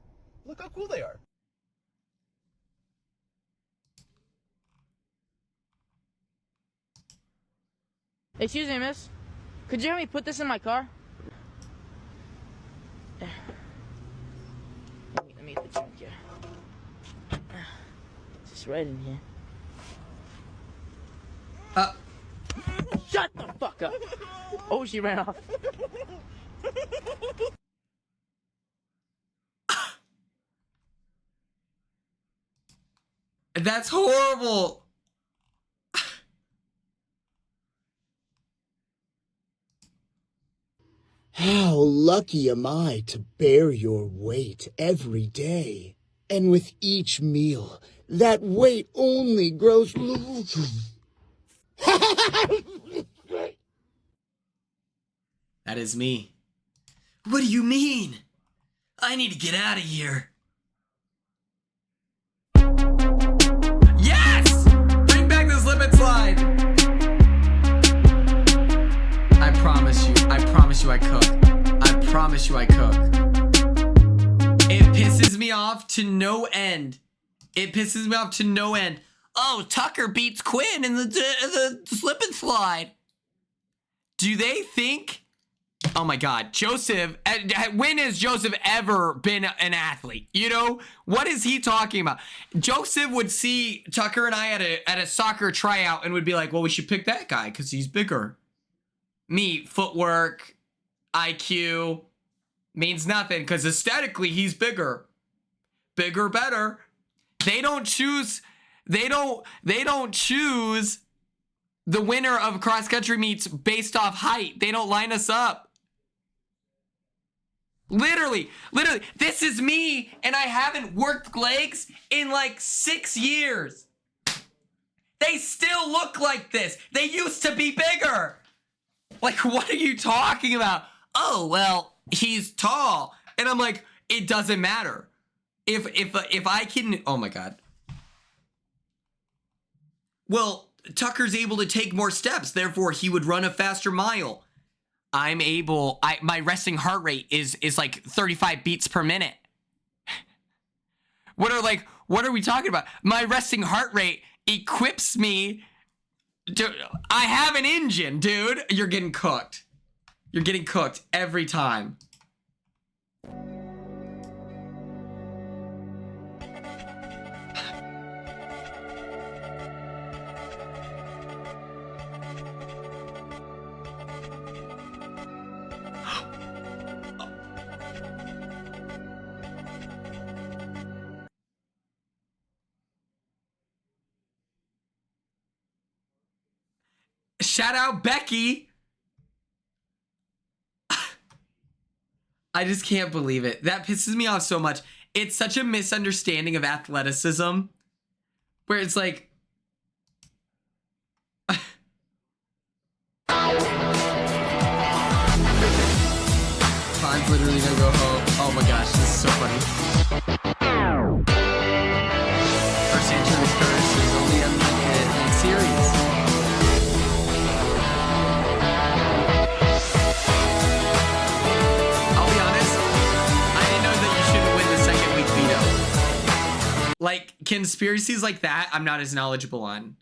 Look how cool they are. Excuse me, miss. Could you help me put this in my car? Let me get the trunk here. It's just right in here. Shut the fuck up! Oh, she ran off. That's horrible! How lucky am I to bear your weight every day. And with each meal, that weight only grows. That is me. What do you mean? I need to get out of here. Yes! Bring back the slip and slide. I promise you I cook. I promise you I cook. It pisses me off to no end. It pisses me off to no end. Oh, Tucker beats Quinn in the slip and slide. Do they think... Oh my God, Joseph, when has Joseph ever been an athlete? You know, what is he talking about? Joseph would see Tucker and I at a soccer tryout and would be like, well, we should pick that guy because he's bigger. Me, footwork, IQ, means nothing because aesthetically he's bigger. Bigger, better. They don't choose the winner of cross-country meets based off height. They don't line us up. Literally, this is me, and I haven't worked legs in like 6 years. They still look like this. They used to be bigger. Like, what are you talking about? Oh, well, he's tall. And I'm like, it doesn't matter. If I can, oh my God. Well, Tucker's able to take more steps, therefore he would run a faster mile. My resting heart rate is like 35 beats per minute. What are we talking about? My resting heart rate equips me to, I have an engine, dude. You're getting cooked. You're getting cooked every time. Shout out Becky. I just can't believe it. That pisses me off so much. It's such a misunderstanding of athleticism where it's like Khan's literally gonna go home. Oh my gosh, this is so funny. First entry was cursed. There's only a series. Like, conspiracies like that, I'm not as knowledgeable on.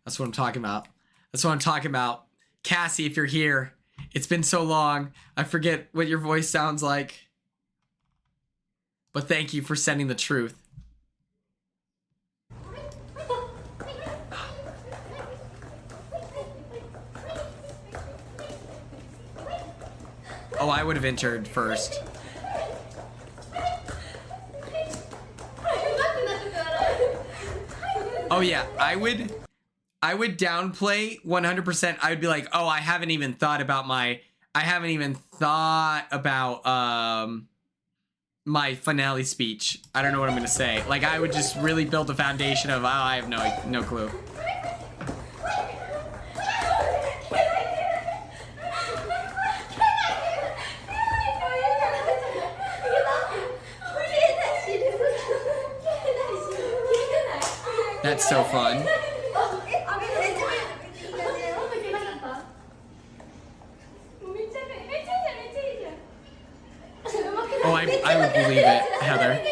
That's what I'm talking about. That's what I'm talking about. Cassie, if you're here, it's been so long. I forget what your voice sounds like. But thank you for sending the truth. Oh, I would have entered first. Oh yeah, I would downplay 100%. I would be like, oh, I haven't even thought about my finale speech. I don't know what I'm gonna say. Like, I would just really build the foundation of, oh, I have no clue. That's so fun. Oh, I would believe it, Heather.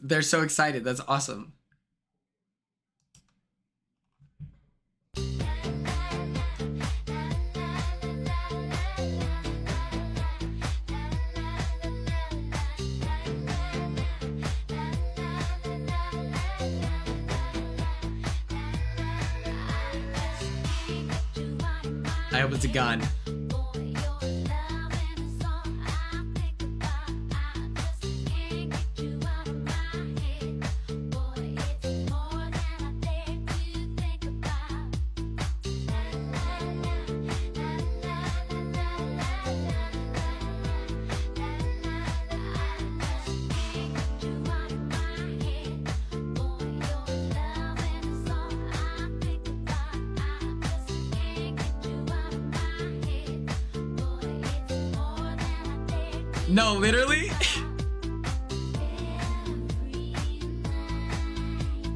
They're so excited. That's awesome. I hope it's a gun. No, literally?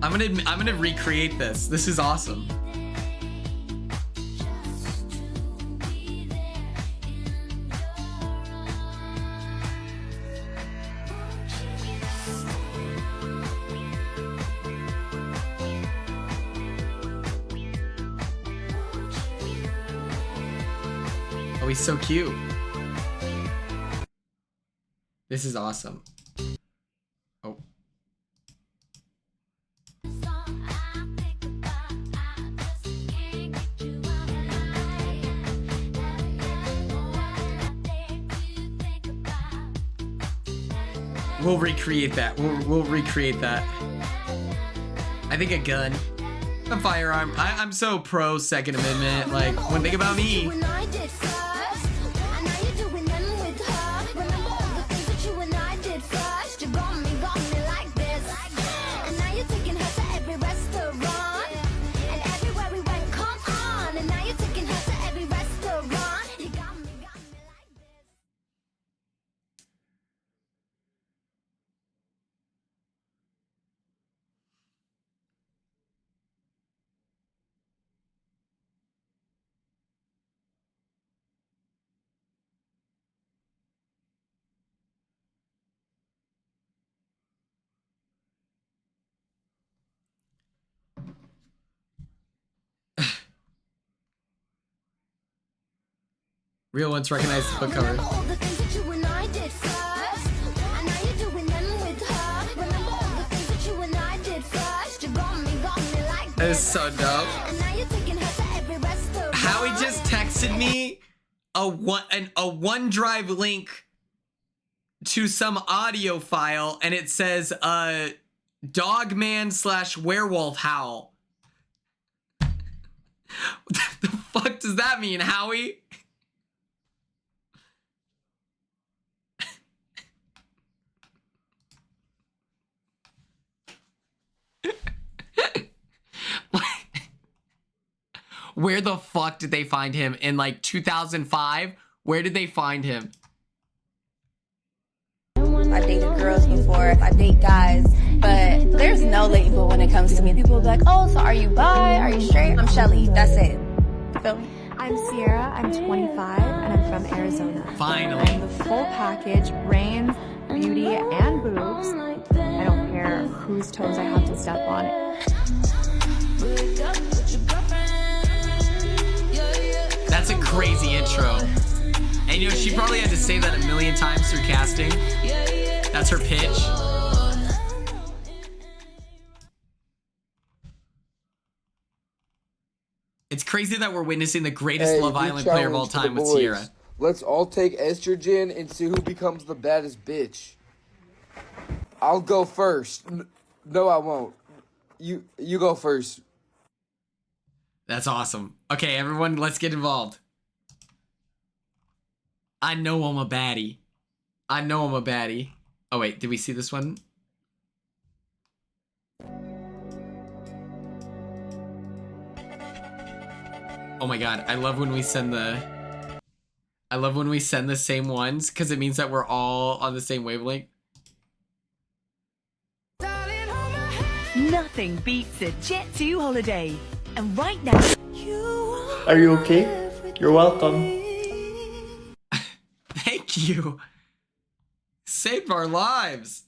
I'm gonna recreate this. This is awesome. Oh, he's so cute. This is awesome. Oh. We'll recreate that. We'll recreate that. I think a gun. A firearm. I'm so pro Second Amendment. Like, one thing about me. Real ones recognize the book cover. That is so dope. Howie just texted me a OneDrive link to some audio file, and it says dogman/werewolf howl. What the fuck does that mean, Howie? Where the fuck did they find him in like 2005? Where did they find him? I dated girls before, I date guys, but there's no label when it comes to me. People will be like, oh, so are you bi? Are you straight? I'm Shelly. That's it. Feel me? I'm Sierra, I'm 25, and I'm from Arizona. Finally. I'm the full package, brains, beauty, and boobs. I don't care whose toes I have to step on. That's a crazy intro. And you know, she probably had to say that a million times through casting. That's her pitch. It's crazy that we're witnessing the greatest Love Island player of all time with Sierra. Let's all take estrogen and see who becomes the baddest bitch. I'll go first. No, I won't. You go first. That's awesome. Okay, everyone, let's get involved. I know I'm a baddie. I know I'm a baddie. Oh wait, did we see this one? Oh my god, I love when we send the same ones, because it means that we're all on the same wavelength. Nothing beats a Jet 2 holiday. And right now... Are you okay? You're welcome. Thank you. Saved our lives.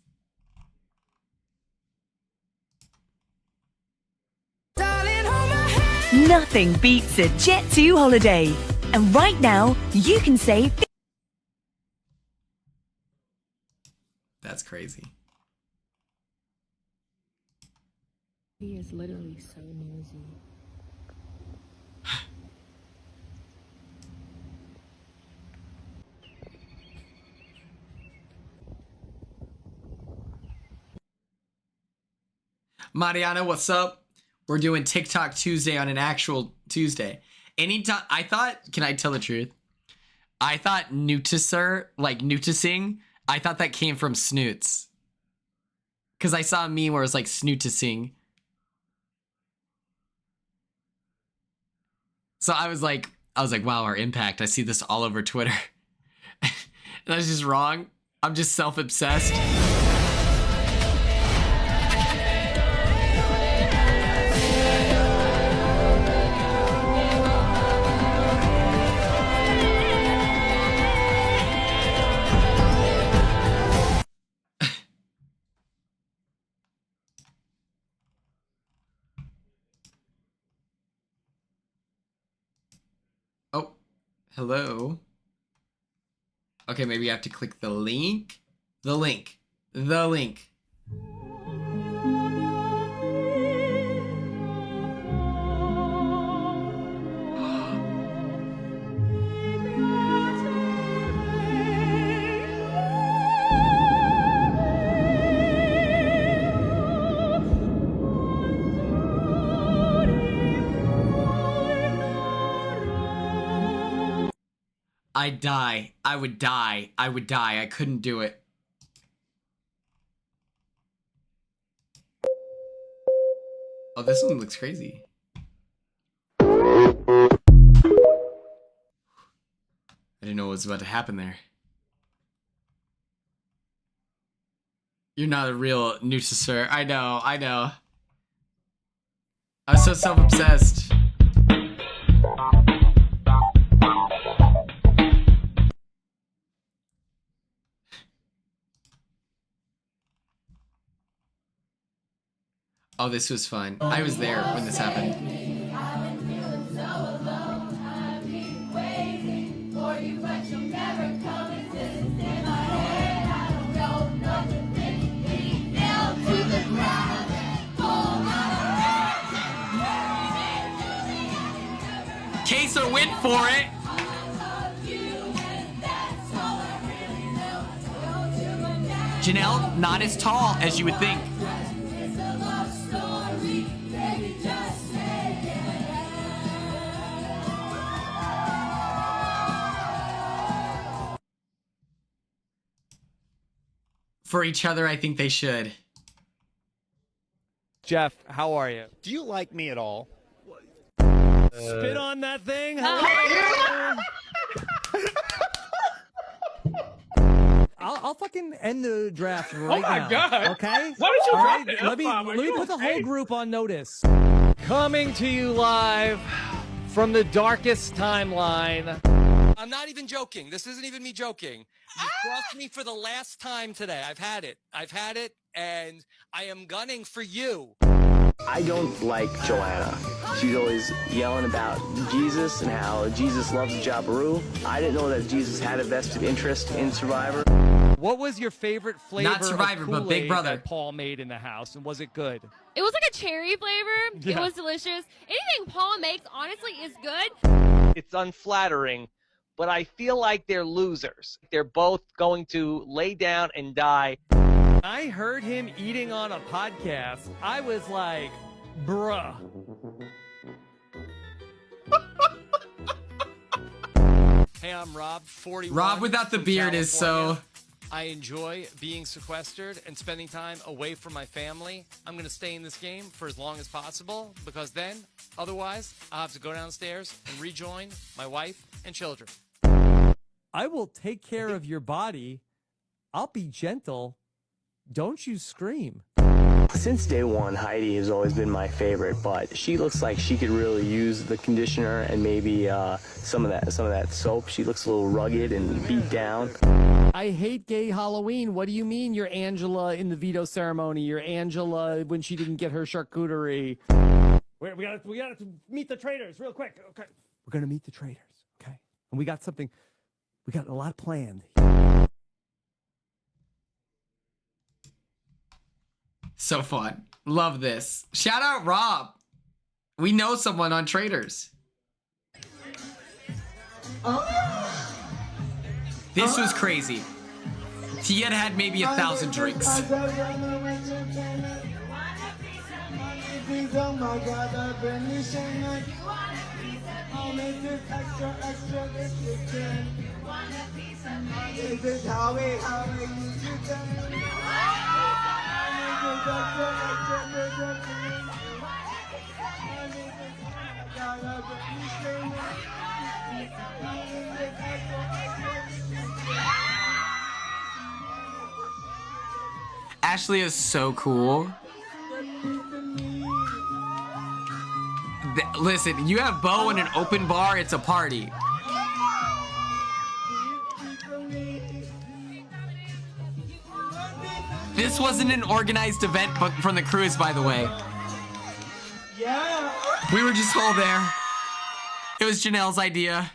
Nothing beats a Jet 2 holiday. And right now, you can save... That's crazy. He is literally so nosy. Mariana, what's up? We're doing TikTok Tuesday on an actual Tuesday. Anytime, I thought, can I tell the truth? I thought nutuser, like nutusing, I thought that came from snoots. Because I saw a meme where it was like snootusing. So I was like, wow, our impact. I see this all over Twitter. And I was just wrong. I'm just self-obsessed. Oh, hello. Okay, maybe I have to click the link. The link. I'd die. I would die. I would die. I couldn't do it. Oh, this one looks crazy. I didn't know what was about to happen there. You're not a real Nutrisir. I know, I know. I'm so self-obsessed. Oh, this was fun. I was there when this happened. Queso went for it. Janelle, not as tall as you would think. For each other, I think they should. Jeff, how are you? Do you like me at all? Spit on that thing. I'll fucking end the draft right now. Oh my God. Okay? Why don't you All drop right, the let me F-bomb? Are you put the okay? whole group on notice. Coming to you live from the darkest timeline. I'm not even joking. This isn't even me joking. You crossed me for the last time today. I've had it, and I am gunning for you. I don't like Joanna. She's always yelling about Jesus and how Jesus loves Jabiru. I didn't know that Jesus had a vested interest in Survivor. What was your favorite flavor Not Survivor, of but Big Kool-Aid Brother. that Paul made in the house, and was it good? It was like a cherry flavor. It Yeah. was delicious. Anything Paul makes, honestly, is good. It's unflattering, but I feel like they're losers. They're both going to lay down and die. I heard him eating on a podcast. I was like, bruh. Hey, I'm Rob, 41. Rob without the from beard is California. so... I enjoy being sequestered and spending time away from my family. I'm going to stay in this game for as long as possible because then, otherwise, I'll have to go downstairs and rejoin my wife and children. I will take care of your body. I'll be gentle. Don't you scream. Since day one, Heidi has always been my favorite, but she looks like she could really use the conditioner and maybe some of that soap. She looks a little rugged and beat down. I hate gay Halloween. What do you mean you're Angela in the veto ceremony? You're Angela when she didn't get her charcuterie. We gotta meet the traders real quick. Okay. We're gonna meet the traders, okay? And we got a lot planned. So fun. Love this. Shout out Rob. We know someone on Traders. This was crazy. He had maybe 1,000 drinks. Ashley is so cool. Listen, you have Bo in an open bar, it's a party. This wasn't an organized event from the cruise, by the way. Yeah. We were just all there. It was Janelle's idea.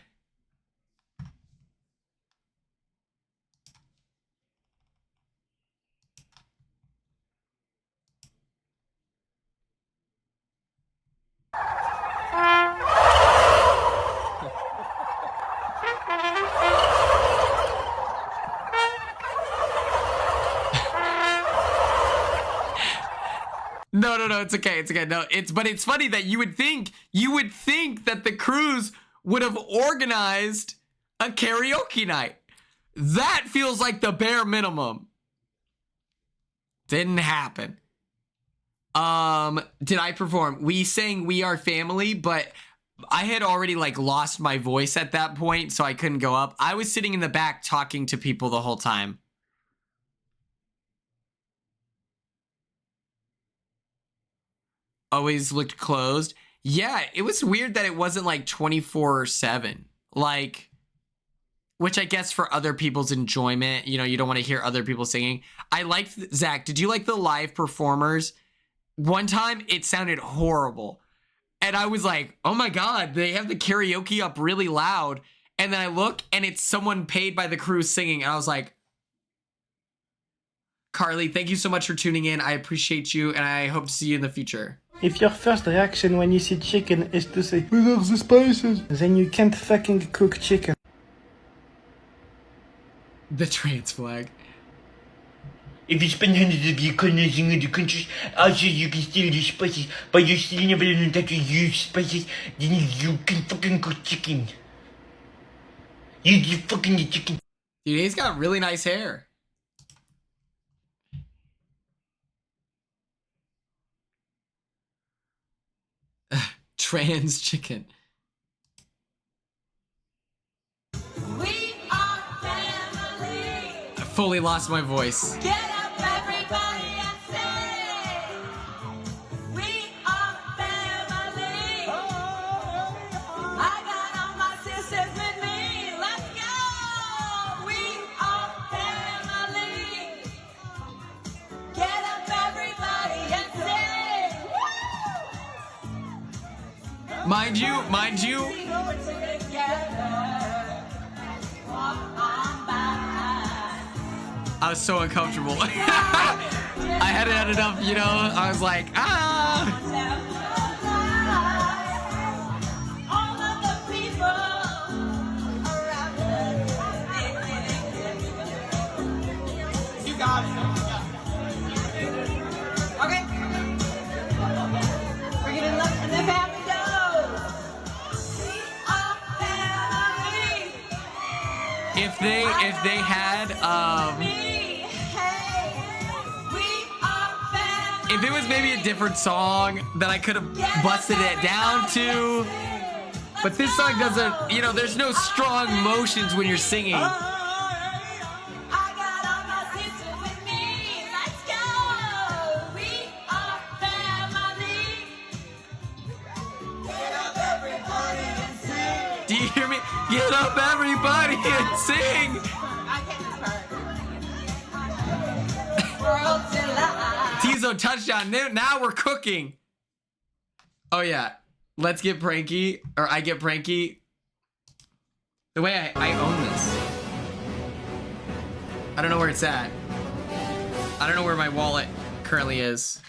No, it's okay. No, but it's funny that you would think that the cruise would have organized a karaoke night. That feels like the bare minimum. Didn't happen. Did I perform? We sang We Are Family, but I had already like lost my voice at that point, so I couldn't go up. I was sitting in the back talking to people the whole time. Always looked closed. Yeah, it was weird that it wasn't like 24/7. Like, which I guess for other people's enjoyment, you know, you don't want to hear other people singing. I liked, Zach, did you like the live performers? One time it sounded horrible. And I was like, oh my God, they have the karaoke up really loud. And then I look and it's someone paid by the crew singing. And I was like, Carly, thank you so much for tuning in. I appreciate you and I hope to see you in the future. If your first reaction when you see chicken is to say, where are the spices? Then you can't fucking cook chicken. The trans flag. If you spend hundreds of years colonizing other countries, also you can steal the spices, but you still never learn how to use spices, then you can fucking cook chicken. You fucking the chicken. Dude, he's got really nice hair. Trans chicken. We are family. I fully lost my voice. Get up, everybody, and say, we are family. I got all my sisters with me. Let's go. We are family. Get up, everybody, and say, Mind you. I was so uncomfortable. I hadn't had enough, you know. I was like, You got it. Okay. Bring it in the family goes. We are family. If they had if it was maybe a different song that I could have busted it down to, but this song doesn't, you know, there's no strong motions when you're singing. Do you hear me? Get up, everybody, and sing! Tizo touchdown. Now we're cooking. Oh, yeah. Let's get pranky. Or I get pranky. The way I own this. I don't know where it's at. I don't know where my wallet currently is.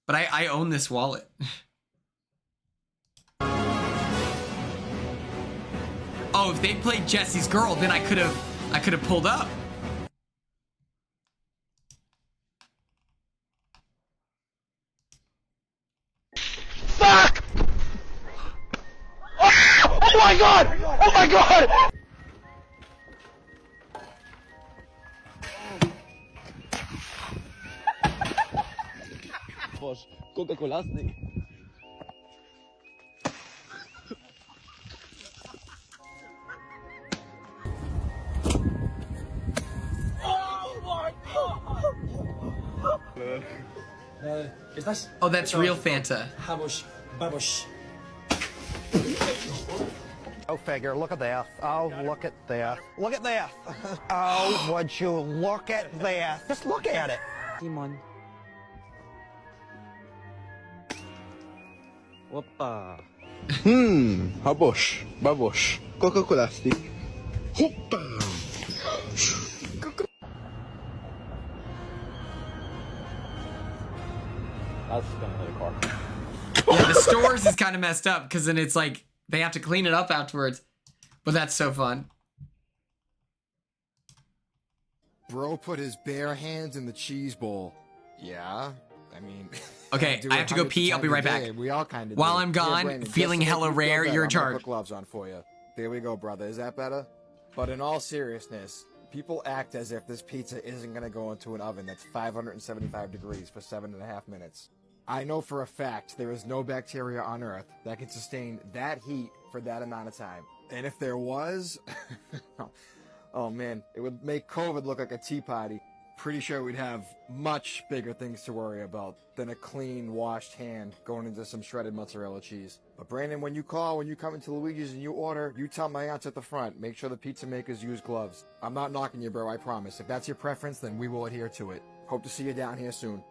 But I own this wallet. Oh, if they played Jesse's Girl, then I could have pulled up. Fuck! Oh my god! Oh my god! Boş, Coca-Cola ne? Oh, that's real Fanta. Go figure. Look at this. Oh, look at this. Look at this. Oh, would you look at this? Just look at it. Simon. Opa. Babosh. Coca-Cola stick. Hoppa. That's gonna hit a car. Yeah, the stores is kind of messed up because then it's like they have to clean it up afterwards. But that's so fun. Bro put his bare hands in the cheese bowl. Yeah, I mean... Okay, do I it have to go hundreds of pee. I'll be times a right back. day. We all kind of While do. I'm Here, gone, Brandon, feeling just to hella make you feel rare, better, you're in I'm gonna charge. put gloves on for you. There we go, brother. Is that better? But in all seriousness, people act as if this pizza isn't gonna go into an oven that's 575 degrees for 7.5 minutes. I know for a fact there is no bacteria on Earth that can sustain that heat for that amount of time. And if there was, oh man, it would make COVID look like a tea party. Pretty sure we'd have much bigger things to worry about than a clean, washed hand going into some shredded mozzarella cheese. But Brandon, when you come into Luigi's and you order, you tell my aunts at the front, make sure the pizza makers use gloves. I'm not knocking you, bro, I promise. If that's your preference, then we will adhere to it. Hope to see you down here soon.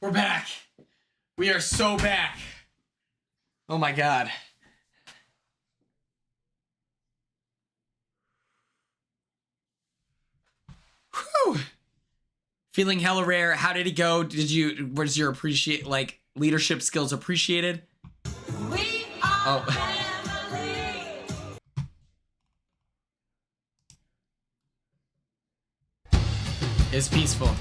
We're back. We are so back. Oh my god. Whew. Feeling hella rare. How did it go? Was your leadership skills appreciated? We are family. It's peaceful.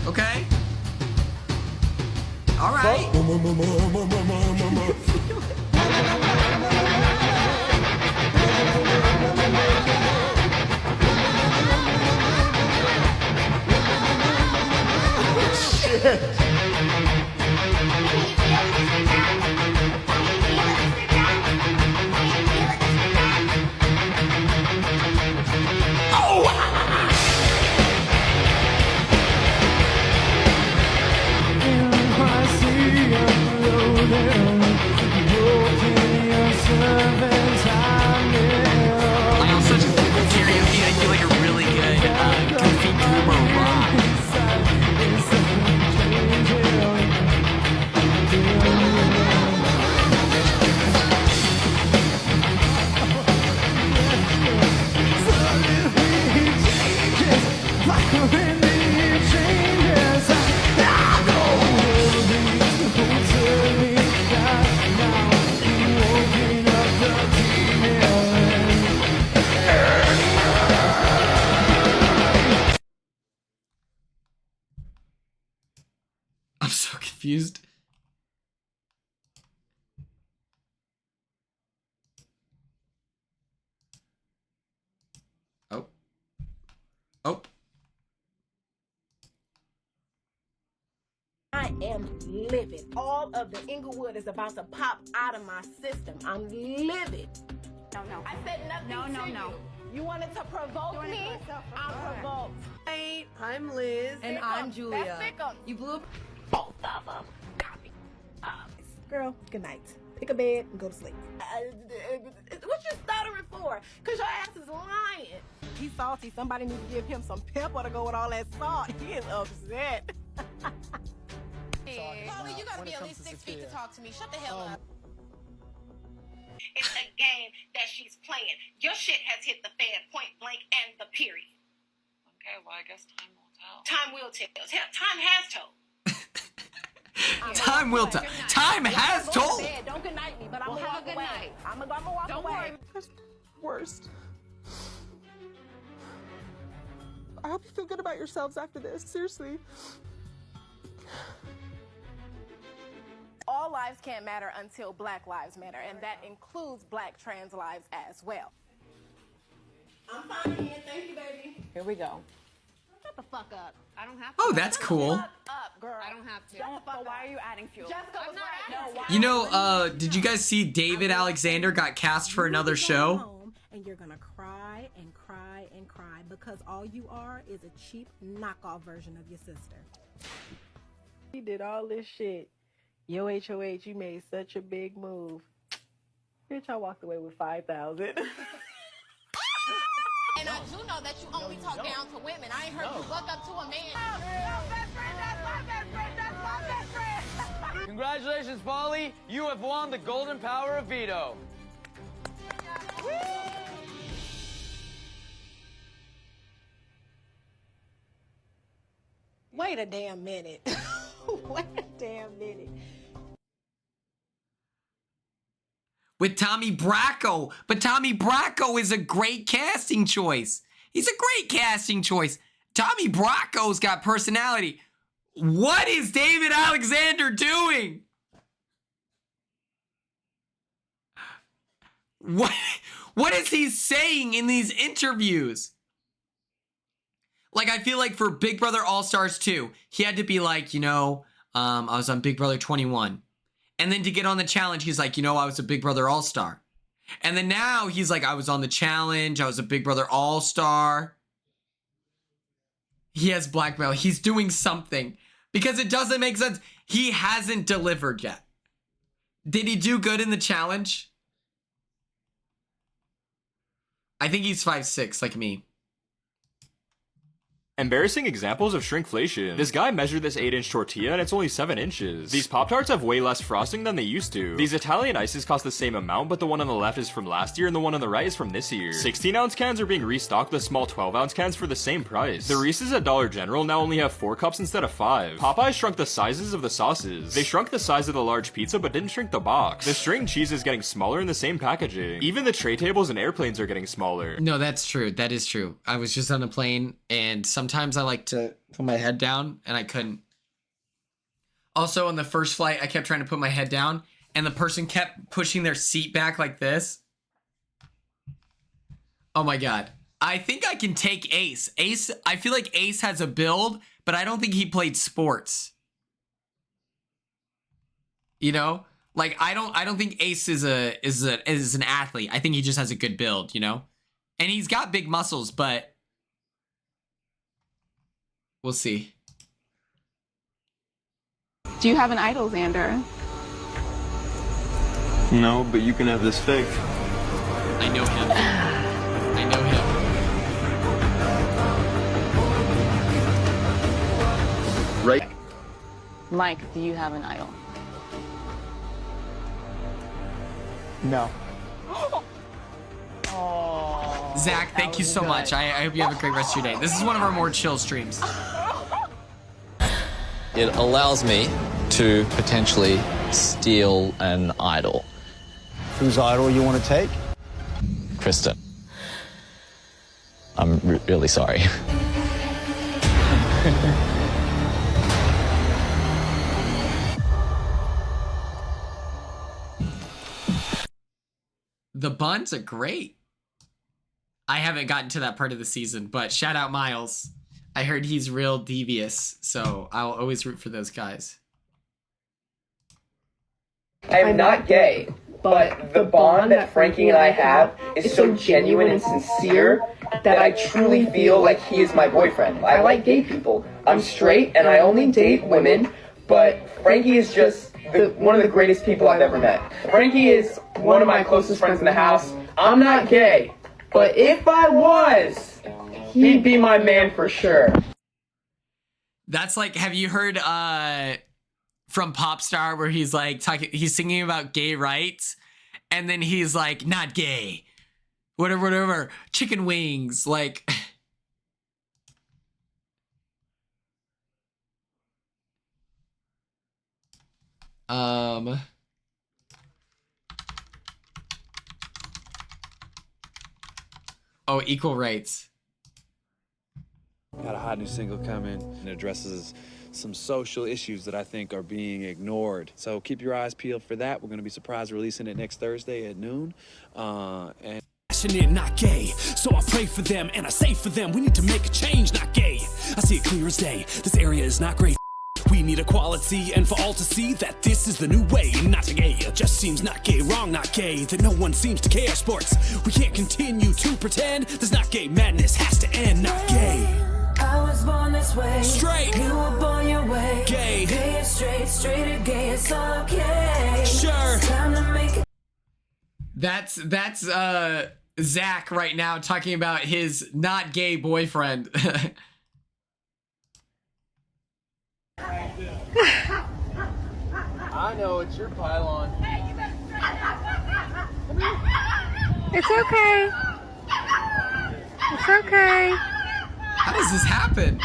Okay. All right. I also just karaoke. I feel like a really good goofy groomer rock. I'm so confused. Oh. Oh. I am livid. All of the Inglewood is about to pop out of my system. I'm livid. No. I said nothing to you. You wanted to provoke me? I'm provoked. Hey, I'm Liz. And I'm Julia. That's you blew both of them. Copy. Girl, good night. Pick a bed and go to sleep. What you stuttering for? Because your ass is lying. He's salty. Somebody needs to give him some pepper to go with all that salt. He is upset. Chloe, you gotta be at least 6 feet to talk to me. Shut the hell up. It's a game that she's playing. Your shit has hit the fan point blank and the period. Okay, well, I guess time will tell. Time will tell. Time has told. Time will tell. Time has told. Don't good night me, but I'm gonna walk away. I'm gonna walk Don't away. worry. That's worst. I hope you feel good about yourselves after this. Seriously. All lives can't matter until Black lives matter, and that includes Black trans lives as well. I'm fine here. Thank you, baby. Here we go. Shut the fuck up. I don't have to. Oh, that's cool. Up, girl. I don't have to. Shut the fuck up. Why are you adding fuel? Jessica was right. No, why? You know, did you guys see David Alexander got cast for another show? and you're gonna cry and cry and cry because all you are is a cheap knockoff version of your sister. You did all this shit. Yo, HOH, you made such a big move. Bitch, I walked away with 5,000. And I do know that you only talk down to women. I ain't heard you look up to a man. Best friend, that's my best friend, that's my best friend. Congratulations, Polly. You have won the golden power of veto. Wait a damn minute. Wait a damn minute. With Tommy Bracco. But Tommy Bracco is a great casting choice. He's a great casting choice. Tommy Bracco's got personality. What is David Alexander doing? What is he saying in these interviews? Like, I feel like for Big Brother All-Stars 2, he had to be like, you know, I was on Big Brother 21. And then to get on the challenge, he's like, you know, I was a Big Brother All-Star. And then now he's like, I was on the challenge. I was a Big Brother All-Star. He has blackmail. He's doing something because it doesn't make sense. He hasn't delivered yet. Did he do good in the challenge? I think he's 5'6", like me. Embarrassing examples of shrinkflation. This guy measured this 8-inch tortilla and it's only 7 inches. These Pop-Tarts have way less frosting than they used to. These Italian ices cost the same amount, but the one on the left is from last year and the one on the right is from this year. 16-ounce cans are being restocked with small 12-ounce cans for the same price. The Reese's at Dollar General now only have 4 cups instead of 5. Popeyes shrunk the sizes of the sauces. They shrunk the size of the large pizza but didn't shrink the box. The string cheese is getting smaller in the same packaging. Even the tray tables and airplanes are getting smaller. No, that's true. That is true. I was just on a plane and sometimes I like to put my head down and I couldn't. Also on the first flight, I kept trying to put my head down and the person kept pushing their seat back like this. Oh my God. I think I can take Ace. Ace, I feel like Ace has a build, but I don't think he played sports. You know? Like I don't think Ace is an athlete. I think he just has a good build, you know? And he's got big muscles, but we'll see. Do you have an idol, Xander? No, but you can have this fake. I know him. I know him. Right. Mike, do you have an idol? No. Zach, thank you so much. I hope you have a great rest of your day. This is one of our more chill streams. It allows me to potentially steal an idol. Whose idol you want to take? Kristen. I'm really sorry. The buns are great. I haven't gotten to that part of the season, but shout out Miles. I heard he's real devious, so I'll always root for those guys. I'm not gay, but the bond that Frankie and I have is so genuine and sincere that I truly feel like he is my boyfriend. I like gay people. I'm straight and I only date women, but Frankie is just one of the greatest people I've ever met. Frankie is one of my closest friends in the house. I'm not gay, but if I was, he'd be my man for sure. That's like, have you heard from Popstar where he's like he's singing about gay rights and then he's like, not gay, whatever, chicken wings, like. Oh, equal rights. Got a hot new single coming and it addresses some social issues that I think are being ignored. So keep your eyes peeled for that. We're going to be surprise releasing it next Thursday at noon. And passionate, not gay. So I pray for them and I say for them, we need to make a change, not gay. I see it clear as day. This area is not great. We We need equality, and for all to see that this is the new way. Not gay, it just seems not gay, wrong, not gay. That no one seems to care. Sports, we can't continue to pretend. This not gay madness has to end. Not gay. I was born this way. Straight. You were born your way. Gay. Gay and straight, straight or gay, it's all okay. Sure. It's time to make it. That's Zach right now talking about his not gay boyfriend. I know, it's your pylon. It's okay. It's okay. How does this happen?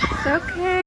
It's okay.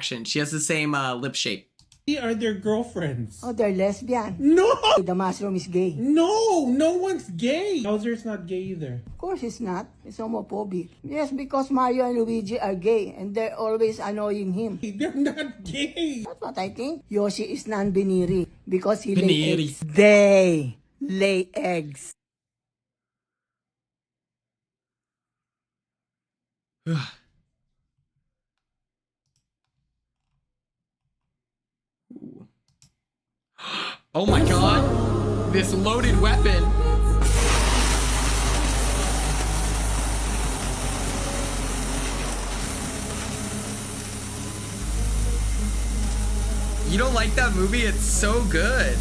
She has the same lip shape. Are their girlfriends? Oh, they're lesbian. No! The mushroom is gay. No! No one's gay! Bowser's not gay either. Of course it's not. It's homophobic. Yes, because Mario and Luigi are gay and they're always annoying him. They're not gay! That's what I think. Yoshi is non-binary because he Binary. lays eggs. They lay eggs. Oh my god! This loaded weapon! You don't like that movie? It's so good.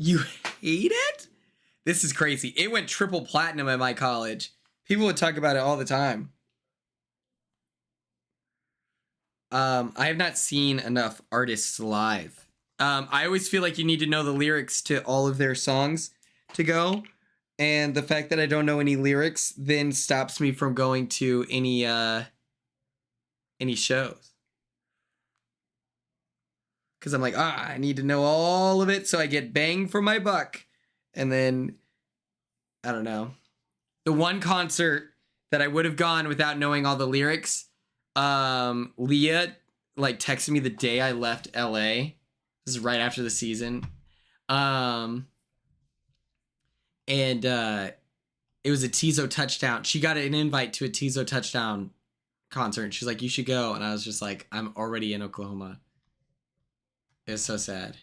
You hate it? This is crazy. It went triple platinum at my college. People would talk about it all the time. I have not seen enough artists live. I always feel like you need to know the lyrics to all of their songs to go. And the fact that I don't know any lyrics then stops me from going to any shows. Because I'm like, I need to know all of it so I get bang for my buck. And then, I don't know. The one concert that I would have gone without knowing all the lyrics, Leah like texted me the day I left LA. This is right after the season. And it was a Tizo Touchdown. She got an invite to a Tizo Touchdown concert. And she's like, you should go. And I was just like, I'm already in Oklahoma. It was so sad.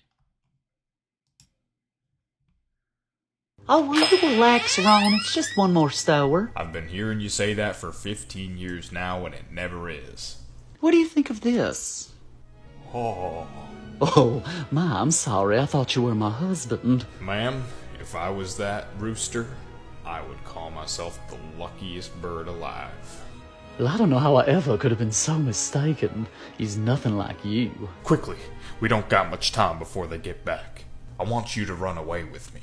Oh, will you relax, Ron? It's just one more stower. I've been hearing you say that for 15 years now, and it never is. What do you think of this? Oh. Oh, Ma, I'm sorry. I thought you were my husband. Ma'am, if I was that rooster, I would call myself the luckiest bird alive. Well, I don't know how I ever could have been so mistaken. He's nothing like you. Quickly, we don't got much time before they get back. I want you to run away with me.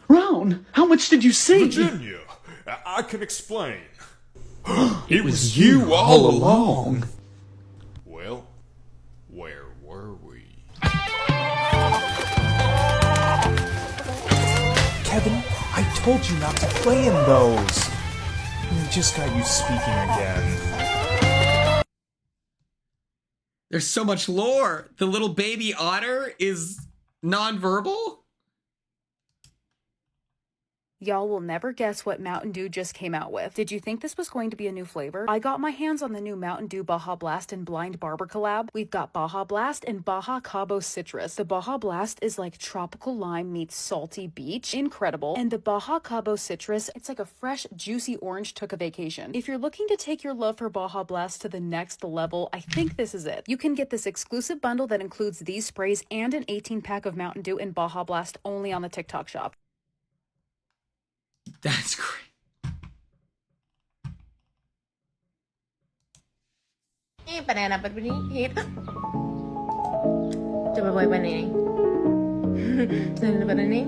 Ron, how much did you see? Virginia, I can explain. It was you all along. Well, where were we? Kevin, I told you not to play in those. We just got you speaking again. There's so much lore. The little baby otter is nonverbal. Y'all will never guess what Mountain Dew just came out with. Did you think this was going to be a new flavor? I got my hands on the new Mountain Dew Baja Blast and Blind Barber collab. We've got Baja Blast and Baja Cabo Citrus. The Baja Blast is like tropical lime meets salty beach. Incredible. And the Baja Cabo Citrus, it's like a fresh, juicy orange took a vacation. If you're looking to take your love for Baja Blast to the next level, I think this is it. You can get this exclusive bundle that includes these sprays and an 18-pack of Mountain Dew and Baja Blast only on the TikTok shop. That's great. Banana, but we need hit. Coba boy banana. Banana banana.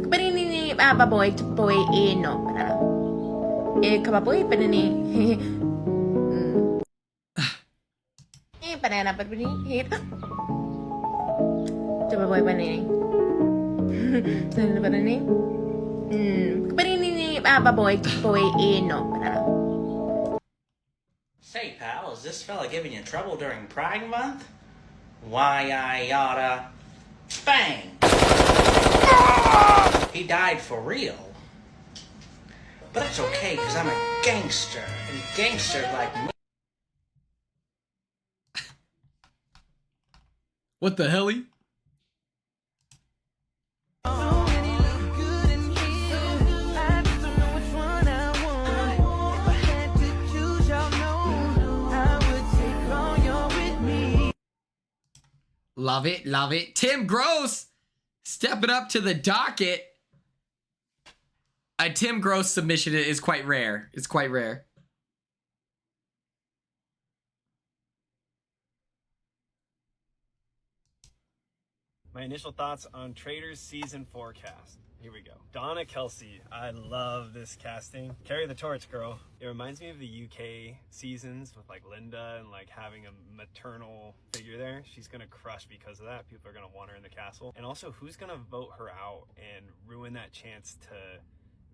Banana apa boy no banana. Coba boy banana. Banana, but we need hit. Coba boy banana. Banana banana. Say, pal, is this fella giving you trouble during Pride Month? Why, I oughta... Bang! He died for real. But it's okay, because I'm a gangster, and gangsters like me... What the hell-y? Love it, love it. Tim Gross stepping up to the docket. A Tim Gross submission is quite rare. It's quite rare. My initial thoughts on Traitors season forecast. Here we go. Donna Kelsey. I love this casting. Carry the torch, girl. It reminds me of the UK seasons with like Linda and like having a maternal figure there. She's gonna crush because of that. People are gonna want her in the castle. And also, who's gonna vote her out and ruin that chance to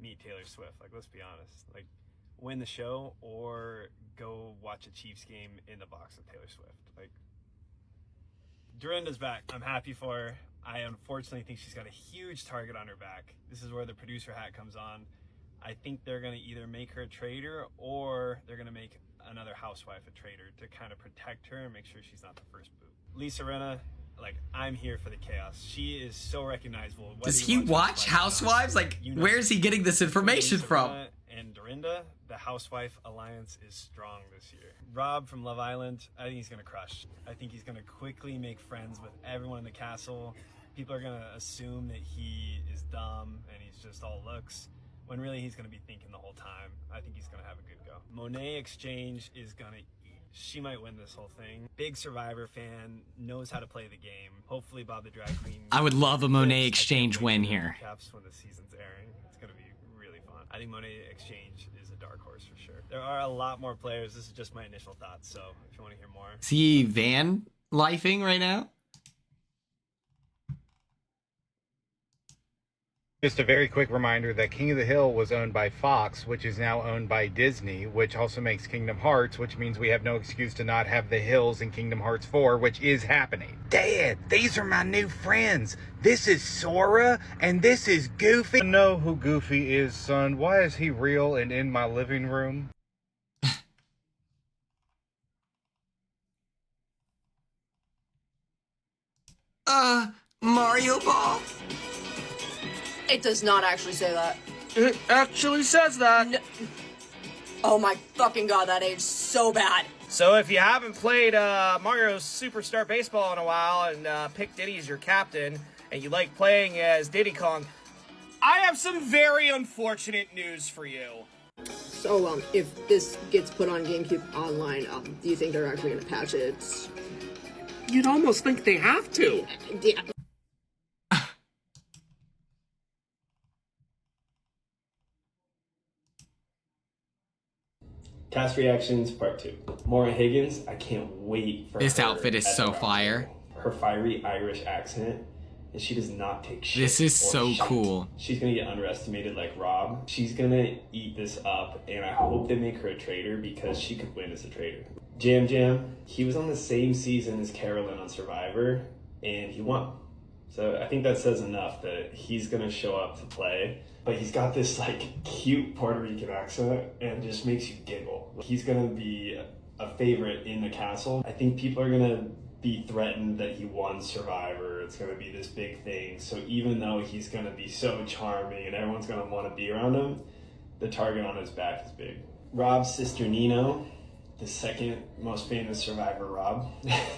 meet Taylor Swift? Like, let's be honest. Like, win the show or go watch a Chiefs game in the box with Taylor Swift. Like, Dorinda's back. I'm happy for her. I unfortunately think she's got a huge target on her back. This is where the producer hat comes on. I think they're going to either make her a traitor or they're going to make another housewife a traitor to kind of protect her and make sure she's not the first boot. Lisa Rinna, like, I'm here for the chaos. She is so recognizable. Does he watch Housewives? Like, where is he getting this information from? Rinna and Dorinda, the housewife alliance is strong this year. Rob from Love Island, I think he's going to crush. I think he's going to quickly make friends with everyone in the castle. People are gonna assume that he is dumb and he's just all looks, when really he's gonna be thinking the whole time. I think he's gonna have a good go. Monet Exchange is gonna eat. She might win this whole thing. Big Survivor fan, knows how to play the game. Hopefully Bob the Drag Queen. I would love a Monet Exchange win here. Caps when the season's airing. It's gonna be really fun. I think Monet Exchange is a dark horse for sure. There are a lot more players. This is just my initial thoughts, so if you want to hear more. Is he van lifing right now? Just a very quick reminder that King of the Hill was owned by Fox, which is now owned by Disney, which also makes Kingdom Hearts, which means we have no excuse to not have the hills in Kingdom Hearts 4, which is happening. Dad, these are my new friends. This is Sora, and this is Goofy. I know who Goofy is, son. Why is he real and in my living room? Mario Ball? It does not actually say that. It actually says that. No. Oh my fucking god, that aged so bad. So if you haven't played Mario Superstar Baseball in a while and picked Diddy as your captain, and you like playing as Diddy Kong, I have some very unfortunate news for you. So, if this gets put on GameCube Online, do you think they're actually gonna patch it? You'd almost think they have to. Yeah. Cast reactions part 2. Maura Higgins, I can't wait for This her outfit is at so the fire. Her fiery Irish accent, and she does not take shit. This is or so shite. cool. She's gonna get underestimated like Rob. She's gonna eat this up, and I hope they make her a traitor because she could win as a traitor. Jam Jam, he was on the same season as Carolyn on Survivor, and he won. So I think that says enough that he's gonna show up to play. But he's got this like cute Puerto Rican accent and just makes you giggle. He's gonna be a favorite in the castle. I think people are gonna be threatened that he won Survivor. It's gonna be this big thing. So even though he's gonna be so charming and everyone's gonna wanna be around him, the target on his back is big. Rob's sister Nino, the second most famous Survivor Rob.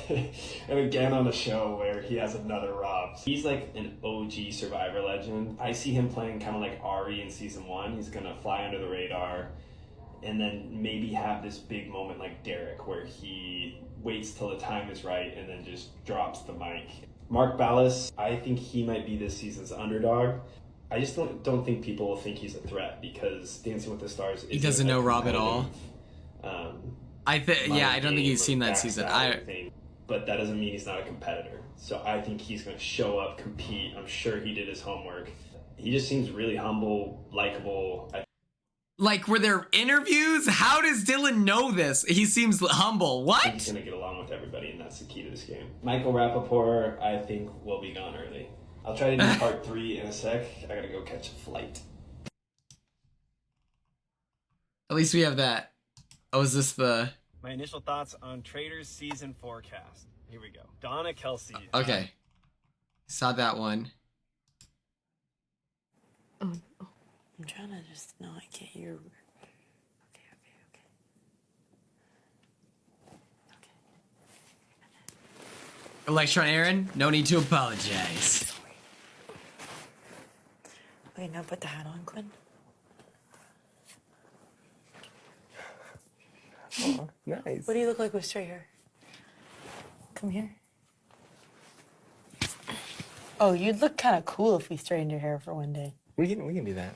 And again on a show where he has another Rob. He's like an OG Survivor legend. I see him playing kind of like Ari in season 1. He's gonna fly under the radar and then maybe have this big moment like Derek where he waits till the time is right and then just drops the mic. Mark Ballas, I think he might be this season's underdog. I just don't think people will think he's a threat because Dancing with the Stars is He doesn't know Rob at all. I don't think he's seen that season. But that doesn't mean he's not a competitor. So I think he's going to show up, compete. I'm sure he did his homework. He just seems really humble, likable. Like, were there interviews? How does Dylan know this? He seems humble. What? He's going to get along with everybody, and that's the key to this game. Michael Rappaport, I think, will be gone early. I'll try to do part 3 in a sec. I got to go catch a flight. At least we have that. Oh, is this the... My initial thoughts on Traitors season forecast. Here we go. Donna Kelsey. Okay. Saw that one. Oh, no. I'm trying to just not get your... Okay. Electron Aaron, no need to apologize. Okay, now put the hat on, Quinn. Oh, nice. What do you look like with straight hair? Come here. Oh, you'd look kind of cool if we straightened your hair for one day. We can do that.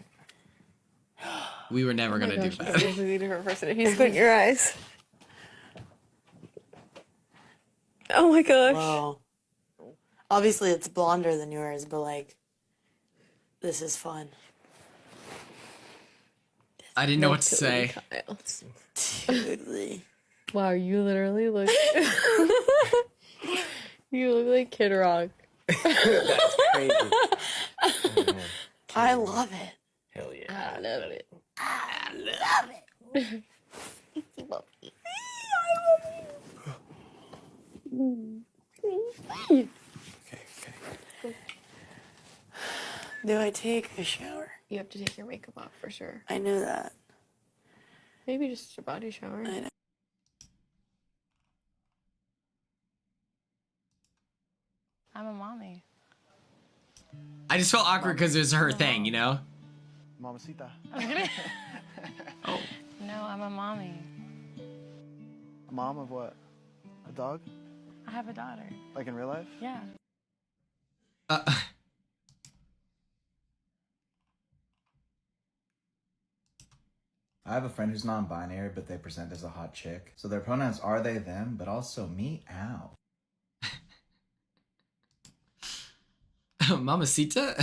We were never gonna do that. You're a completely different person if you squint your eyes. Oh my gosh. Wow. Obviously, it's blonder than yours, but like, this is fun. I didn't know what to say. Totally. Wow, you literally look... you look like Kid Rock. That's crazy. I love it. Hell yeah. I love it. I love it. Do I take a shower? You have to take your makeup off for sure. I know that. Maybe just a body shower. I know. I'm a mommy. I just felt awkward because it was her thing, you know? Mamacita. Oh. No, I'm a mommy. A mom of what? A dog? I have a daughter. Like in real life? Yeah. I have a friend who's non-binary, but they present as a hot chick. So their pronouns are they, them, but also me, ow. Mamacita?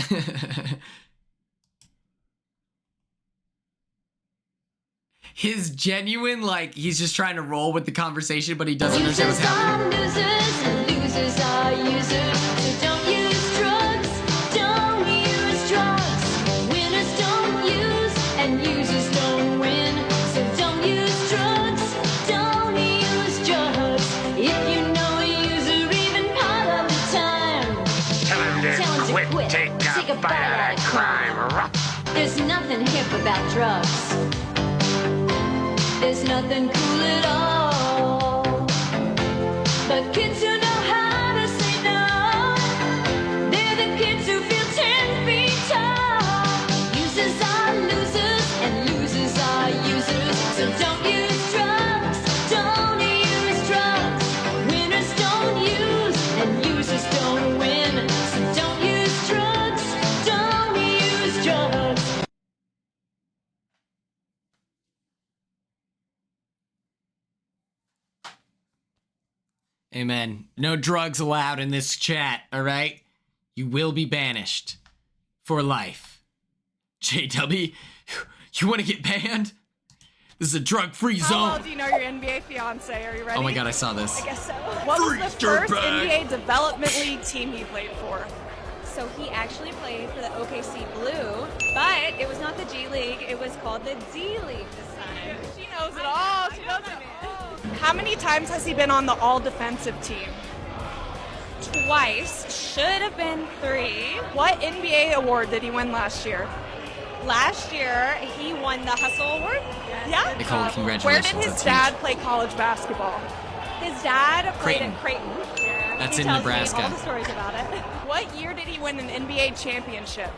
His genuine, like, he's just trying to roll with the conversation, but he doesn't understand what's happening. Losers are users, so don't use drugs. Don't use drugs. Winners don't use, and users don't win. So don't use drugs. Don't use drugs. If you know a user even part of the time, tell him to quit. Take a bite out of crime. There's nothing hip about drugs. There's nothing cool at all. But kids who know how to say no, they're the kids who feel 10 feet tall. Users are losers and losers are users. So don't use drugs, don't use drugs. Winners don't use and users don't win. So don't use drugs, don't use drugs. Amen. No drugs allowed in this chat, all right? You will be banished for life. JW, you want to get banned? This is a drug-free How zone. well do you know your NBA fiance? Are you ready? Oh my god, I saw this. I guess so. What was the first NBA Development League team he played for? So he actually played for the OKC Blue, but it was not the G League. It was called the D League this time. She knows it all. She knows it. How many times has he been on the all-defensive team? Twice. Should have been 3. What NBA award did he win last year? Last year, he won the Hustle Award. Yeah? Nicole, congratulations. Where did his That's dad huge. play college basketball? His dad played Creighton. at Creighton. Yeah. That's He in tells me Nebraska. all the stories about it. What year did he win an NBA championship?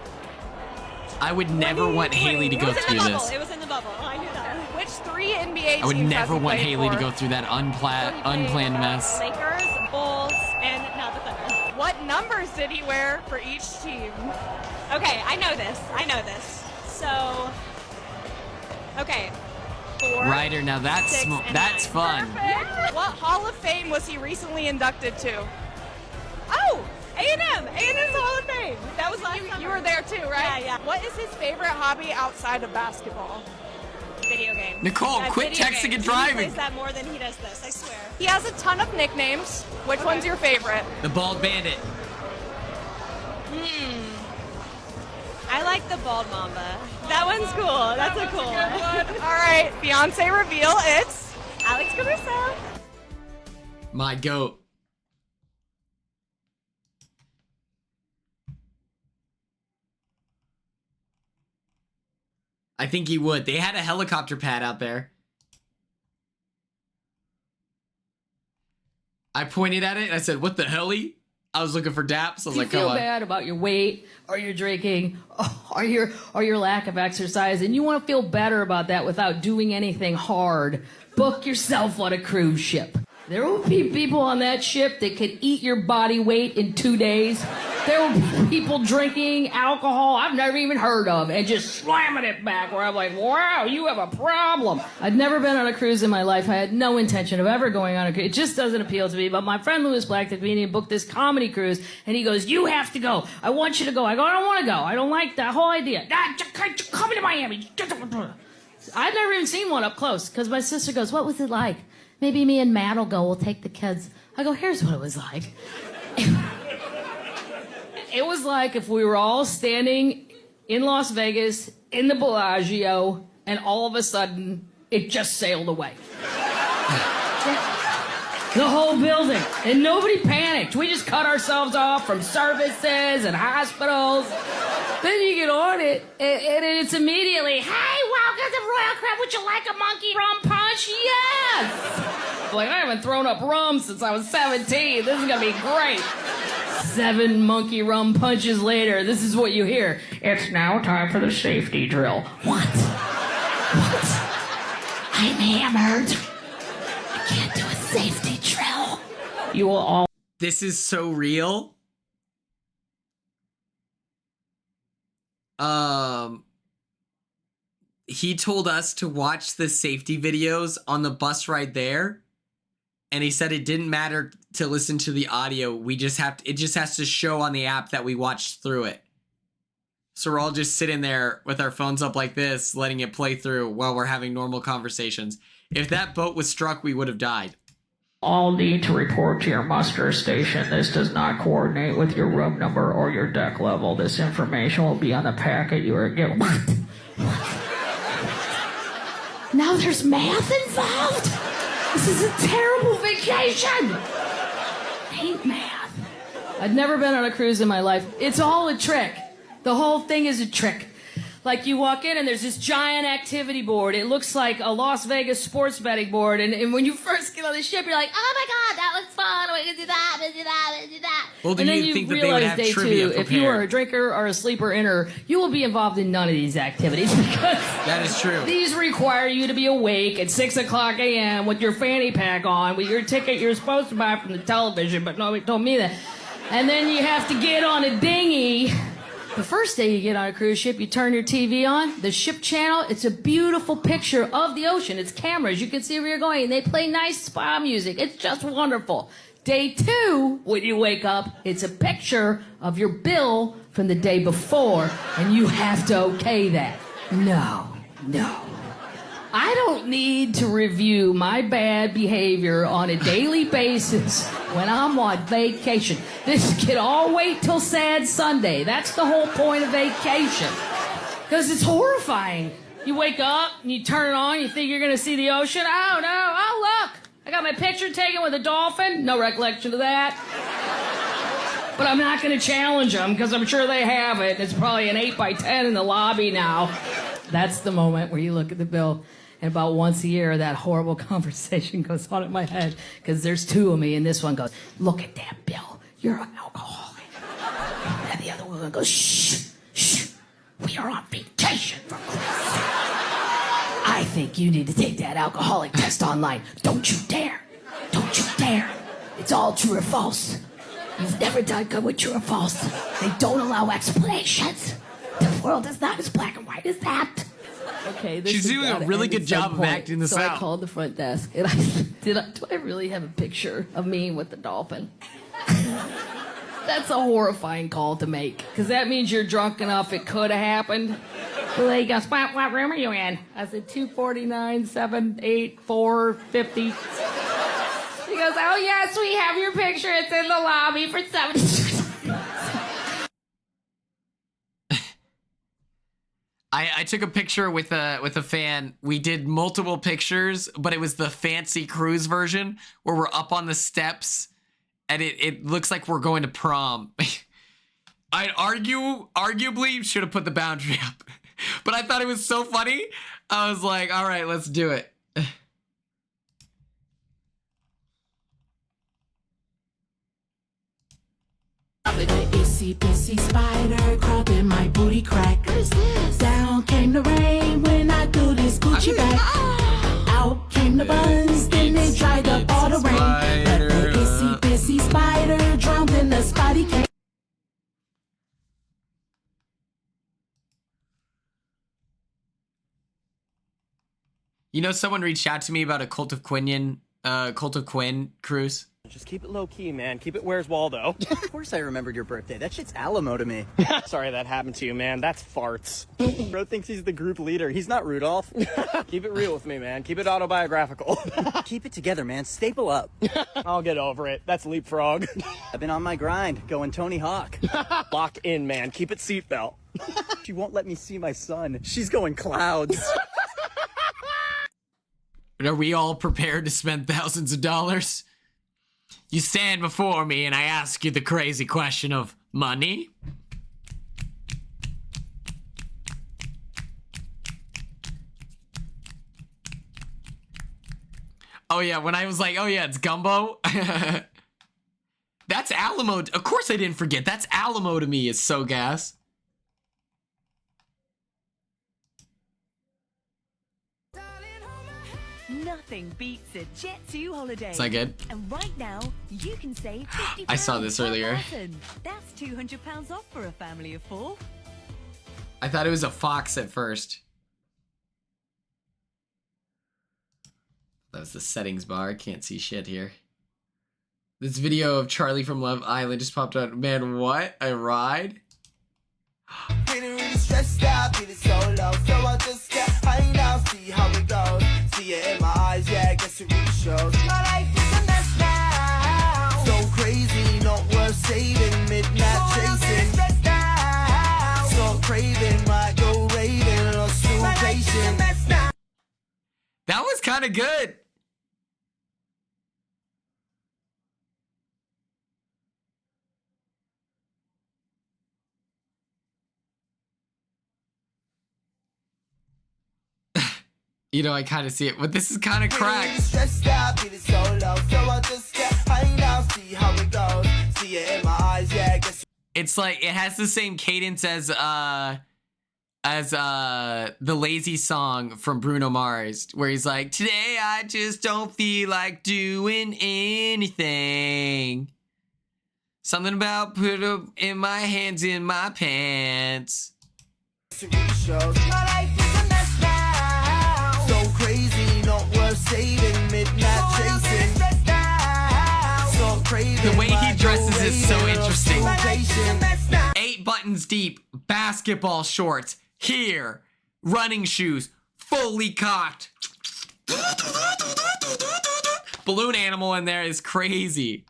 I would never want Haley to go through this. It was in the bubble. I knew that. Which 3 NBA I would teams never has he want played Haley for? to go through that unplanned mess. Lakers, Bulls, and now the Thunder. What numbers did he wear for each team? Okay, I know this. So, okay. 4. Ryder, now that's 6, and that's 9. fun. Perfect. What Hall of Fame was he recently inducted to? Oh, A&M. A&M's Hall of Fame. That was last summer. You were there too, right? Yeah. What is his favorite hobby outside of basketball? Video games. Nicole, quit Video texting games. and driving. He plays that more than he does this, I swear. He has a ton of nicknames. Which one's your favorite? The Bald Bandit. I like the Bald Mamba. That one's cool. That's a cool one. All right, fiance reveal. It's Alex Caruso. My goat. I think he would. They had a helicopter pad out there. I pointed at it and I said, "What the helly?" I was looking for daps. I was Do you like, "Come feel on." bad about your weight or your drinking or your lack of exercise, and you want to feel better about that without doing anything hard? Book yourself on a cruise ship. There will be people on that ship that can eat your body weight in 2 days. There will be people drinking alcohol I've never even heard of and just slamming it back where I'm like, wow, you have a problem. I'd never been on a cruise in my life. I had no intention of ever going on a cruise. It just doesn't appeal to me. But my friend Louis Black, the comedian, booked this comedy cruise, and he goes, you have to go. I want you to go. I go, I don't want to go. I don't like that whole idea. Come to Miami. I'd never even seen one up close because my sister goes, what was it like? Maybe me and Matt will go. We'll take the kids. I go, here's what it was like. It was like if we were all standing in Las Vegas in the Bellagio and all of a sudden it just sailed away. The whole building. And nobody panicked. We just cut ourselves off from services and hospitals. Then you get on it, and it's immediately, hey, welcome to Royal Crab. Would you like a monkey rum punch? Yes! Like, I haven't thrown up rum since I was 17. This is going to be great. 7 monkey rum punches later, this is what you hear. It's now time for the safety drill. What? I'm hammered. I can't do a safety drill. You will all. This is so real. He told us to watch the safety videos on the bus ride there, and he said it didn't matter to listen to the audio. We just have to, it just has to show on the app that we watched through it. So we're all just sitting there with our phones up like this, letting it play through while we're having normal conversations. If that boat was struck, we would have died. All need to report to your muster station. This does not coordinate with your room number or your deck level. This information will be on the packet you are given. Now there's math involved? This is a terrible vacation. I hate math. I've never been on a cruise in my life. It's all a trick. The whole thing is a trick. Like you walk in and there's this giant activity board. It looks like a Las Vegas sports betting board. And when you first get on the ship, you're like, oh my God, that was fun. We can do that, we can do that, we can do that. Well, do and then you think that they would realize have day trivia two, if you are a prepared? drinker or a sleeper inner, you will be involved in none of these activities because That is true. these require you to be awake at 6 o'clock a.m. with your fanny pack on, with your ticket you're supposed to buy from the television, but nobody told me that. And then you have to get on a dinghy. The first day you get on a cruise ship, you turn your TV on, the ship channel, it's a beautiful picture of the ocean. It's cameras, you can see where you're going, and they play nice spa music. It's just wonderful. Day 2, when you wake up, it's a picture of your bill from the day before, and you have to okay that. No. I don't need to review my bad behavior on a daily basis when I'm on vacation. This can all wait till sad Sunday. That's the whole point of vacation. Because it's horrifying. You wake up and you turn it on, you think you're going to see the ocean. Oh, no. Oh, look. I got my picture taken with a dolphin. No recollection of that. But I'm not going to challenge them because I'm sure they have it. It's probably an 8x10 in the lobby now. That's the moment where you look at the bill. And about once a year, that horrible conversation goes on in my head because there's 2 of me, and this one goes, look at that bill. You're an alcoholic. And the other one goes, shh. We are on vacation for Christ's sake. I think you need to take that alcoholic test online. Don't you dare. It's all true or false. You've never done good with true or false. They don't allow explanations. The world is not as black and white as that. Okay, this She's has doing a gotta really end good at some job of point. acting this so out. I called the front desk and do I really have a picture of me with the dolphin? That's a horrifying call to make because that means you're drunk enough it could have happened. Well, he goes, what room are you in? I said 249, 7, 8, 4, 50. He goes, oh yes, we have your picture. It's in the lobby for 70. I took a picture with a fan. We did multiple pictures, but it was the fancy cruise version where we're up on the steps and it looks like we're going to prom. I'd arguably should have put the boundary up, but I thought it was so funny. I was like, all right, let's do it. The itsy bitsy spider crawled in my booty crack. Down came the rain when I do this Gucci back. Out came the buns, then they dried up all the rain. But the itsy bitsy spider drowned in the spotty cake. You know, someone reached out to me about a Cult of Quinn cruise. Just keep it low key, man. Keep it Where's Waldo. Of course I remembered your birthday. That shit's Alamo to me. Sorry that happened to you, man. That's farts. Bro thinks he's the group leader. He's not Rudolph. Keep it real with me, man. Keep it autobiographical. Keep it together, man. Staple up. I'll get over it. That's leapfrog. I've been on my grind, going Tony Hawk. Lock in, man. Keep it seatbelt. She won't let me see my son. She's going clouds. Are we all prepared to spend thousands of dollars? You stand before me and I ask you the crazy question of money? Oh yeah, when I was like, oh yeah, it's gumbo. That's Alamo. Of course I didn't forget. That's Alamo to me. It's so gas. Nothing beats a Jet 2 holiday. Is that good? And right now, you can save £50 I saw this per earlier. person. That's £200 off for a family of 4. I thought it was a fox at first. That was the settings bar. I can't see shit here. This video of Charlie from Love Island just popped up. Man, what? A ride? Feeling really stressed out, feeling so low. So I just get high now, see how it goes. See it in my eyes, yeah, I guess it really shows. My life is a mess now. So crazy, not worth saving. Midnight chasing. So craving, might go raving. Lost through patient. That was kind of good. You know, I kind of see it, but this is kind of cracked. Stressed out, feeling so low. So I just get high now, see how it goes. See it in my eyes, yeah, I guess. It's like it has the same cadence as the Lazy song from Bruno Mars, where he's like, today I just don't feel like doing anything. Something about put up in my hands in my pants. My life is a mess now. So crazy, not worth saving. Midnight chasing. So craving, The way he dresses is so raving, interesting. lost through patient. 8 buttons deep, basketball shorts, here, running shoes, fully cocked. Balloon animal in there is crazy.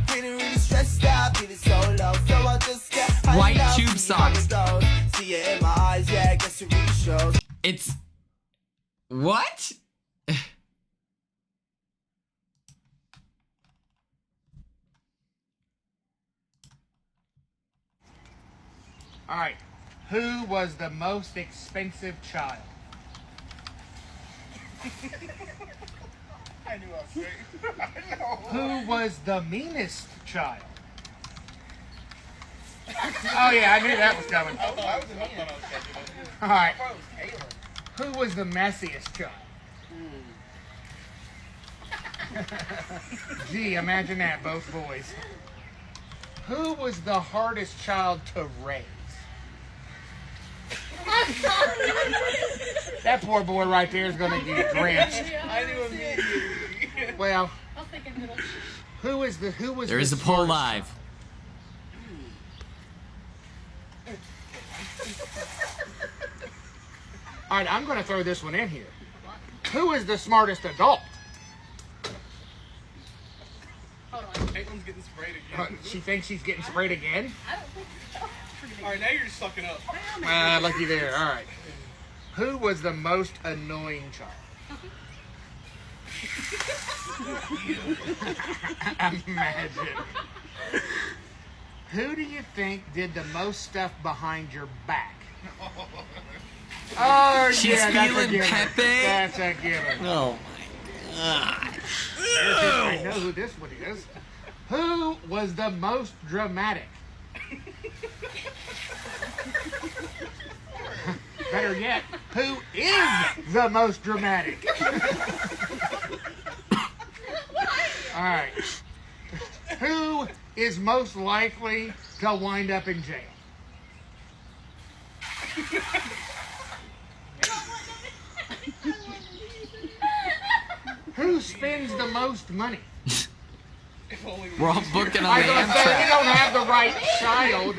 Feeling really stressed out, feeling so low. So I just get high White now, tube see how it socks. goes. See it in my eyes, yeah, I guess it really shows. It's... What? All right. Who was the most expensive child? I knew I was straight. I know. Who was the meanest child? Oh yeah, I knew that was coming. I thought I was catching it. All right. I thought it was Taylor. Who was the messiest child? Gee, imagine that, both boys. Who was the hardest child to raise? That poor boy right there is going to get drenched. I knew immediately. Well, I was thinking middle. who was There is a poll live. All right, I'm going to throw this one in here. Who is the smartest adult? Caitlin's getting sprayed again. She thinks she's getting sprayed again? I don't think so. Alright, now you're just sucking up. Lucky there. All right. Who was the most annoying child? Imagine. Who do you think did the most stuff behind your back? Oh, She's yeah, that's a feeling given. Pepe. That's a given. Oh my I know who this one is. Who was the most dramatic? Better yet, who is the most dramatic? All right. Who is most likely to wind up in jail? Who spends the most money? We're all booking on I the was gonna say, we Amtrak. don't have the right child.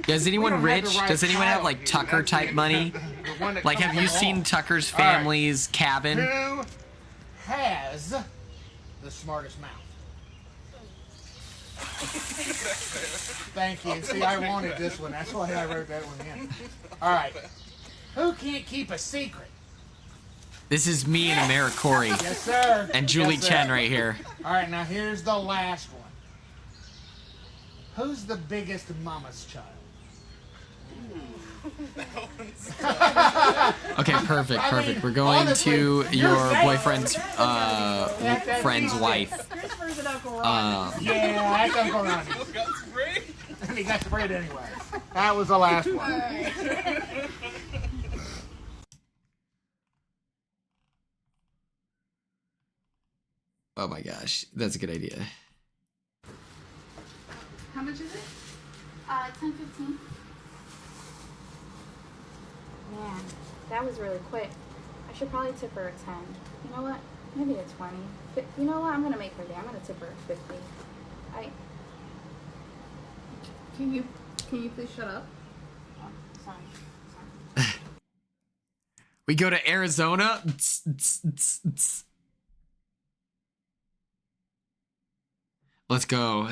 Does anyone We don't have rich? the right Does anyone have like child, Tucker type money? The one that Like, comes have you from seen all. Tucker's All right. family's cabin? Who has the smartest mouth? Thank you. See, I wanted this one. That's why I wrote that one in. All right. Who can't keep a secret? This is me and AmeriCorey. Yes, sir. And Julie Yes, sir. Chen right here. All right, now here's the last one. Who's the biggest mama's child? Okay, perfect. We're going honestly, to you're your safe. boyfriend's friend's wife. Yeah, that's Uncle Ronnie. Got sprayed? And he got sprayed anyway. That was the last one. Oh my gosh, that's a good idea. How much is it? $10.15. Man, that was really quick. I should probably tip her a 10. You know what? Maybe a 20. You know what? I'm gonna make her day. I'm gonna tip her a 50. Can you please shut up? Oh, sorry. We go to Arizona. Let's go.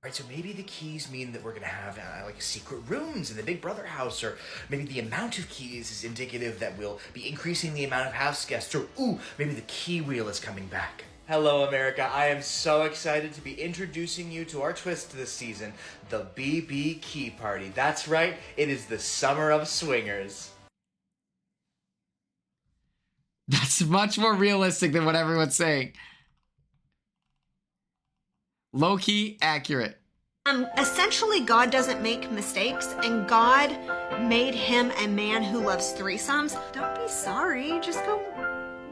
Right, so maybe the keys mean that we're gonna have like secret rooms in the Big Brother house, or maybe the amount of keys is indicative that we'll be increasing the amount of house guests, or ooh, maybe the key wheel is coming back. Hello, America. I am so excited to be introducing you to our twist this season, the BB Key Party. That's right, it is the summer of swingers. That's much more realistic than what everyone's saying. Low-key accurate. Essentially, God doesn't make mistakes, and God made him a man who loves threesomes. Don't be sorry, just go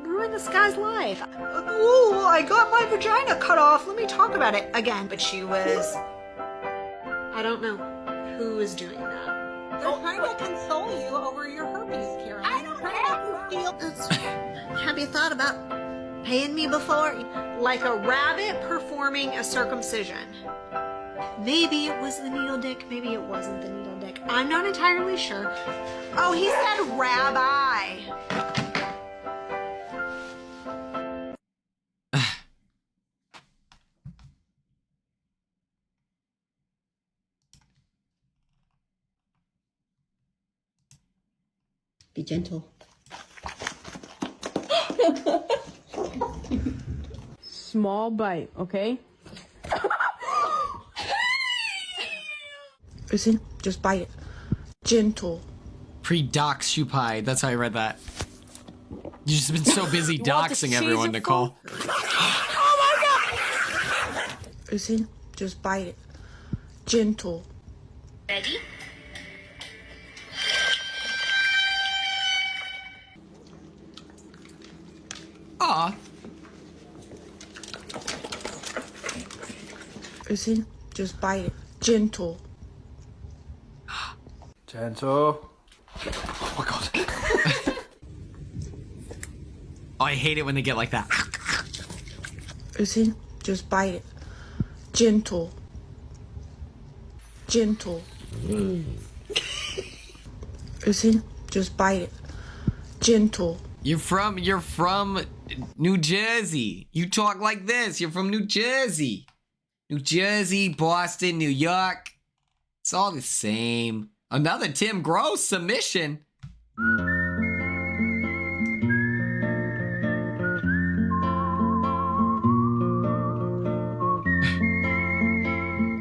ruin this guy's life. Ooh, I got my vagina cut off. Let me talk about it again. But she was... I don't know who is doing that. They're trying to console you over your herpes, Karen. I don't have to feel... Have you thought about paying me before? Like a rabbit performing a circumcision. Maybe it was the needle dick, maybe it wasn't the needle dick. I'm not entirely sure. Oh, he said rabbi. Be gentle. Small bite, okay? Listen, just bite it. Gentle. Pre-dox shoe pie. That's how I read that. You've just been so busy doxing everyone, Nicole. Oh my god! Listen, just bite it. Gentle. Ready? Aw. Listen, just bite it. Gentle. Gentle. Oh my god. Oh, I hate it when they get like that. Listen, just bite it. Gentle. Gentle. Listen, just bite it. Gentle. You're from New Jersey. You talk like this. You're from New Jersey. New Jersey, Boston, New York. It's all the same. Another Tim Gross submission.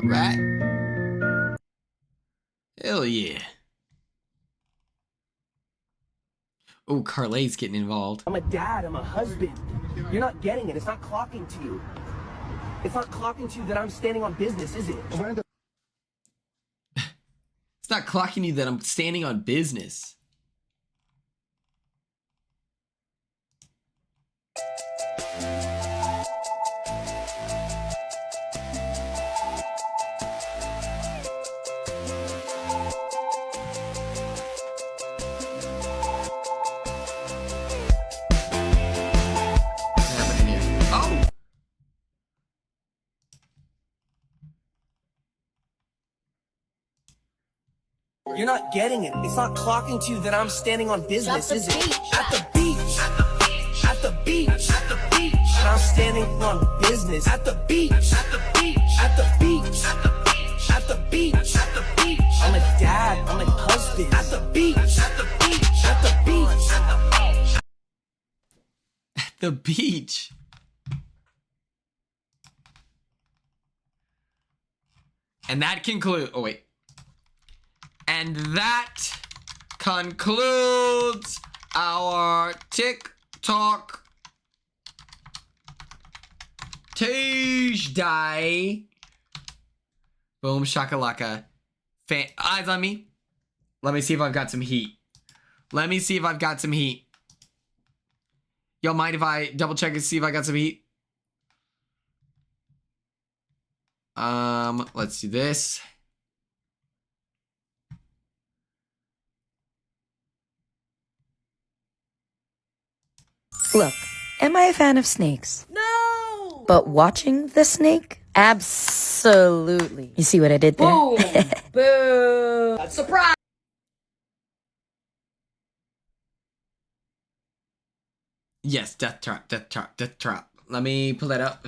Right? Hell yeah. Oh, Carlay's getting involved. I'm a dad, I'm a husband. You're not getting it. It's not clocking to you. It's not clocking to you that I'm standing on business, is it? It's not clocking you that I'm standing on business. You're not getting it. It's not clocking to you that I'm standing on business, is it? At the beach. At the beach. At the beach. And I'm standing on business. At the beach. At the beach. At the beach. At the beach. At the beach. At the beach. I'm a dad. I'm a husband. At the beach. At the beach. At the beach. At the beach. And that concludes. Oh, wait. And that concludes our TikTok Tuesday. Boom shakalaka. Eyes on me. Let me see if I've got some heat. Let me see if I've got some heat. Y'all mind if I double check and see if I got some heat? Let's do this. Look, am I a fan of snakes? No! But watching the snake? Absolutely. You see what I did there? Boom! Boo! Surprise! Yes, death trap, death trap, death trap. Let me pull that up.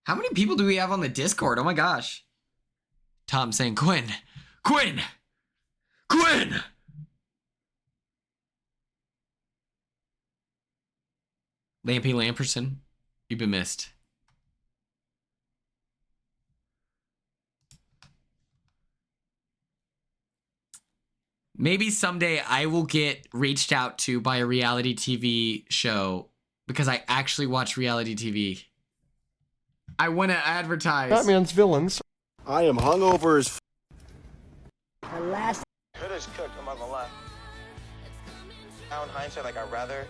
How many people do we have on the Discord? Oh my gosh. Tom saying, Quinn! Quinn! Quinn! Lampy Lamperson, you've been missed. Maybe someday I will get reached out to by a reality TV show because I actually watch reality TV. I want to advertise. Batman's villains. I am hungover as The last. Could have cooked, I'm not gonna lie. Now in hindsight, like I'd rather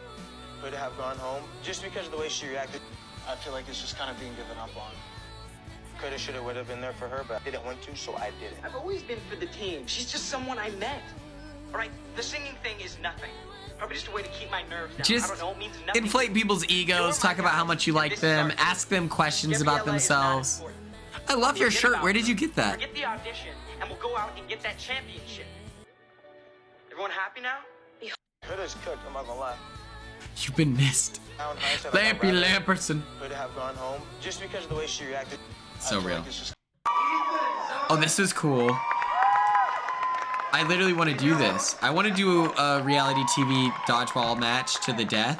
could have gone home just because of the way she reacted. I feel like it's just kind of being given up on. Coulda, shoulda, would have been there for her, but I didn't want to, so I didn't. I've always been for the team. She's just someone I met. All right, the singing thing is nothing. Probably just a way to keep my nerves down. Just I don't know, it means nothing. inflate people's egos, talk about how much you like them, ask them questions about themselves. I love your shirt. Where did you get that? Forget the audition, and we'll go out and get that championship. Everyone happy now? Coulda cooked, I'm not gonna lie. You've been missed. Now in hindsight, like, I'd Lampy rather Lamperson. could have gone home just because of the way she reacted. So I feel real. like it's just... Oh, this is cool. I literally want to do this. I want to do a reality TV dodgeball match to the death.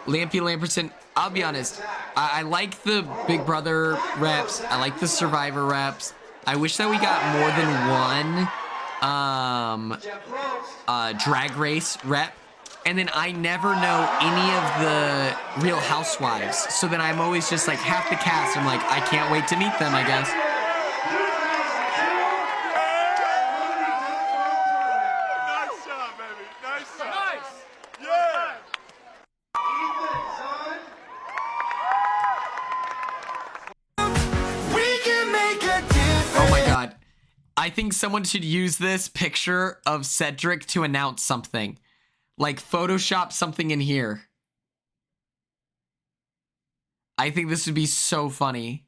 Lampy Lamperson, I'll be honest. I like the Big Brother reps. I like the Survivor reps. I wish that we got more than one drag race rep. And then I never know any of the Real Housewives. So then I'm always just like half the cast. I'm like, I can't wait to meet them, I guess. Nice job, baby. Nice job. Nice. Yeah. Oh my god. I think someone should use this picture of Cedric to announce something. Like Photoshop something in here. I think this would be so funny.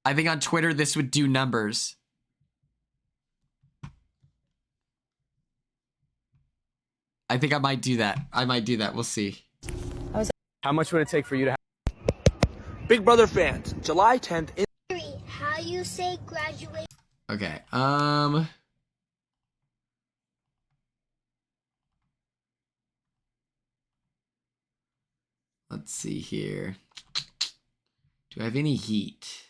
I think on Twitter this would do numbers. I think I might do that. I might do that. We'll see. How much would it take for you to have Big Brother fans, July 10th in How you say graduate? Okay. Let's see here. Do I have any heat?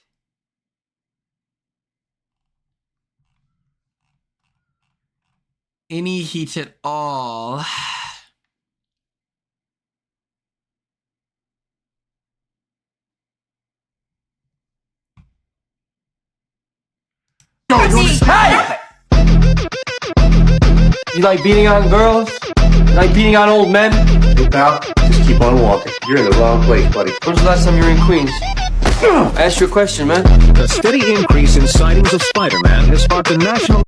Any heat at all? Hey! You like beating on girls? You like beating on old men? Hey pal, just keep on walking. You're in the wrong place, buddy. When's the last time you were in Queens? I asked you a question, man. A steady increase in sightings of Spider-Man has sparked a national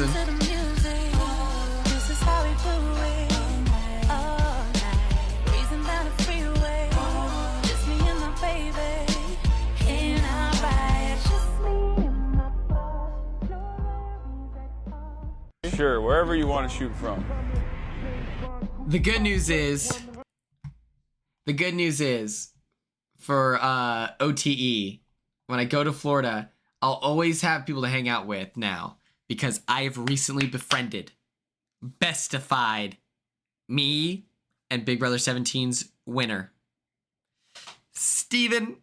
listen. Sure, wherever you want to shoot from. The good news is for OTE, when I go to Florida, I'll always have people to hang out with now because I have recently bestified me and Big Brother 17's winner. Steven.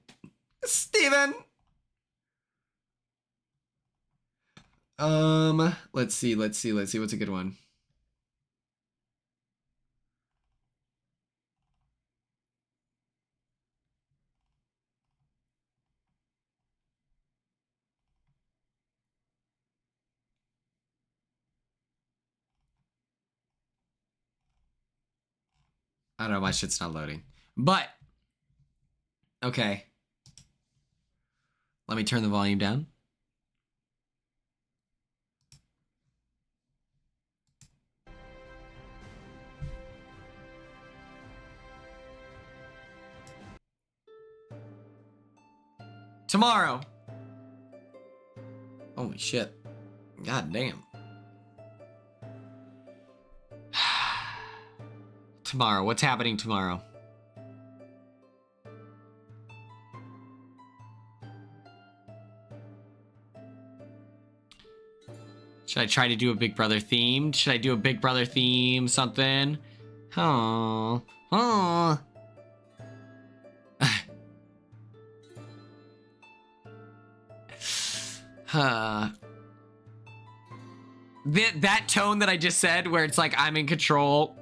Let's see. What's a good one? I don't know, my shit's not loading. But, okay. Let me turn the volume down. Tomorrow. Holy shit. God damn. Tomorrow. What's happening tomorrow? Should I try to do a Big Brother theme? Should I do a Big Brother theme something? Oh. That tone that I just said where it's like I'm in control.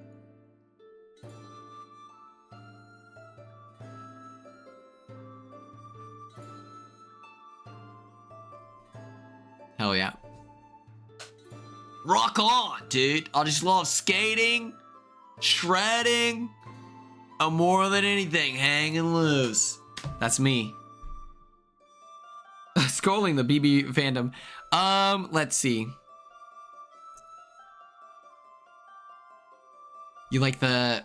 Hell yeah. Rock on, dude. I just love skating, shredding, and more than anything, hanging loose. That's me. Scrolling the BB fandom. Let's see. You like the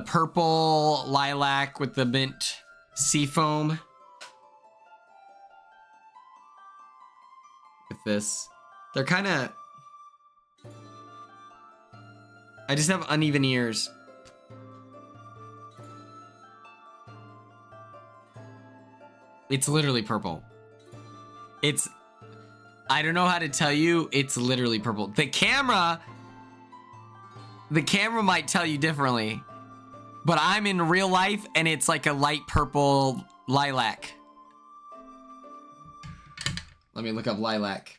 purple lilac with the mint sea foam? With this. They're kind of... I just have uneven ears. It's literally purple. It's... I don't know how to tell you. It's literally purple. The camera might tell you differently. But I'm in real life and it's like a light purple lilac. Let me look up lilac.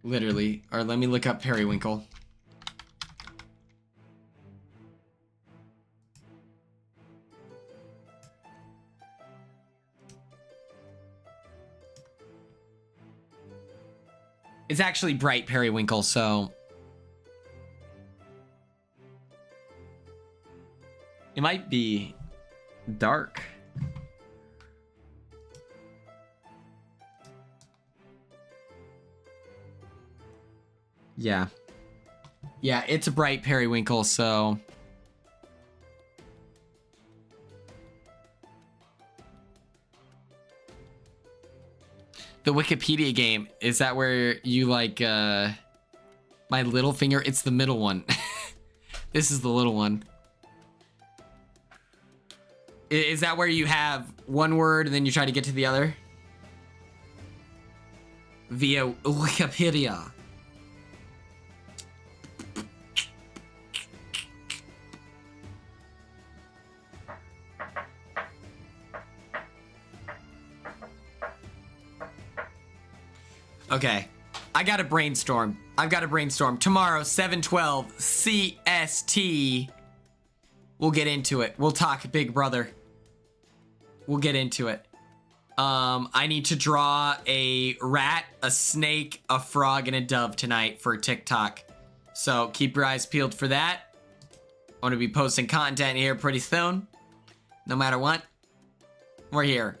Literally. Or let me look up periwinkle. It's actually bright periwinkle, so... It might be dark. Yeah. Yeah, it's a bright periwinkle, so... The Wikipedia game, is that where you like, my little finger? It's the middle one. This is the little one. Is that where you have one word and then you try to get to the other? Via Wikipedia. Okay, I gotta brainstorm. I've got to brainstorm. Tomorrow, 7:12 CST. We'll get into it. We'll talk Big Brother. We'll get into it. I need to draw a rat, a snake, a frog, and a dove tonight for TikTok. So keep your eyes peeled for that. I'm gonna be posting content here pretty soon. No matter what. We're here.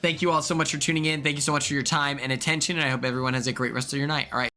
Thank you all so much for tuning in. Thank you so much for your time and attention, and I hope everyone has a great rest of your night. All right.